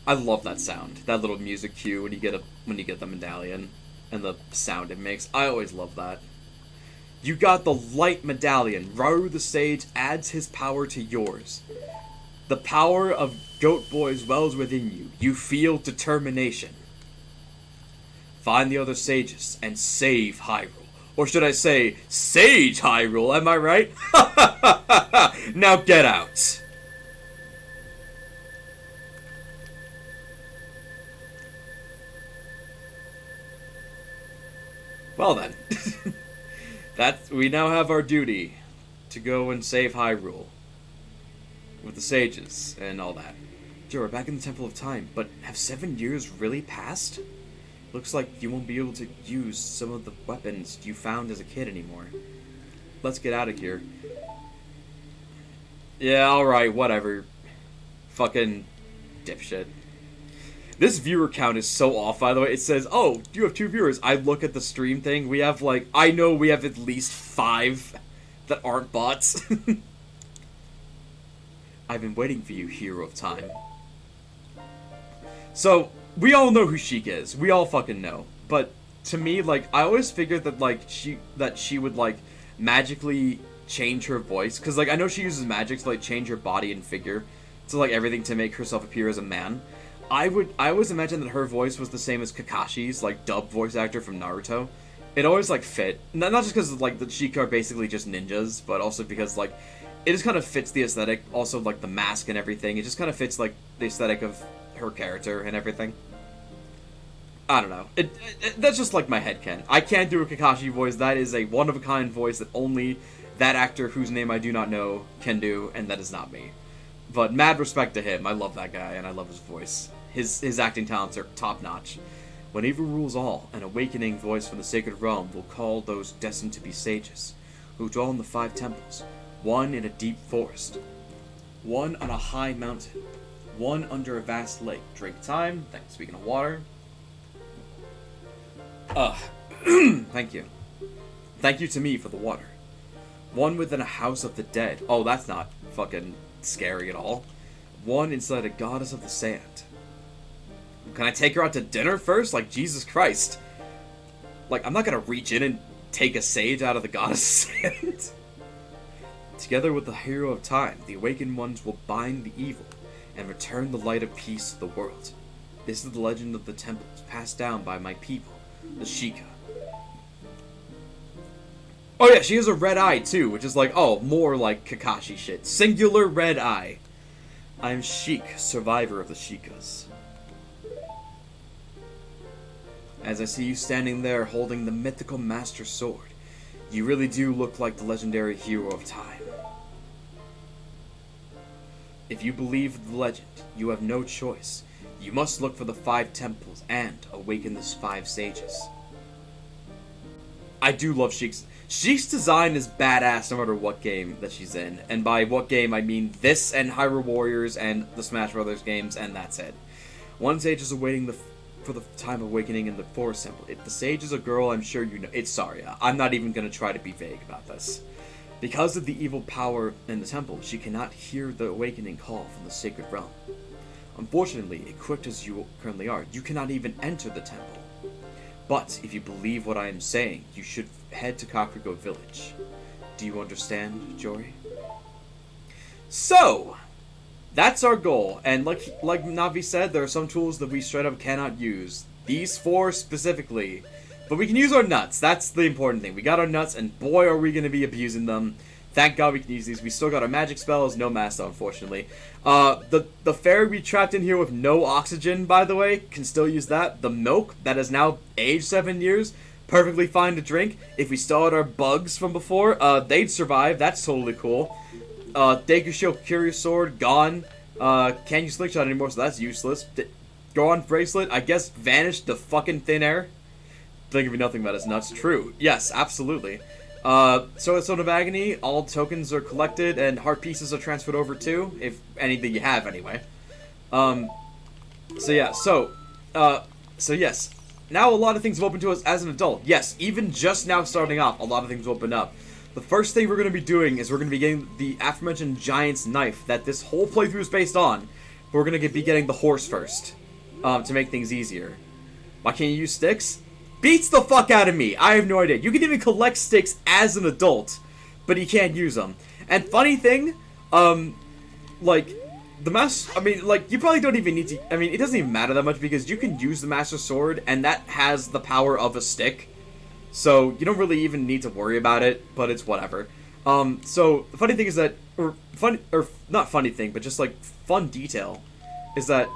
I love that sound. That little music cue when you get the medallion and the sound it makes. I always love that. You got the light medallion. Rauru the Sage adds his power to yours. The power of Goat Boy wells within you. You feel determination. Find the other sages and save Hyrule. Or should I say, Sage Hyrule, am I right? Now get out. Well then, we now have our duty to go and save Hyrule with the sages and all that. Joe, we're back in the Temple of Time, but have 7 years really passed? Looks like you won't be able to use some of the weapons you found as a kid anymore. Let's get out of here. Yeah, alright, whatever. Fucking dipshit. This viewer count is so off, by the way. It says, oh, you have 2 viewers. I look at the stream thing. We have, like, I know we have at least 5 that aren't bots. I've been waiting for you, hero of time. So, we all know who Sheik is. We all fucking know. But, to me, like, I always figured that, like, she would, like, magically change her voice. Because, like, I know she uses magic to, like, change her body and figure. To, like, everything to make herself appear as a man. I always imagine that her voice was the same as Kakashi's, like, dub voice actor from Naruto. It always, like, fit. Not just because, like, the Sheik are basically just ninjas, but also because, like, it just kind of fits the aesthetic. Also, like, the mask and everything. It just kind of fits, like, the aesthetic of her character and everything. I don't know. That's just, like, my headcanon. I can't do a Kakashi voice. That is a one-of-a-kind voice that only that actor, whose name I do not know, can do, and that is not me. But mad respect to him. I love that guy, and I love his voice. His acting talents are top-notch. When evil rules all, an awakening voice from the sacred realm will call those destined to be sages, who dwell in the 5 temples, one in a deep forest, one on a high mountain, one under a vast lake. Drink time. Speaking of water. Thank you. Thank you to me for the water. One within a house of the dead. Oh, that's not fucking scary at all. One inside a goddess of the sand. Can I take her out to dinner first? Like, Jesus Christ. Like, I'm not gonna reach in and take a sage out of the goddess of sand. Together with the hero of time, the awakened ones will bind the evil and return the light of peace to the world. This is the legend of the temples passed down by my people, the Sheikah. Oh yeah, she has a red eye too, which is like, oh, more like Kakashi shit. Singular red eye. I am Sheik, survivor of the Sheikahs. As I see you standing there holding the mythical Master Sword, you really do look like the legendary hero of time. If you believe the legend, you have no choice. You must look for the 5 temples and awaken the 5 sages. I do love Sheik's. Sheik's design is badass no matter what game that she's in. And by what game, I mean this and Hyrule Warriors and the Smash Brothers games, and that's it. One sage is awaiting for the time of awakening in the forest temple. If the sage is a girl, I'm sure you know. It's sorry, I'm not even going to try to be vague about this. Because of the evil power in the temple, she cannot hear the awakening call from the sacred realm. Unfortunately, equipped as you currently are, you cannot even enter the temple. But if you believe what I am saying, you should head to Kakariko Village. Do you understand, Jory? So, that's our goal. And like Navi said, there are some tools that we straight up cannot use. These 4 specifically. But we can use our nuts. That's the important thing. We got our nuts, and boy, are we going to be abusing them. Thank God we can use these. We still got our magic spells. No master, unfortunately. The fairy we trapped in here with no oxygen, by the way, can still use that. The milk, that is now aged 7 years, perfectly fine to drink. If we still had our bugs from before, they'd survive. That's totally cool. Dekusho Curious Sword, gone. Can't use Slingshot anymore, so that's useless. Gone Bracelet, I guess, vanished to fucking thin air. Think of nothing about his nuts. True. Yes, absolutely. So at Stone of Agony, all tokens are collected and heart pieces are transferred over too, if anything you have anyway. So yes. Now a lot of things have opened to us as an adult. Yes, even just now starting off, a lot of things open up. The first thing we're going to be doing is we're going to be getting the aforementioned Giant's Knife that this whole playthrough is based on. We're going to be getting the horse first, to make things easier. Why can't you use sticks? Beats the fuck out of me. I have no idea. You can even collect sticks as an adult, but you can't use them. And funny thing, like, the master, I mean, like, you probably don't even need to, I mean, it doesn't even matter that much because you can use the Master Sword and that has the power of a stick. So, you don't really even need to worry about it, but it's whatever. So, the funny thing is that, not funny thing, but just, like, fun detail, is that,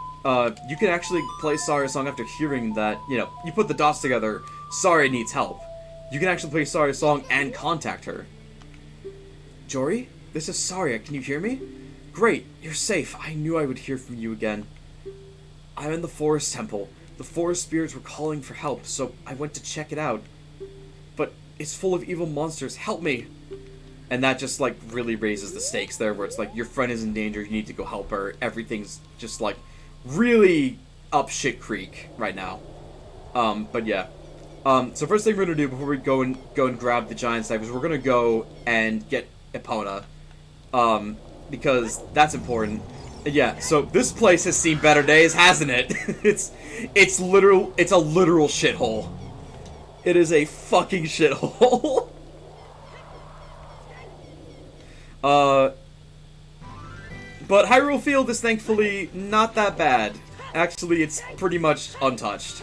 you can actually play Saria's song after hearing that, you know, you put the dots together, Saria needs help. You can actually play Saria's song and contact her. Jory? This is Saria, can you hear me? Great, you're safe. I knew I would hear from you again. I'm in the forest temple. The forest spirits were calling for help, so I went to check it out. But it's full of evil monsters. Help me! And that just, like, really raises the stakes there, where it's like, your friend is in danger, you need to go help her. Everything's just, like, really up shit creek right now. But yeah. So first thing we're gonna do before we go and grab the Giant's Knife is we're gonna go and get Epona. Because that's important. Yeah, so this place has seen better days, hasn't it? it's a literal shithole. It is a fucking shithole. But Hyrule Field is thankfully not that bad. Actually, it's pretty much untouched.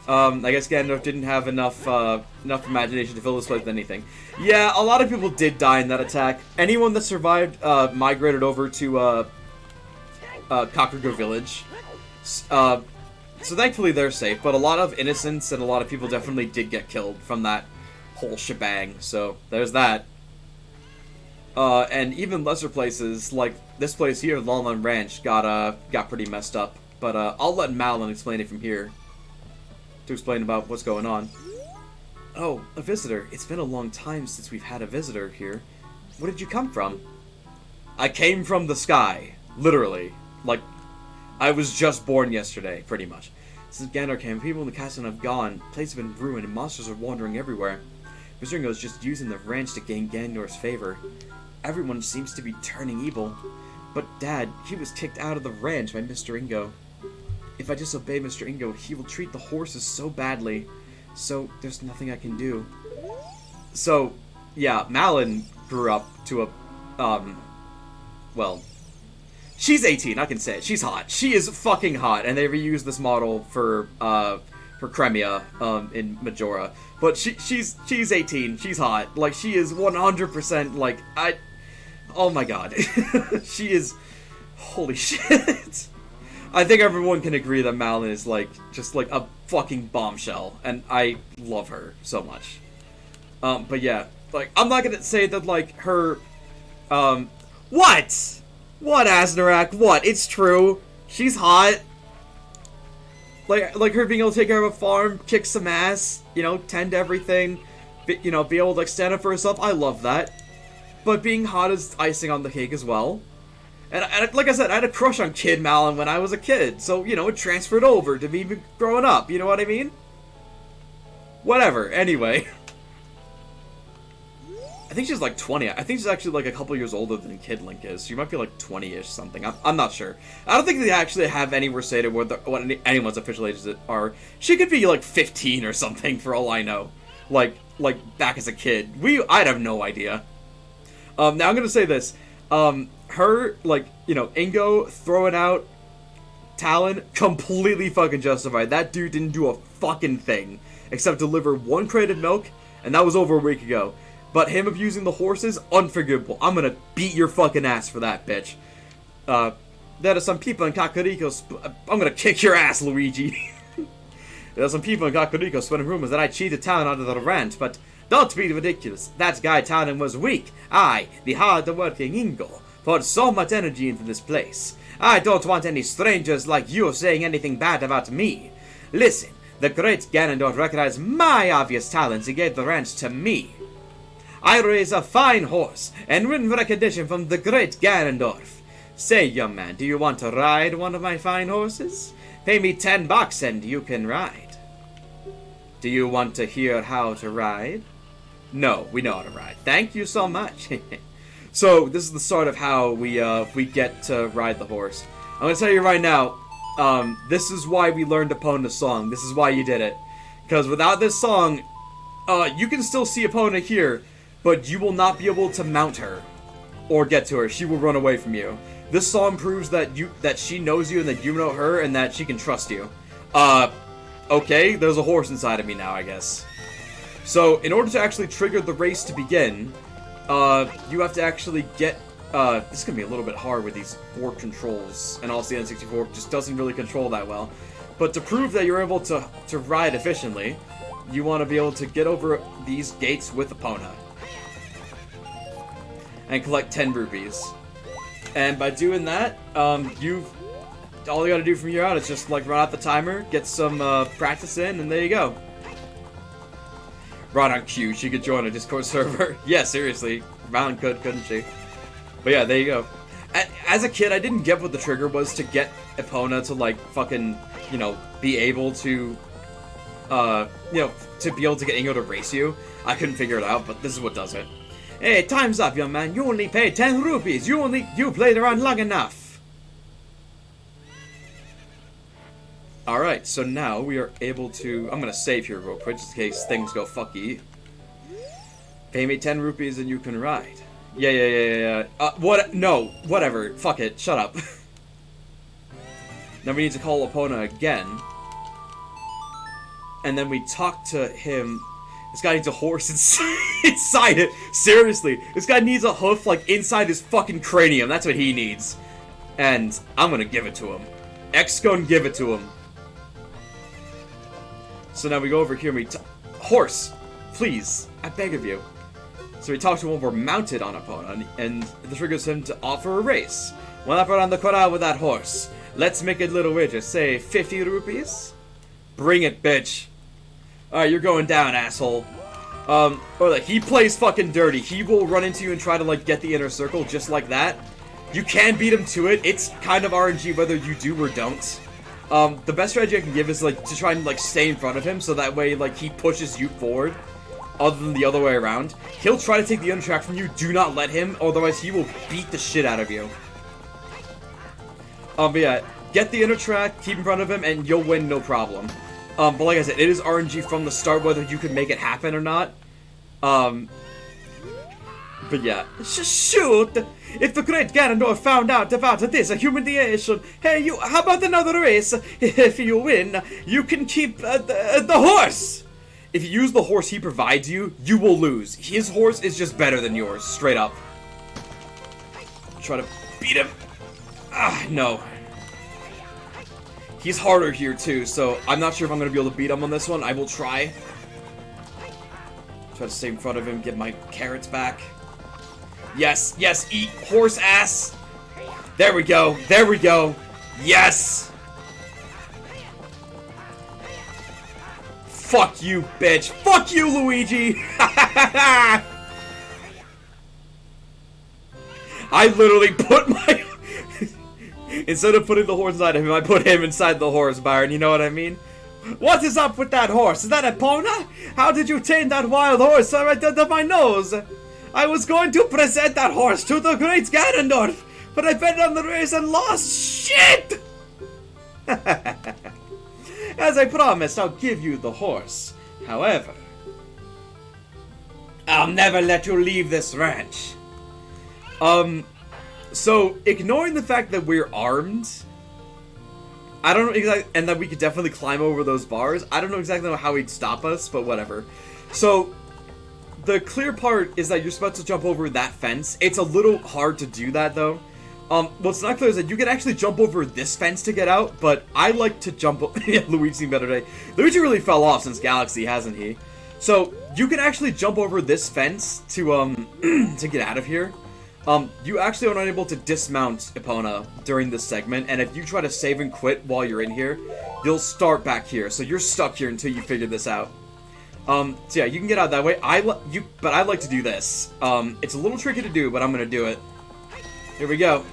I guess Ganondorf didn't have enough imagination to fill this place with anything. Yeah, a lot of people did die in that attack. Anyone that survived migrated over to Kakariko Village. So thankfully they're safe, but a lot of innocents and a lot of people definitely did get killed from that whole shebang. So there's that. And even lesser places, like this place here, Lawland Ranch, got pretty messed up. But I'll let Malin explain it from here. To explain about what's going on. Oh, a visitor. It's been a long time since we've had a visitor here. Where did you come from? I came from the sky. Literally. Like, I was just born yesterday, pretty much. Since Ganondorf came, people in the castle have gone. Places have been ruined and monsters are wandering everywhere. Mr. Ingo is just using the ranch to gain Ganondorf's favor. Everyone seems to be turning evil. But Dad, he was kicked out of the ranch by Mr. Ingo. If I disobey Mr. Ingo, he will treat the horses so badly. So, there's nothing I can do. So, yeah, Malin grew up to a, well, she's 18, I can say it. She's hot. She is fucking hot, and they reused this model for Cremia, in Majora. But she's 18, she's hot. Like, she is 100%, like, oh my god. She is, holy shit. I think everyone can agree that Malin is, like, just, like, a fucking bombshell, and I love her so much. But yeah, like, I'm not gonna say that, like, her, what? What, Asnarak? What? It's true. She's hot. Like her being able to take care of a farm, kick some ass, you know, tend to everything, be able to, like, stand up for herself, I love that. But being hot is icing on the cake as well. And like I said, I had a crush on Kid Malin when I was a kid, so, it transferred over to me growing up, you know what I mean? Whatever, anyway. I think she's like 20. I think she's actually like a couple years older than Kid Link is. She might be like 20-ish something. I'm not sure. I don't think they actually have anywhere stated what anyone's official ages are. She could be like 15 or something for all I know. Like back as a kid. I'd have no idea. Now I'm gonna say this. Her, like, you know, Ingo throwing out Talon, completely fucking justified. That dude didn't do a fucking thing except deliver 1 crate of milk, and that was over a week ago. But him abusing the horses, unforgivable. I'm gonna beat your fucking ass for that, bitch. There are some people in Kakariko I'm gonna kick your ass, Luigi. There are some people in Kakariko spreading rumors that I cheated Talon out of the rent, but don't be ridiculous. That guy Talon was weak. I, the hard-working Ingo, poured so much energy into this place. I don't want any strangers like you saying anything bad about me. Listen, the great Ganondorf recognized my obvious talents and gave the ranch to me. I raise a fine horse and win recognition from the great Ganondorf. Say, young man, do you want to ride one of my fine horses? Pay me $10 and you can ride. Do you want to hear how to ride? No, we know how to ride. Thank you so much. So, this is the start of how we get to ride the horse. I'm gonna tell you right now, this is why we learned Epona's song. This is why you did it. Because without this song, you can still see Epona here, but you will not be able to mount her or get to her. She will run away from you. This song proves that she knows you and that you know her and that she can trust you. Okay, there's a horse inside of me now, I guess. So, in order to actually trigger the race to begin, you have to actually get... this is going to be a little bit hard with these board controls, and also the N64 just doesn't really control that well. But to prove that you're able to ride efficiently, you want to be able to get over these gates with Epona. And collect 10 rupees. And by doing that, all you gotta do from here out is just like run out the timer, get some practice in, and there you go. Right on cue, she could join a Discord server. Yeah, seriously, Malin couldn't she? But yeah, there you go. As a kid, I didn't get what the trigger was to get Epona to like fucking, you know, be able to, you know, to be able to get Ingo to race you. I couldn't figure it out, but this is what does it. Hey, time's up, young man. You only paid 10 rupees. You played around long enough. Alright, so now we are able to... I'm gonna save here real quick, just in case things go fucky. Pay me 10 rupees and you can ride. Yeah. What? No, whatever. Fuck it. Shut up. Now we need to call Epona again. And then we talk to him... This guy needs a horse inside it. Seriously. This guy needs a hoof, like, inside his fucking cranium. That's what he needs. And I'm gonna give it to him. X-Gon give it to him. So now we go over here and we horse! Please. I beg of you. So we talk to him when we're mounted on Epona, and this triggers him to offer a race. When I put on the corral with that horse, let's make it a little wager. Say 50 rupees? Bring it, bitch. Alright, you're going down, asshole. Or like, he plays fucking dirty. He will run into you and try to, like, get the inner circle just like that. You can beat him to it. It's kind of RNG whether you do or don't. The best strategy I can give is, like, to try and, like, stay in front of him so that way, like, he pushes you forward. Other than the other way around. He'll try to take the inner track from you. Do not let him, otherwise he will beat the shit out of you. But yeah, get the inner track, keep in front of him, and you'll win no problem. But like I said, it is RNG from the start whether you can make it happen or not. But yeah. Shoot! If the great Ganondorf found out about this humiliation, hey, how about another race? If you win, you can keep the horse! If you use the horse he provides you, you will lose. His horse is just better than yours, straight up. Try to beat him. Ah, no. He's harder here too, so I'm not sure if I'm going to be able to beat him on this one. I will try. Try to stay in front of him, get my carrots back. Yes, eat horse ass. There we go, Yes! Fuck you, bitch. Fuck you, Luigi! I literally put my... Instead of putting the horse inside of him, I put him inside the horse, Byron. You know what I mean? What is up with that horse? Is that Epona? How did you tame that wild horse right under my nose? I was going to present that horse to the great Ganondorf, but I bet on the race and lost. Shit! As I promised, I'll give you the horse. However, I'll never let you leave this ranch. So, ignoring the fact that we're armed, I don't know exactly, and that we could definitely climb over those bars, I don't know exactly how he'd stop us, but whatever. So, the clear part is that you're supposed to jump over that fence. It's a little hard to do that, though. What's not clear is that you can actually jump over this fence to get out, but I like to jump... Yeah, Luigi's seen better day. Luigi really fell off since Galaxy, hasn't he? So, you can actually jump over this fence to, to get out of here. You actually are unable to dismount Epona during this segment, and if you try to save and quit while you're in here, you'll start back here, so you're stuck here until you figure this out. So yeah, you can get out that way. But I like to do this. It's a little tricky to do, but I'm gonna do it. Here we go.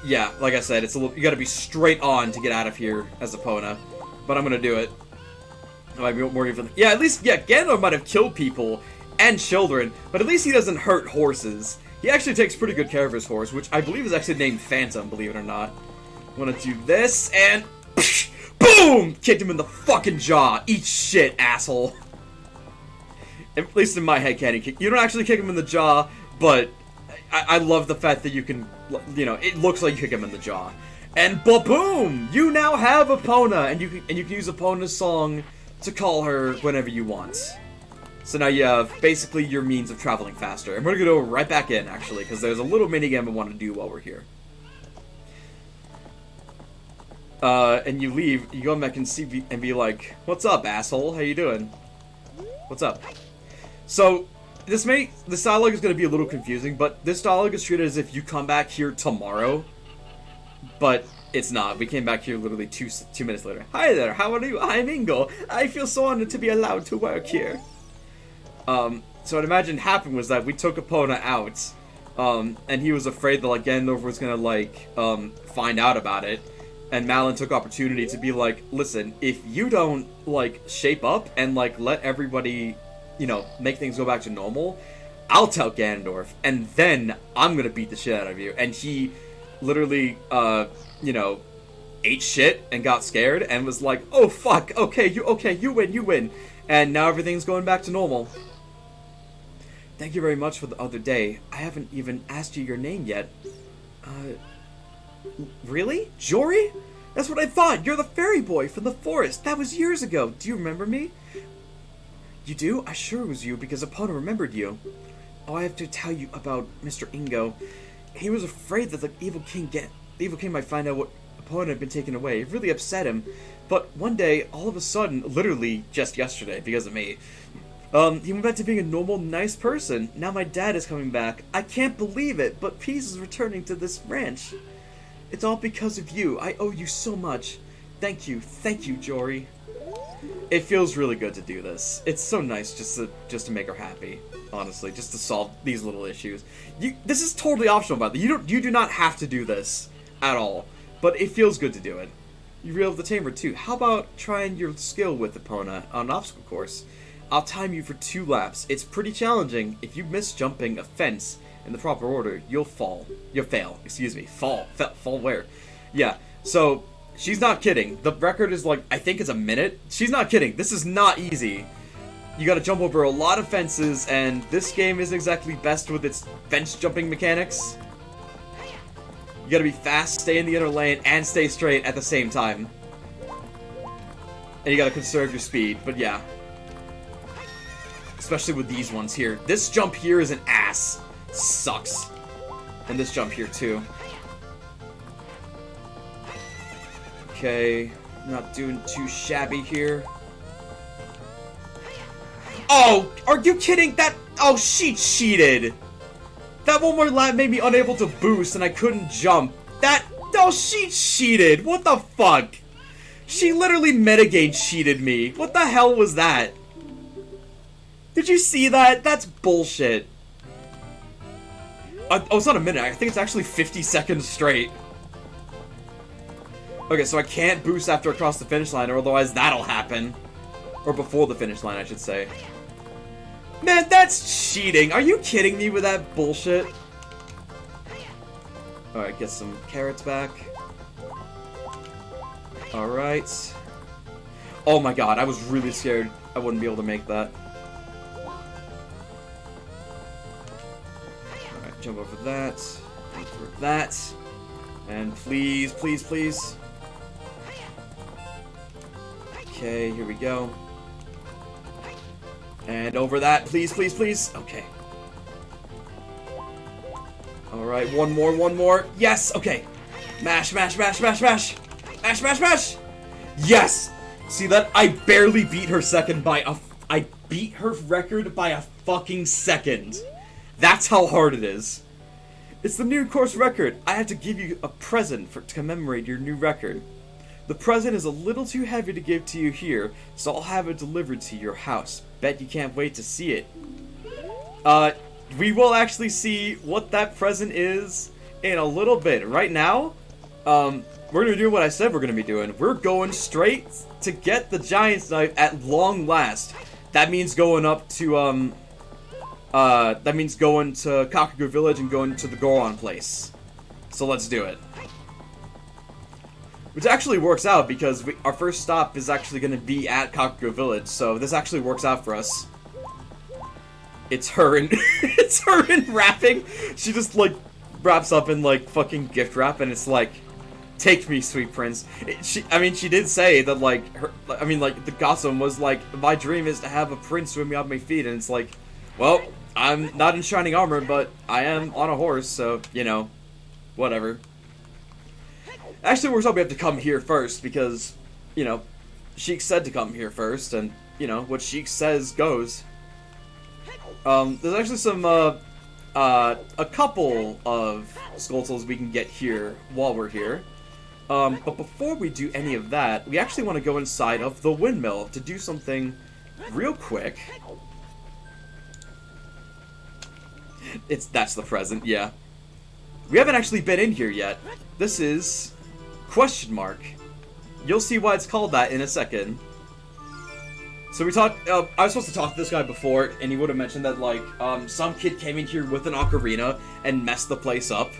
Yeah, like I said, it's a little, you gotta be straight on to get out of here as Epona, but I'm gonna do it. I might be more even. Yeah, at least, yeah, Ganondorf might have killed people and children, but at least he doesn't hurt horses. He actually takes pretty good care of his horse, which I believe is actually named Phantom, believe it or not. I'm gonna do this, and boom! Kicked him in the fucking jaw. Eat shit, asshole. At least in my head canon, you don't actually kick him in the jaw, but I love the fact that you can, you know, it looks like you kick him in the jaw. And ba-boom! You now have Epona, and you can use Epona's song to call her whenever you want. So now you have basically your means of traveling faster. And we're gonna go right back in, actually, because there's a little minigame I want to do while we're here. And you leave, you go back and see and be like, "What's up, asshole? How you doing? What's up?" So this dialogue is gonna be a little confusing, but this dialogue is treated as if you come back here tomorrow, but it's not. We came back here literally two minutes later. Hi there, how are you? I'm Ingo. I feel so honored to be allowed to work here. So I'd imagine happened was that we took Epona out, and he was afraid that, like, Ganondorf was gonna, like, find out about it, and Malon took opportunity to be like, listen, if you don't, like, shape up and, like, let everybody, you know, make things go back to normal, I'll tell Ganondorf, and then I'm gonna beat the shit out of you. And he literally, you know, ate shit and got scared and was like, oh fuck, okay, you win, and now everything's going back to normal. Thank you very much for the other day. I haven't even asked you your name yet. Really? Jory? That's what I thought! You're the fairy boy from the forest! That was years ago! Do you remember me? You do? I sure it was you, because Epona remembered you. Oh, I have to tell you about Mr. Ingo. He was afraid that the evil king might find out what Epona had been taken away. It really upset him. But one day, all of a sudden, literally just yesterday, because of me, he went back to being a normal, nice person. Now my dad is coming back. I can't believe it, but peace is returning to this ranch. It's all because of you. I owe you so much. Thank you, Jory. It feels really good to do this. It's so nice just to make her happy, honestly, just to solve these little issues. This is totally optional, by the way. You do not have to do this at all, but it feels good to do it. You reeled the tamer too. How about trying your skill with Epona on an obstacle course? I'll time you for 2 laps. It's pretty challenging. If you miss jumping a fence in the proper order, you'll fail. Excuse me. Fall where? Yeah. So she's not kidding. The record is like, I think it's a minute. She's not kidding. This is not easy. You gotta jump over a lot of fences, and this game isn't exactly best with its fence jumping mechanics. You gotta be fast, stay in the inner lane, and stay straight at the same time. And you gotta conserve your speed, but yeah. Especially with these ones here. This jump here is an ass. Sucks. And this jump here too. Okay, not doing too shabby here. Oh, are you kidding? Oh, she cheated. That one more lap made me unable to boost and I couldn't jump. Oh, she cheated. What the fuck? She literally metagame cheated me. What the hell was that? Did you see that? That's bullshit. Oh, it's not a minute. I think it's actually 50 seconds straight. Okay, so I can't boost after I cross the finish line, or otherwise that'll happen. Or before the finish line, I should say. Man, that's cheating. Are you kidding me with that bullshit? Alright, get some carrots back. Alright. Oh my god, I was really scared I wouldn't be able to make that. Alright, jump over that. Over that. And please, please, please. Okay, here we go. And over that, please, please, please. Okay. Alright, one more, one more. Yes, okay. Mash, mash, mash, mash, mash. Mash, mash, mash. Yes! See that? I barely beat her second by I beat her record by a fucking second. That's how hard it is. It's the new course record. I have to give you a present to commemorate your new record. The present is a little too heavy to give to you here, so I'll have it delivered to your house. Bet you can't wait to see it. We will actually see what that present is in a little bit. Right now, we're gonna do what I said we're gonna be doing. We're going straight to get the Giant's Knife at long last. That means going up to, that means going to Kakugo Village and going to the Goron place. So let's do it. Which actually works out because our first stop is actually going to be at Kakugo Village, so this actually works out for us. It's her in it's her in wrapping. She just like wraps up in like fucking gift wrap, and it's like, take me, sweet prince. I mean, she did say that like the gossip was like, my dream is to have a prince swim me off my feet, and it's like, well, I'm not in shining armor, but I am on a horse, so you know, whatever. Actually, works out we have to come here first because, you know, Sheik said to come here first, and you know what Sheik says goes. There's actually some a couple of Skulltulas we can get here while we're here. But before we do any of that, we actually want to go inside of the windmill to do something real quick. That's the present, yeah. We haven't actually been in here yet. This is question mark. You'll see why it's called that in a second. So we talked, I was supposed to talk to this guy before, and he would have mentioned that, like, some kid came in here with an ocarina and messed the place up.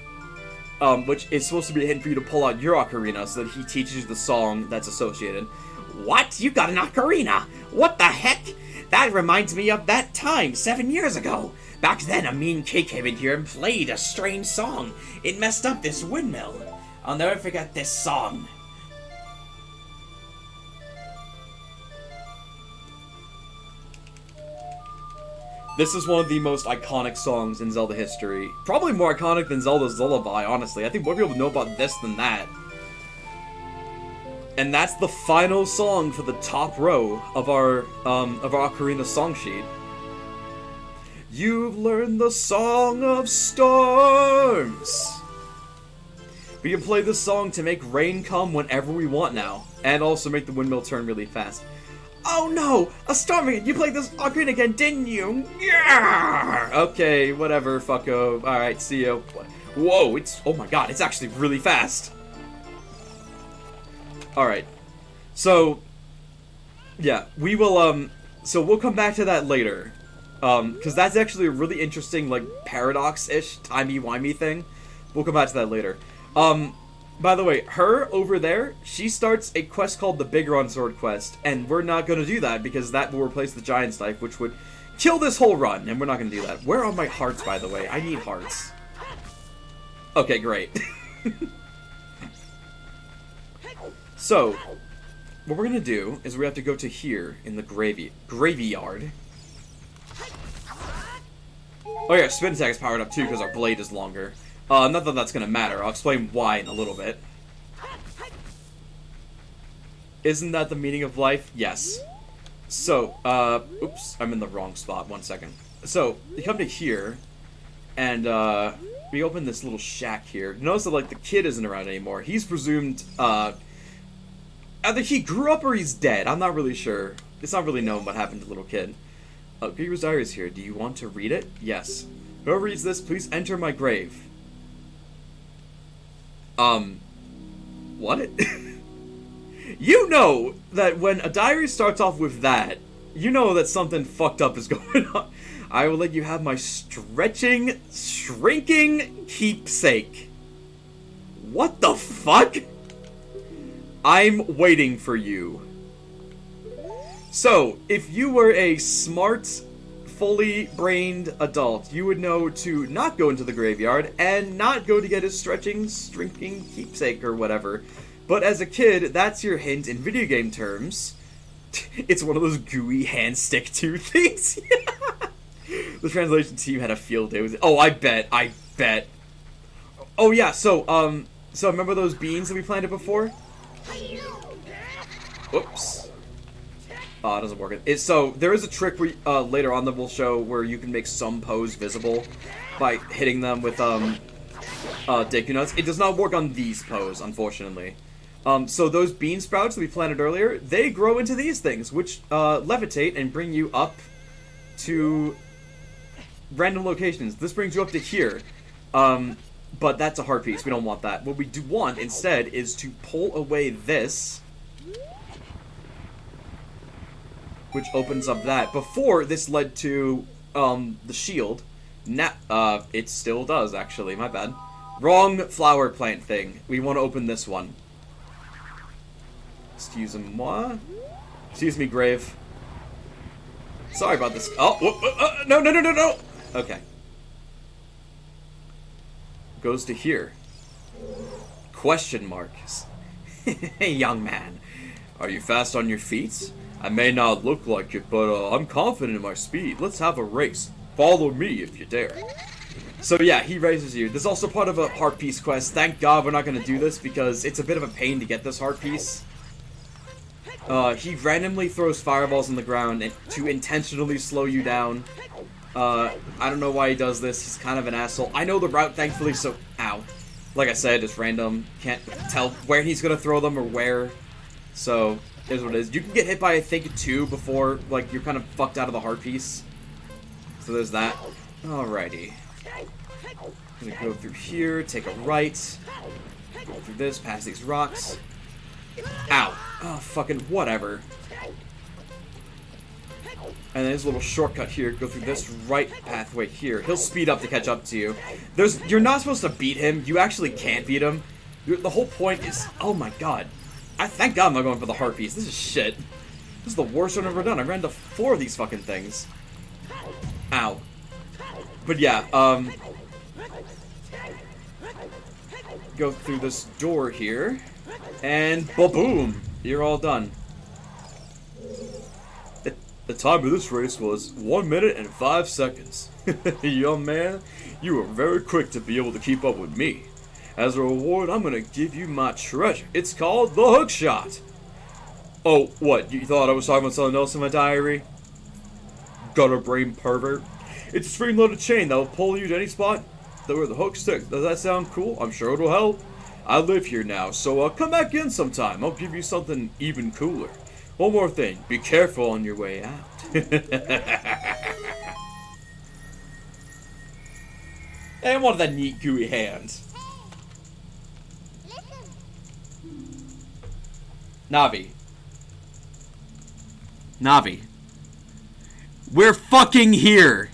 Which is supposed to be a hint for you to pull out your ocarina so that he teaches you the song that's associated. What? You got an ocarina? What the heck? That reminds me of that time 7 years ago. Back then, a mean kid came in here and played a strange song. It messed up this windmill. I'll never forget this song. This is one of the most iconic songs in Zelda history. Probably more iconic than Zelda's Lullaby, honestly. I think more people know about this than that. And that's the final song for the top row of our Ocarina song sheet. You've learned the Song of Storms. We can play this song to make rain come whenever we want now, and also make the windmill turn really fast. Oh no! A storm again! You played this ocarina again, didn't you? Yeah! Okay, whatever, fucko. Alright, see you. Whoa, oh my god, it's actually really fast. Alright. So, yeah, we will, so we'll come back to that later. Because that's actually a really interesting, like, paradox-ish, timey-wimey thing. We'll come back to that later. By the way, her over there, she starts a quest called the Bigron Sword quest, and we're not going to do that because that will replace the Giant's Knife, which would kill this whole run, and we're not going to do that. Where are my hearts, by the way? I need hearts. Okay, great. So, what we're going to do is we have to go to here in the graveyard. Oh yeah, spin attack is powered up too because our blade is longer. Not that that's gonna matter. I'll explain why in a little bit. Isn't that the meaning of life? Yes. So, oops, I'm in the wrong spot. 1 second. So, you come to here, and, we open this little shack here. Notice that, like, the kid isn't around anymore. He's presumed, either he grew up or he's dead. I'm not really sure. It's not really known what happened to the little kid. Greer's diary is here. Do you want to read it? Yes. Whoever reads this, please enter my grave. What? You know that when a diary starts off with that, you know that something fucked up is going on. I will let you have my shrinking keepsake. What the fuck? I'm waiting for you. So, if you were a smart, fully brained adult, you would know to not go into the graveyard and not go to get a shrinking keepsake or whatever. But as a kid, that's your hint in video game terms. It's one of those gooey hand stick to things. The translation team had a field day with it. Oh, I bet. Oh yeah, so remember those beans that we planted before? Whoops. Oh, it doesn't work. So there is a trick where later on that we'll show where you can make some pose visible by hitting them with Deku Nuts. It does not work on these pose, unfortunately. So those bean sprouts that we planted earlier, they grow into these things, which levitate and bring you up to random locations. This brings you up to here. But that's a heart piece. We don't want that. What we do want instead is to pull away this, which opens up that. Before, this led to the shield. Now, it still does, actually. My bad. Wrong flower plant thing. We want to open this one. Excuse-moi. Excuse me, Grave. Sorry about this. Oh, no. Okay. Goes to here. Question marks. Hey, young man. Are you fast on your feet? I may not look like it, but I'm confident in my speed. Let's have a race. Follow me if you dare. So yeah, he races you. This is also part of a heart piece quest. Thank God we're not going to do this because it's a bit of a pain to get this heart piece. He randomly throws fireballs on the ground to intentionally slow you down. I don't know why he does this. He's kind of an asshole. I know the route, thankfully, so... Ow. Like I said, it's random. Can't tell where he's going to throw them or where. So, here's what it is. You can get hit by, I think, 2 before, like, you're kind of fucked out of the heart piece. So there's that. Alrighty. I'm gonna go through here, take a right. Go through this, past these rocks. Ow. Oh, fucking whatever. And then there's a little shortcut here. Go through this right pathway here. He'll speed up to catch up to you. You're not supposed to beat him. You actually can't beat him. The whole point is... Oh my god. Thank god I'm not going for the heart piece. This is shit. This is the worst one I've ever done. I ran into 4 of these fucking things. Ow. But yeah, go through this door here. And ba-boom! You're all done. The time of this race was 1 minute and 5 seconds. Young man, you were very quick to be able to keep up with me. As a reward, I'm gonna give you my treasure. It's called the hook shot. Oh, what? You thought I was talking about something else in my diary? Gutter brain pervert. It's a spring-loaded chain that will pull you to any spot where the hook sticks. Does that sound cool? I'm sure it'll help. I live here now, so come back in sometime. I'll give you something even cooler. One more thing. Be careful on your way out. And one of the neat gooey hands. Navi. We're fucking here!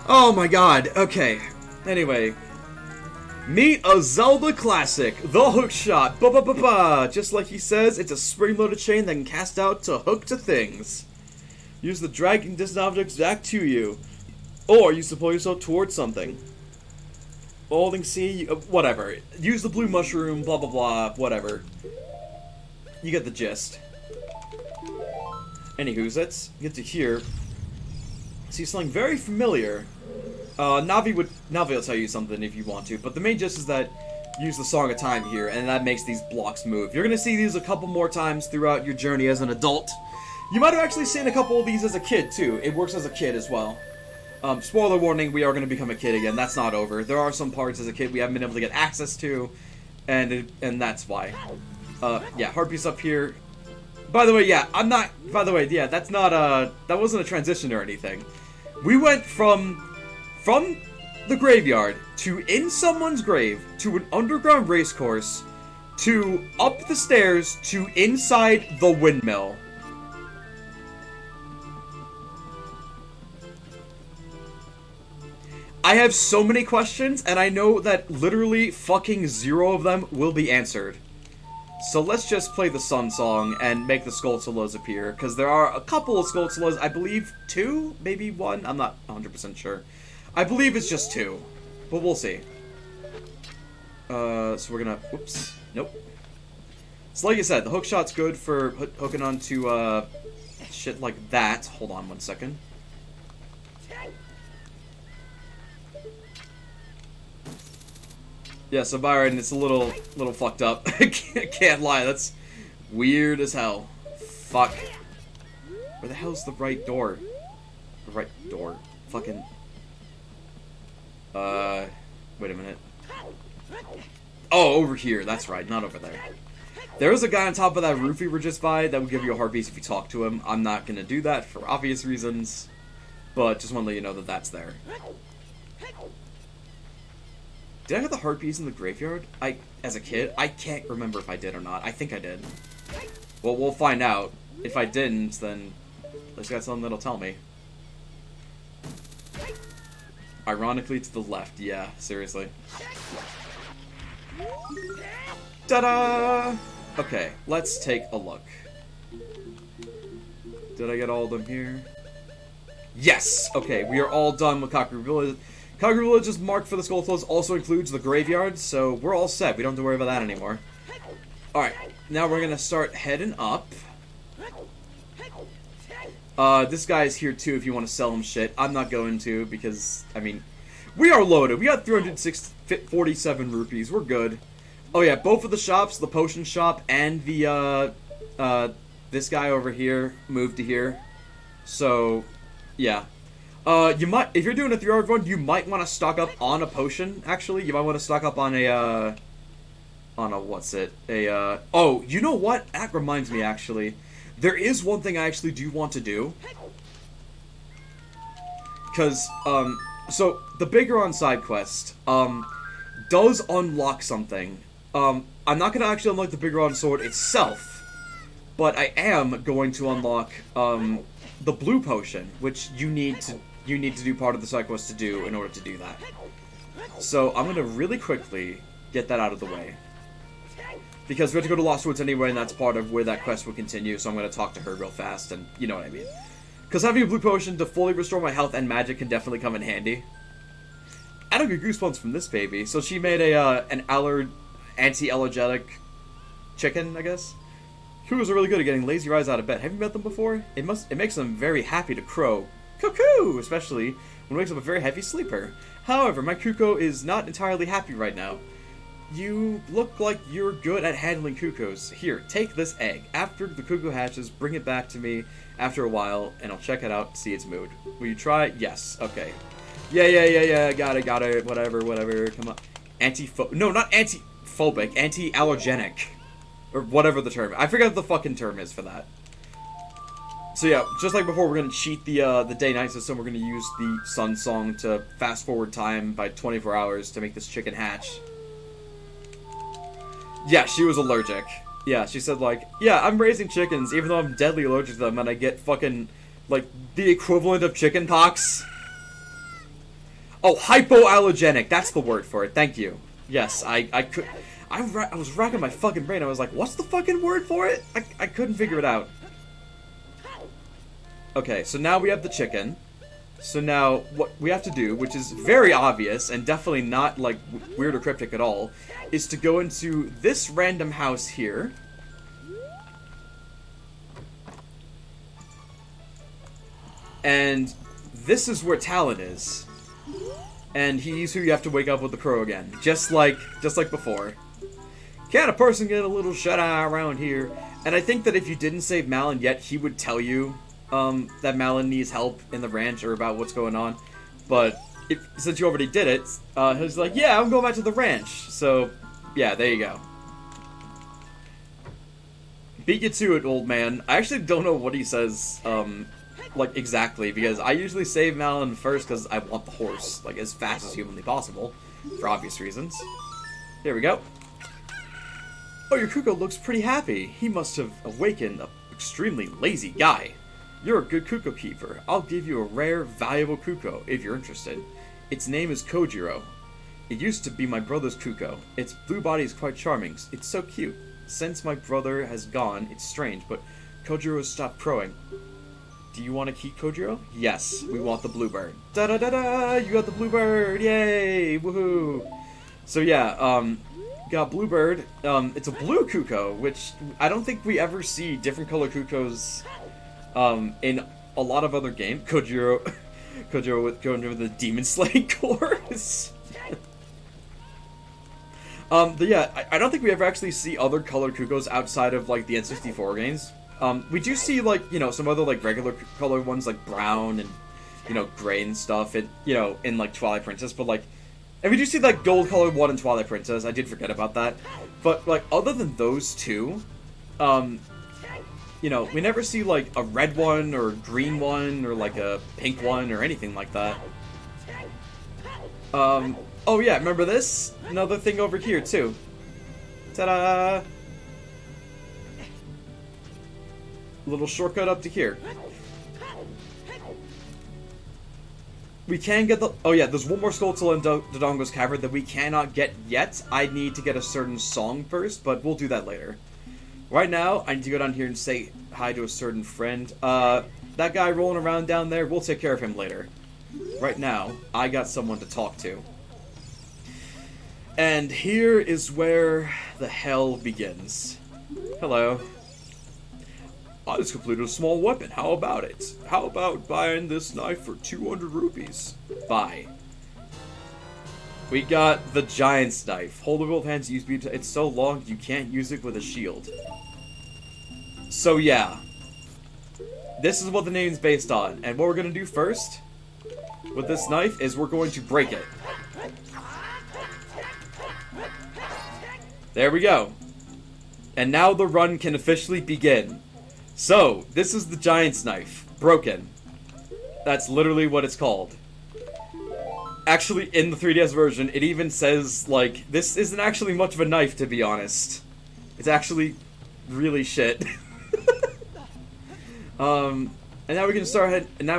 Oh my god, okay. Anyway. Meet a Zelda classic, the hook shot. Ba-ba-ba-ba! Just like he says, it's a spring-loaded chain that can cast out to hook to things. Use the dragging distant objects back to you. Or use to pull yourself towards something. Holding C, whatever. Use the blue mushroom, blah blah blah, whatever. You get the gist. Anywho's, let's get to here. See something very familiar. Navi will tell you something if you want to, but the main gist is that use the Song of Time here, and that makes these blocks move. You're gonna see these a couple more times throughout your journey as an adult. You might have actually seen a couple of these as a kid, too. It works as a kid as well. Spoiler warning, we are going to become a kid again. That's not over. There are some parts as a kid we haven't been able to get access to, and that's why. Yeah, heart piece up here. By the way, yeah, that's not, that wasn't a transition or anything. We went from the graveyard to in someone's grave to an underground race course to up the stairs to inside the windmill. I have so many questions, and I know that literally fucking 0 of them will be answered. So let's just play the Sun Song and make the Skulltulas appear, because there are a couple of Skulltulas, I believe 2, maybe 1, I'm not 100% sure. I believe it's just 2, but we'll see. So we're gonna, whoops, nope. So like I said, the hookshot's good for hooking onto, shit like that. Hold on 1 second. Yeah, so Byron, it's a little fucked up. I can't lie, that's weird as hell. Fuck. Where the hell's the right door? The right door. Fucking... wait a minute. Oh, over here, that's right, not over there. There was a guy on top of that roof we were just by that would give you a heart piece if you talk to him. I'm not gonna do that for obvious reasons, but just want to let you know that that's there. Did I have the heart piece in the graveyard? As a kid? I can't remember if I did or not. I think I did. Well, we'll find out. If I didn't, then at least I got something that'll tell me. Ironically to the left, yeah, seriously. Ta-da! Okay, let's take a look. Did I get all of them here? Yes! Okay, we are all done with Kakariko Village. Kakariko Village's mark for the Skulltulas also includes the graveyard, so we're all set. We don't have to worry about that anymore. Alright, now we're gonna start heading up. This guy's here too if you want to sell him shit. I'm not going to because, I mean, we are loaded. We got 347 rupees. We're good. Oh yeah, both of the shops, the potion shop and the, this guy over here moved to here. So, yeah. You might, if you're doing a 3-hour run, you might want to stock up on a potion, actually. You might want to stock up on a, what's it? Oh, you know what? That reminds me, actually. There is one thing I actually do want to do. Because, so, the Biggeron side quest, does unlock something. I'm not going to actually unlock the Biggeron sword itself, but I am going to unlock, the blue potion, which you need to do part of the side quest to do in order to do that. So I'm gonna really quickly get that out of the way, because we have to go to Lost Woods anyway, and that's part of where that quest will continue. So I'm gonna talk to her real fast, and you know what I mean. Because having a blue potion to fully restore my health and magic can definitely come in handy. I don't get goosebumps from this baby. So she made an anti-allergenic chicken, I guess. Cuckoos are really good at getting lazy eyes out of bed. Have you met them before? It makes them very happy to crow. Cuckoo! Especially when it wakes up a very heavy sleeper. However, my cuckoo is not entirely happy right now. You look like you're good at handling cuckoos. Here, take this egg. After the cuckoo hatches, bring it back to me after a while, and I'll check it out, see its mood. Will you try? Yes. Okay. Yeah. Got it. Whatever. Come on. No, not anti-phobic. Anti-allergenic. Or whatever the term. I forget what the fucking term is for that. So yeah, just like before, we're gonna cheat the day-night system. We're gonna use the Sun Song to fast forward time by 24 hours to make this chicken hatch. Yeah, she was allergic. Yeah, she said like, yeah, I'm raising chickens even though I'm deadly allergic to them and I get fucking, like, the equivalent of chicken pox. Oh, hypoallergenic. That's the word for it. Thank you. Yes, I was racking my fucking brain. I was like, what's the fucking word for it? I couldn't figure it out. Okay, so now we have the chicken. So now, what we have to do, which is very obvious, and definitely not, like, weird or cryptic at all, is to go into this random house here. And this is where Talon is. And he's who you have to wake up with the crow again. Just like before. Can a person get a little shut-eye around here? And I think that if you didn't save Malin yet, he would tell you that Malin needs help in the ranch or about what's going on. But since you already did it, he's like, yeah, I'm going back to the ranch. So, yeah, there you go. Beat you to it, old man. I actually don't know what he says, like, exactly, because I usually save Malin first because I want the horse, like, as fast as humanly possible, for obvious reasons. Here we go. Oh, your Kuko looks pretty happy. He must have awakened an extremely lazy guy. You're a good Kuko keeper. I'll give you a rare, valuable Kuko if you're interested. Its name is Kojiro. It used to be my brother's Kuko. Its blue body is quite charming. It's so cute. Since my brother has gone, it's strange, but Kojiro has stopped crowing. Do you want to keep Kojiro? Yes, we want the bluebird. Da-da-da-da! You got the bluebird! Yay! Woohoo! So yeah, got bluebird. It's a blue Kuko, which I don't think we ever see different color Kukos in a lot of other games. Kojiro going with the demon slaying chorus. But yeah, I don't think we ever actually see other colored Kukos outside of, like, the N64 games. We do see, like, you know, some other, like, regular color ones, like brown and, you know, gray and stuff, and, you know, in, like, Twilight Princess, but, like, and we do see, like, gold colored one in Twilight Princess. I did forget about that. But, like, other than those two, you know, we never see, like, a red one, or a green one, or, like, a pink one, or anything like that. Oh yeah, remember this? Another thing over here, too. Ta-da! Little shortcut up to here. We can get the... Oh yeah, there's one more Skulltula in Dodongo's Cavern that we cannot get yet. I need to get a certain song first, but we'll do that later. Right now, I need to go down here and say hi to a certain friend. That guy rolling around down there, we'll take care of him later. Right now, I got someone to talk to. And here is where the hell begins. Hello. I just completed a small weapon. How about it? How about buying this knife for 200 rupees? Buy. We got the Giant's Knife. Hold it with both hands. Use beat. It's so long you can't use it with a shield. So yeah. This is what the name's based on. And what we're going to do first with this knife is we're going to break it. There we go. And now the run can officially begin. So, this is the Giant's Knife. Broken. That's literally what it's called. Actually, in the 3DS version, it even says, like, this isn't actually much of a knife, to be honest. It's actually really shit. And now we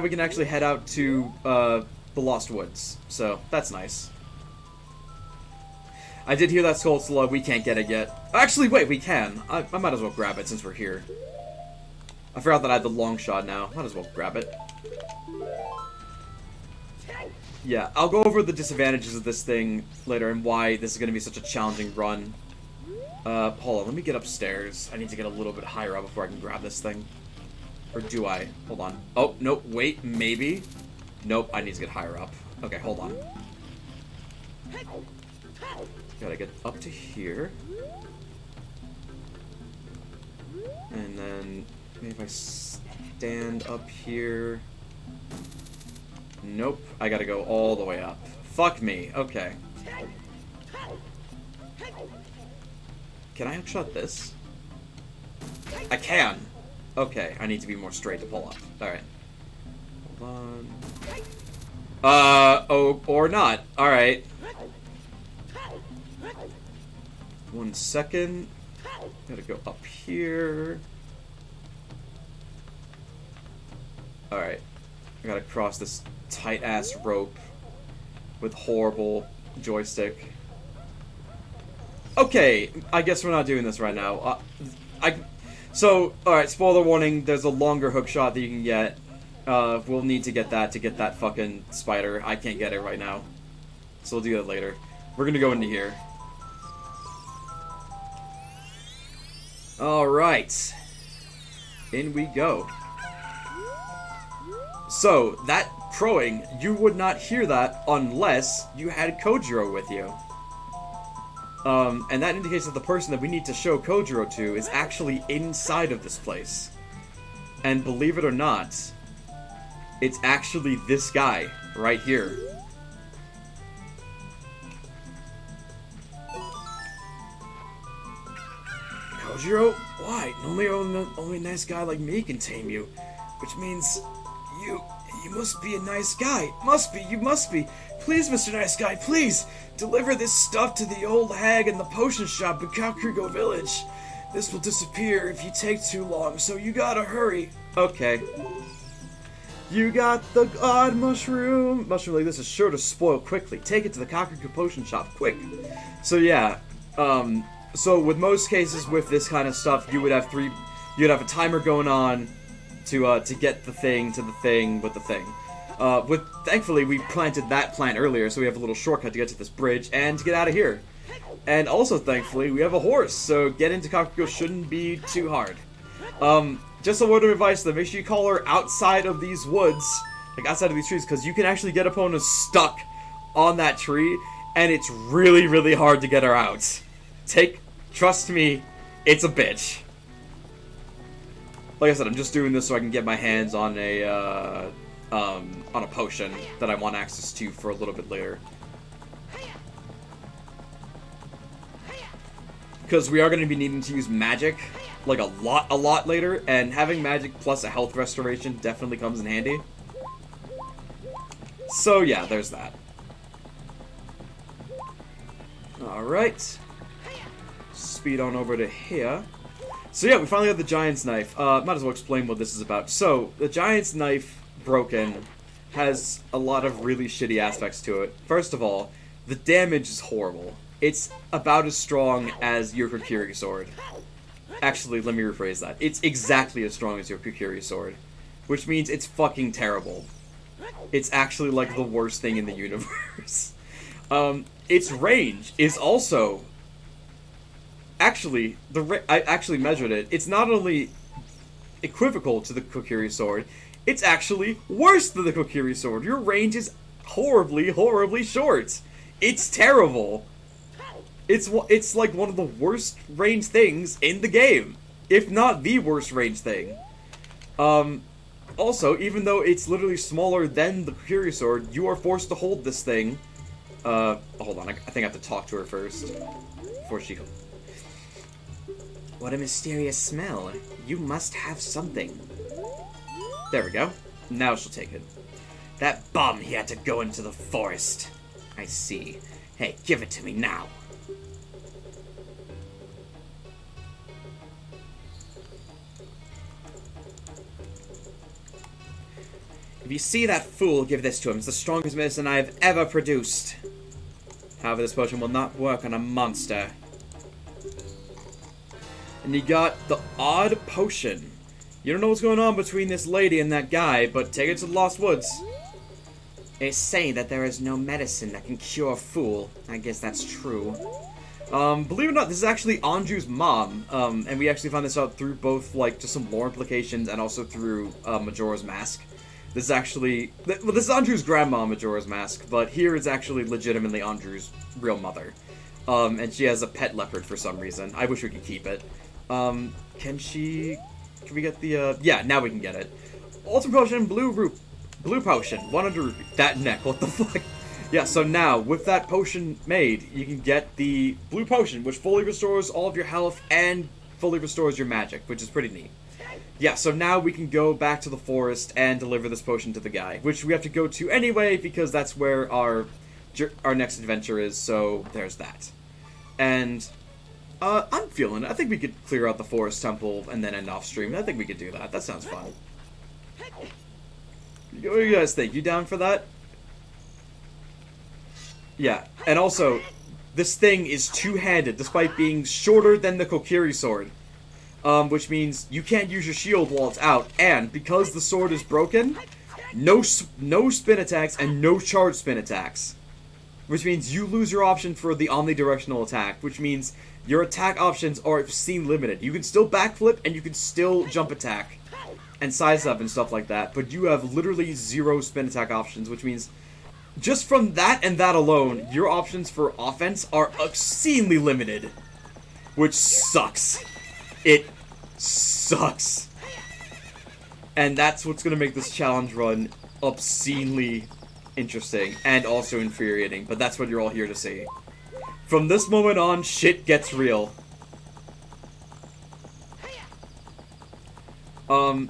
can actually head out to, the Lost Woods. So, that's nice. I did hear that Skulltula. We can't get it yet. Actually, wait, we can. I might as well grab it since we're here. I forgot that I had the long shot now. Might as well grab it. Yeah, I'll go over the disadvantages of this thing later and why this is going to be such a challenging run. Hold on, let me get upstairs. I need to get a little bit higher up before I can grab this thing. Or do I? Hold on. Oh, nope, wait, maybe. Nope, I need to get higher up. Okay, hold on. Gotta get up to here. And then maybe if I stand up here. Nope, I gotta go all the way up. Fuck me, okay. Can I hookshot this? I can! Okay, I need to be more straight to pull up. Alright. Hold on. Oh, or not. Alright. 1 second. Gotta go up here. Alright. I gotta cross this tight-ass rope with horrible joystick. Okay, I guess we're not doing this right now. So, alright, spoiler warning, there's a longer hook shot that you can get. We'll need to get that fucking spider. I can't get it right now. So we'll do that later. We're gonna go into here. Alright. In we go. So, that crowing, you would not hear that unless you had Kojiro with you. And that indicates that the person that we need to show Kojiro to is actually inside of this place. And believe it or not, it's actually this guy right here. Kojiro? Why? Only a nice guy like me can tame you. Which means you must be a nice guy. You must be. Please, Mr. Nice Guy, please! Deliver this stuff to the old hag in the potion shop in Kakugo Village. This will disappear if you take too long, so you gotta hurry. Okay. You got the odd mushroom. Mushroom like this is sure to spoil quickly. Take it to the Kakariko potion shop, quick. So yeah, so with most cases with this kind of stuff, you'd have a timer going on to get the thing to the thing with the thing. Thankfully, we planted that plant earlier, so we have a little shortcut to get to this bridge and to get out of here. And also, thankfully, we have a horse, so getting to Kakariko shouldn't be too hard. Just a word of advice, though, make sure you call her outside of these woods, like outside of these trees, because you can actually get opponents stuck on that tree, and it's really, really hard to get her out. Trust me, it's a bitch. Like I said, I'm just doing this so I can get my hands on a potion that I want access to for a little bit later. Because we are going to be needing to use magic, like a lot later, and having magic plus a health restoration definitely comes in handy. So yeah, there's that. Alright. Speed on over to here. So yeah, we finally got the Giant's Knife. Might as well explain what this is about. So, the Giant's Knife, broken, has a lot of really shitty aspects to it. First of all, the damage is horrible. It's about as strong as your Kokiri sword. Actually, let me rephrase that. It's exactly as strong as your Kokiri sword. Which means it's fucking terrible. It's actually like the worst thing in the universe. Its range is also... Actually, I actually measured it. It's not only equivocal to the Kokiri sword, it's actually worse than the Kokiri sword. Your range is horribly, horribly short. It's terrible. It's like one of the worst range things in the game, if not the worst range thing. Also, even though it's literally smaller than the Kokiri sword, you are forced to hold this thing. Hold on, I think I have to talk to her first before she... What a mysterious smell. You must have something. There we go. Now she'll take it. That bum, he had to go into the forest. I see. Hey, give it to me now. If you see that fool, give this to him. It's the strongest medicine I have ever produced. However, this potion will not work on a monster. And you got the odd potion. You don't know what's going on between this lady and that guy, but take it to the Lost Woods. They say that there is no medicine that can cure a fool. I guess that's true. Believe it or not, this is actually Anju's mom. And we actually found this out through both, like, just some lore implications and also through Majora's Mask. This is actually... Well, this is Anju's grandma, Majora's Mask, but here it's actually legitimately Anju's real mother. And she has a pet leopard for some reason. I wish we could keep it. Can we get the, yeah, now we can get it. Ultimate Potion, Blue Potion, 100 rupee. That neck, what the fuck? Yeah, so now, with that potion made, you can get the Blue Potion, which fully restores all of your health and fully restores your magic, which is pretty neat. Yeah, so now we can go back to the forest and deliver this potion to the guy, which we have to go to anyway, because that's where our next adventure is, so there's that. And... I'm feeling it. I think we could clear out the forest temple and then end off stream. I think we could do that. That sounds fun. What do you guys think? You down for that? Yeah. And also, this thing is two-handed, despite being shorter than the Kokiri sword. Which means you can't use your shield while it's out. And because the sword is broken, no spin attacks and no charge spin attacks. Which means you lose your option for the omnidirectional attack, which means your attack options are obscene limited. You can still backflip, and you can still jump attack, and size up and stuff like that, but you have literally 0 spin attack options, which means just from that and that alone, your options for offense are obscenely limited. Which sucks. It sucks. And that's what's going to make this challenge run obscenely interesting and also infuriating, but that's what you're all here to see. From this moment on, shit gets real. And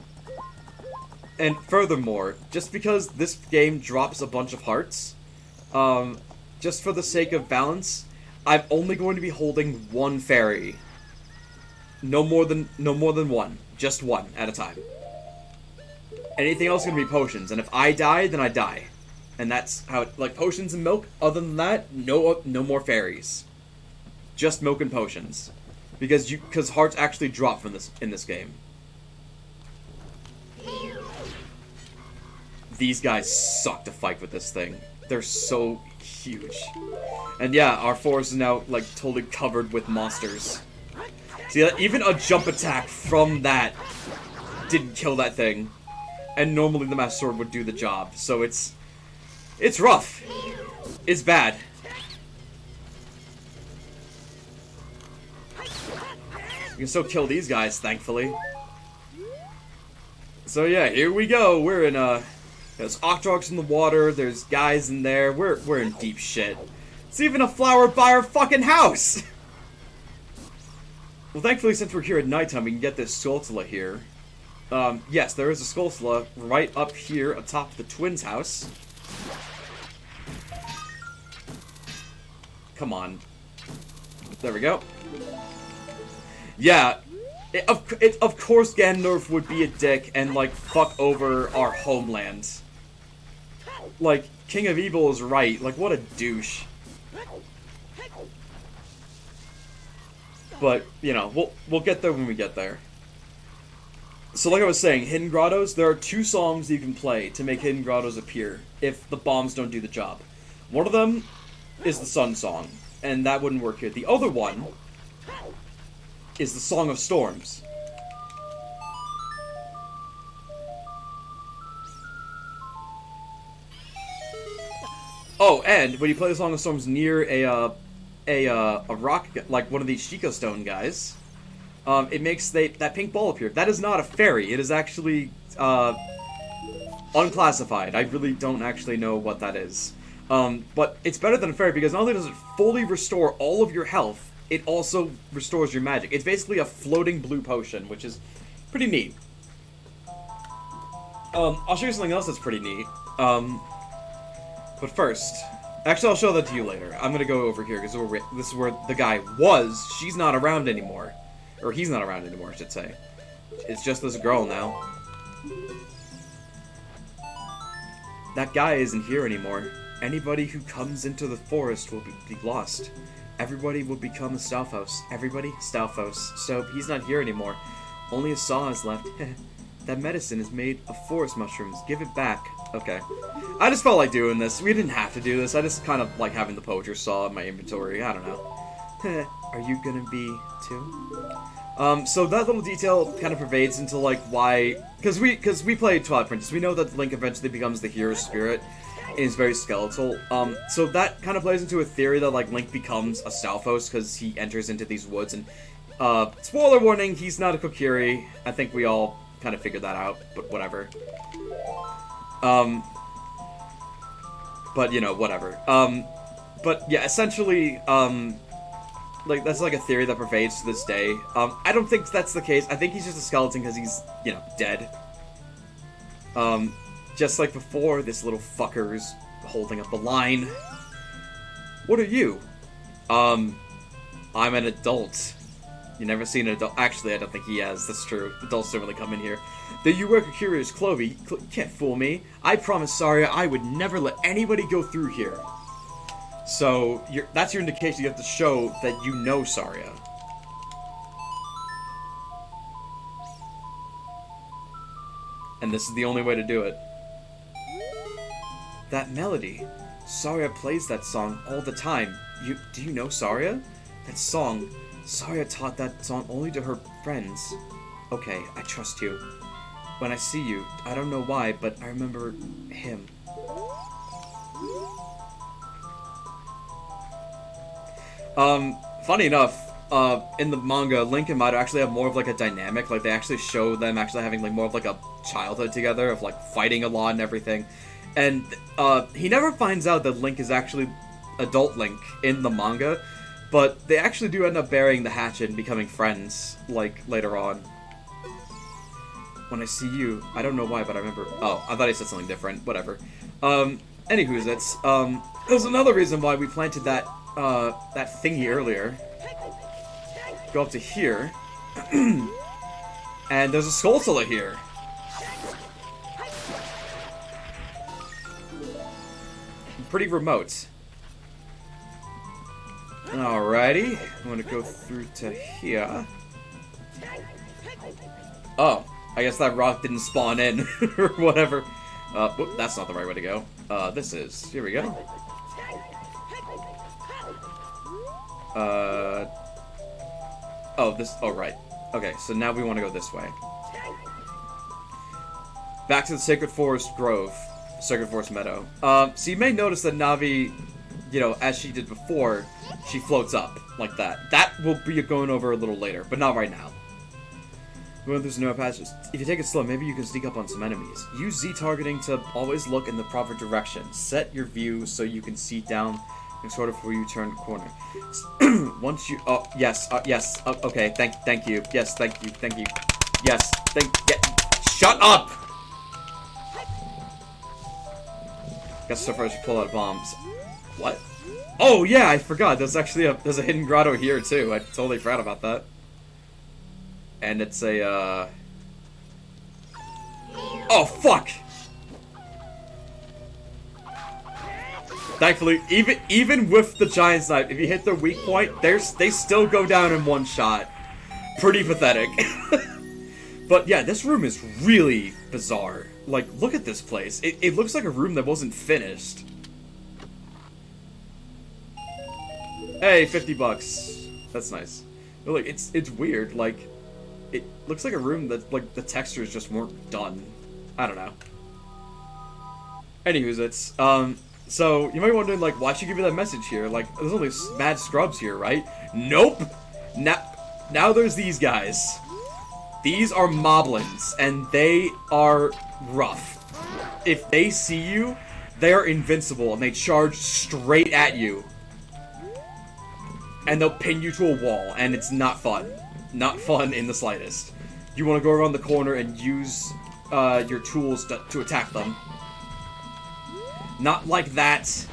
furthermore, just because this game drops a bunch of hearts, just for the sake of balance, I'm only going to be holding one fairy. No more than one. Just one at a time. Anything else is gonna be potions, and if I die, then I die. And that's how it, like, potions and milk. Other than that, no more fairies. Just milk and potions. Because hearts actually drop from this in this game. These guys suck to fight with this thing. They're so huge. And yeah, our forest is now, like, totally covered with monsters. See, even a jump attack from that didn't kill that thing. And normally the Master Sword would do the job. So it's rough. It's bad. You can still kill these guys, thankfully. So yeah, here we go. We're in there's Octrogs in the water, there's guys in there. We're in deep shit. It's even a flower by our fucking house! Well, thankfully, since we're here at nighttime, we can get this Skulltula here. Yes, there is a Skulltula right up here atop the twins' house. Come on. There we go. Yeah, of course Ganondorf would be a dick and, like, fuck over our homeland. Like, King of Evil is right. Like, what a douche. But, you know, we'll get there when we get there. So like I was saying, Hidden Grottos, there are 2 songs you can play to make Hidden Grottos appear if the bombs don't do the job. One of them is the Sun Song, and that wouldn't work here. The other one is the Song of Storms. Oh, and when you play the Song of Storms near a rock, like one of these Sheikah Stone guys, it makes that pink ball appear. That is not a fairy. It is actually unclassified. I really don't actually know what that is. But it's better than a fairy because not only does it fully restore all of your health, it also restores your magic. It's basically a floating blue potion, which is pretty neat. I'll show you something else that's pretty neat. But first, actually I'll show that to you later. I'm gonna go over here because this is where the guy was. She's not around anymore. Or he's not around anymore, I should say. It's just this girl now. That guy isn't here anymore. Anybody who comes into the forest will be lost. Everybody will become a Stalfos. Everybody? Stalfos. So, he's not here anymore. Only a saw is left. That medicine is made of forest mushrooms. Give it back. Okay. I just felt like doing this. We didn't have to do this. I just kind of like having the poacher saw in my inventory. I don't know. Are you gonna be too? So that little detail kind of pervades into like why, because we played Twilight Princess. We know that Link eventually becomes the hero spirit. And is very skeletal. So that kind of plays into a theory that like Link becomes a Stalfos because he enters into these woods and spoiler warning, he's not a Kokiri. I think we all kind of figured that out, but whatever. But you know, whatever. But yeah, essentially, like that's like a theory that pervades to this day. I don't think that's the case. I think he's just a skeleton because he's, you know, dead. Just like before, this little fucker's holding up a line. What are you? I'm an adult. You never seen an adult. Actually, I don't think he has. That's true. Adults don't really come in here. Though you work a curious Clovey, you can't fool me. I promised Saria I would never let anybody go through here. So, that's your indication. You have to show that you know Saria. And this is the only way to do it. That melody. Saria plays that song all the time. Do you know Saria? That song. Saria taught that song only to her friends. Okay, I trust you. When I see you, I don't know why, but I remember him. Funny enough, in the manga, Link and Mido actually have more of like a dynamic. Like they actually show them actually having like more of like a childhood together of like fighting a lot and everything. And he never finds out that Link is actually adult Link in the manga, but they actually do end up burying the hatchet and becoming friends like later on. When I see you, I don't know why, but I remember. Oh, I thought he said something different. Whatever. Anywho's it's there's another reason why we planted that that thingy earlier. Go up to here, and there's a Skulltula here. pretty remote. Alrighty, I'm gonna go through to here. Oh, I guess that rock didn't spawn in, or whatever. Whoop, that's not the right way to go. This is. Here we go. Oh, this. Oh, right. Okay, so now we want to go this way. Back to the Sacred Forest Grove. Sacred Forest Meadow. So you may notice that Navi, you know, as she did before, she floats up like that. That will be going over a little later, but not right now. When there's no patches, if you take it slow, maybe you can sneak up on some enemies. Use Z targeting to always look in the proper direction. Set your view so you can see down and sort of before you turn the corner. Once you, oh yes, yes, okay, thank you, yes, thank you, yes, shut up. Guess so far as you pull out bombs. What? Oh yeah, I forgot. There's actually there's a hidden grotto here too. I totally forgot about that. And it's a, oh, fuck! Thankfully, even with the giant snipe, if you hit their weak point, they still go down in one shot. Pretty pathetic. But yeah, this room is really bizarre. Like, look at this place. It looks like a room that wasn't finished. Hey, 50 bucks. That's nice. But, like, it's weird, like... It looks like a room that, like, the textures just weren't done. I don't know. Anywho's, it's, so, you might be wondering, like, why should you give you that message here? Like, there's only mad scrubs here, right? Nope! Now there's these guys. These are moblins, and they are rough. If they see you, they are invincible, and they charge straight at you. And they'll pin you to a wall, and it's not fun. Not fun in the slightest. You want to go around the corner and use your tools to attack them. Not like that.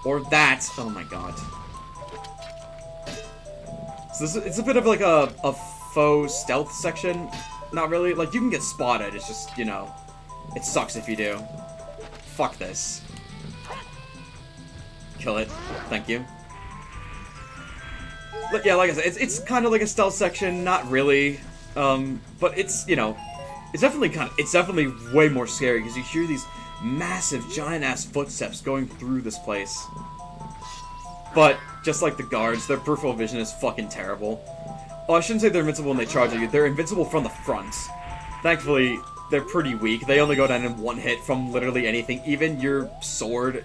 Or that. Oh my god. So it's a bit of like a faux stealth section. Not really. Like, you can get spotted. It's just, you know, it sucks if you do. Fuck this. Kill it. Thank you. But yeah, like I said, it's kind of like a stealth section, not really, but it's, you know, it's definitely way more scary, because you hear these massive, giant-ass footsteps going through this place. But, just like the guards, their peripheral vision is fucking terrible. Oh, I shouldn't say they're invincible when they charge at you, they're invincible from the front. Thankfully, they're pretty weak, they only go down in one hit from literally anything, even your sword,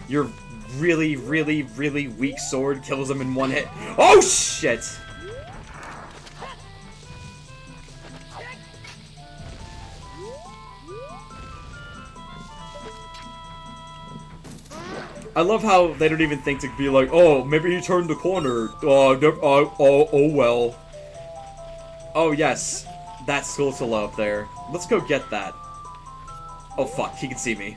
your really, really, really weak sword kills them in one hit. Oh, shit! I love how they don't even think to be like, oh, maybe he turned the corner. Oh, well. Oh, yes. That's Skulltula up there. Let's go get that. Oh, fuck. He can see me.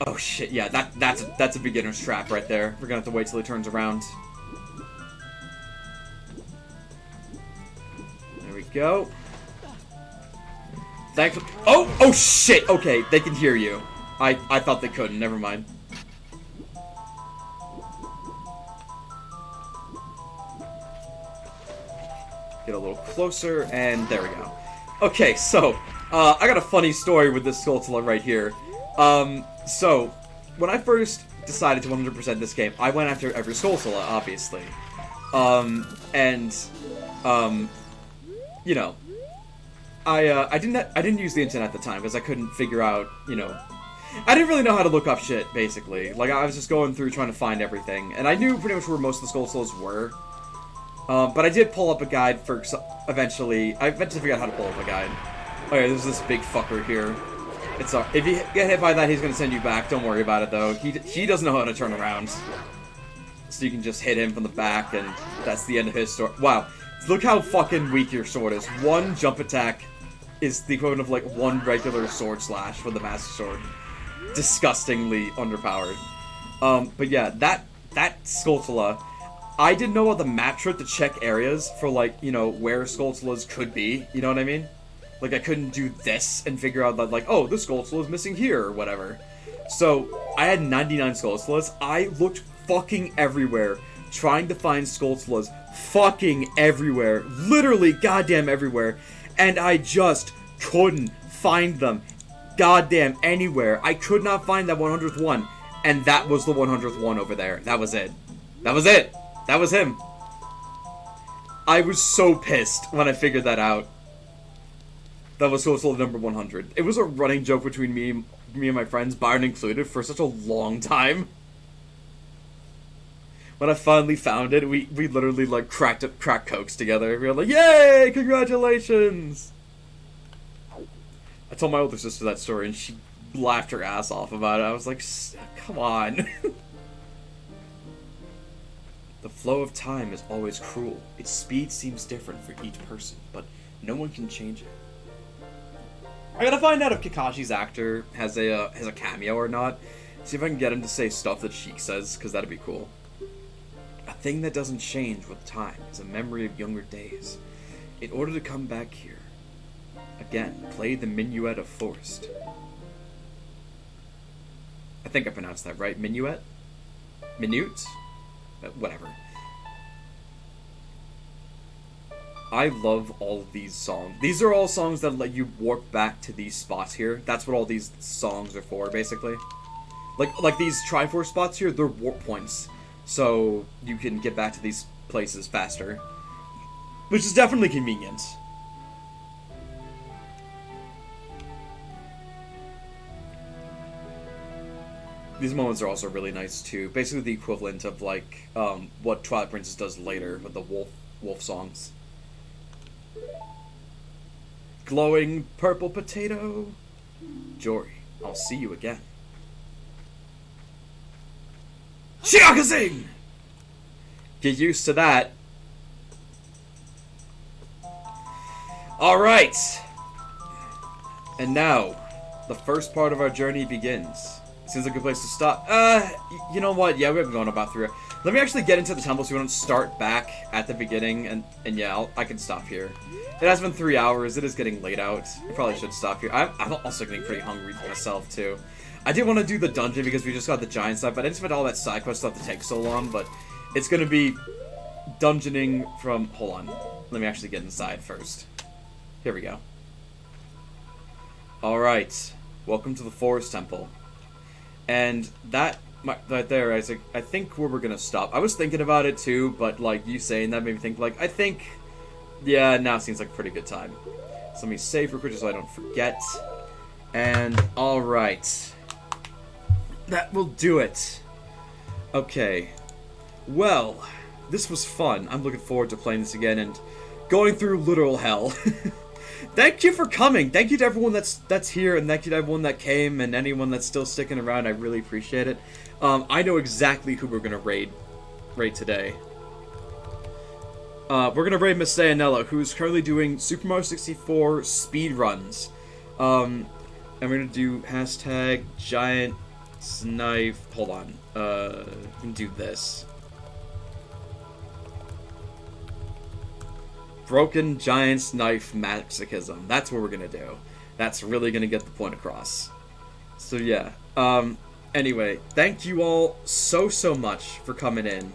Oh shit, yeah, that's a beginner's trap right there. We're gonna have to wait till he turns around. There we go. Thankfully— oh shit! Okay, they can hear you. I thought they couldn't, never mind. Get a little closer, and there we go. Okay, so, I got a funny story with this Skulltula right here. So, when I first decided to 100% this game, I went after every Skulltula, obviously. You know, I didn't use the internet at the time, because I couldn't figure out, you know, I didn't really know how to look up shit, basically. Like, I was just going through trying to find everything, and I knew pretty much where most of the Skulltulas were. But I did pull up a guide for, eventually, I eventually figured out how to pull up a guide. Okay, there's this big fucker here. It's if you get hit by that, he's gonna send you back. Don't worry about it, though. He doesn't know how to turn around. So you can just hit him from the back, and that's the end of his story. Wow. Look how fucking weak your sword is. One jump attack is the equivalent of, like, one regular sword slash for the Master Sword. Disgustingly underpowered. But yeah, that Skulltula, I didn't know about the map trick to check areas for, like, you know, where Skulltulas could be. You know what I mean? Like, I couldn't do this and figure out that, like, oh, this Skulltula is missing here, or whatever. So, I had 99 Skulltulas. I looked fucking everywhere, trying to find Skulltulas fucking everywhere. Literally goddamn everywhere. And I just couldn't find them. Goddamn anywhere. I could not find that 100th one. And that was the 100th one over there. That was it. That was it. That was him. I was so pissed when I figured that out. That was Skulltula number 100. It was a running joke between me and my friends, Byron included, for such a long time. When I finally found it, we literally, like, cracked cokes together. We were like, yay! Congratulations! I told my older sister that story, and she laughed her ass off about it. I was like, come on. The flow of time is always cruel. Its speed seems different for each person, but no one can change it. I gotta find out if Kakashi's actor has a cameo or not. See if I can get him to say stuff that Sheik says, because that'd be cool. A thing that doesn't change with time is a memory of younger days. In order to come back here, again, play the Minuet of Forest. I think I pronounced that right. Minuet? Minute? Whatever. I love all of these songs. These are all songs that let you warp back to these spots here. That's what all these songs are for, basically. Like these Triforce spots here, they're warp points. So you can get back to these places faster. Which is definitely convenient. These moments are also really nice too. Basically the equivalent of like what Twilight Princess does later with the wolf songs. Glowing purple potato. Jory, I'll see you again. Shiakazing! Get used to that. Alright. And now, the first part of our journey begins. Seems like a good place to stop. You know what? Yeah, we've been going about 3 hours. Let me actually get into the temple so we don't start back at the beginning, and yeah, I can stop here. It has been 3 hours. It is getting late out. I probably should stop here. I'm also getting pretty hungry myself, too. I did want to do the dungeon because we just got the giant stuff, but I didn't expect all that side quest stuff to take so long, but it's going to be dungeoning from... Hold on. Let me actually get inside first. Here we go. Alright. Welcome to the Forest Temple. And that right there, Isaac, I think where we're gonna stop. I was thinking about it too, but like you saying that made me think like, I think, yeah, now seems like a pretty good time. So let me save real quick so I don't forget. And alright. That will do it. Okay. Well, this was fun. I'm looking forward to playing this again and going through literal hell. Thank you for coming. Thank you to everyone that's here, and thank you to everyone that came, and anyone that's still sticking around. I really appreciate it. I know exactly who we're gonna raid today. We're gonna raid Miss Sayanella, who's currently doing Super Mario 64 speed runs. And we're gonna do hashtag giant snipe. Hold on. We can do this. Broken Giant's Knife Masochism. That's what we're gonna do. That's really gonna get the point across. So yeah. Anyway, thank you all so much for coming in.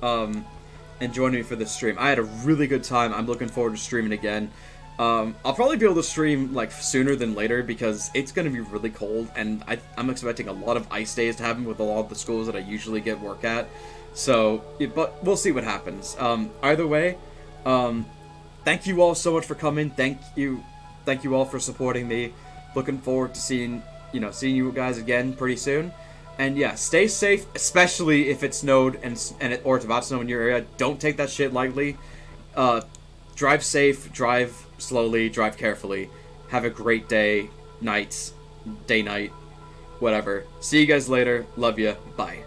And joining me for this stream. I had a really good time. I'm looking forward to streaming again. I'll probably be able to stream like sooner than later because it's gonna be really cold, and I'm expecting a lot of ice days to happen with a lot of the schools that I usually get work at. So, but we'll see what happens. Either way, thank you all so much for coming. Thank you all for supporting me. Looking forward to seeing you guys again pretty soon. And yeah, stay safe, especially if it snowed or it's about to snow in your area. Don't take that shit lightly. Drive safe, drive slowly, drive carefully. Have a great day, night, whatever. See you guys later. Love ya. Bye.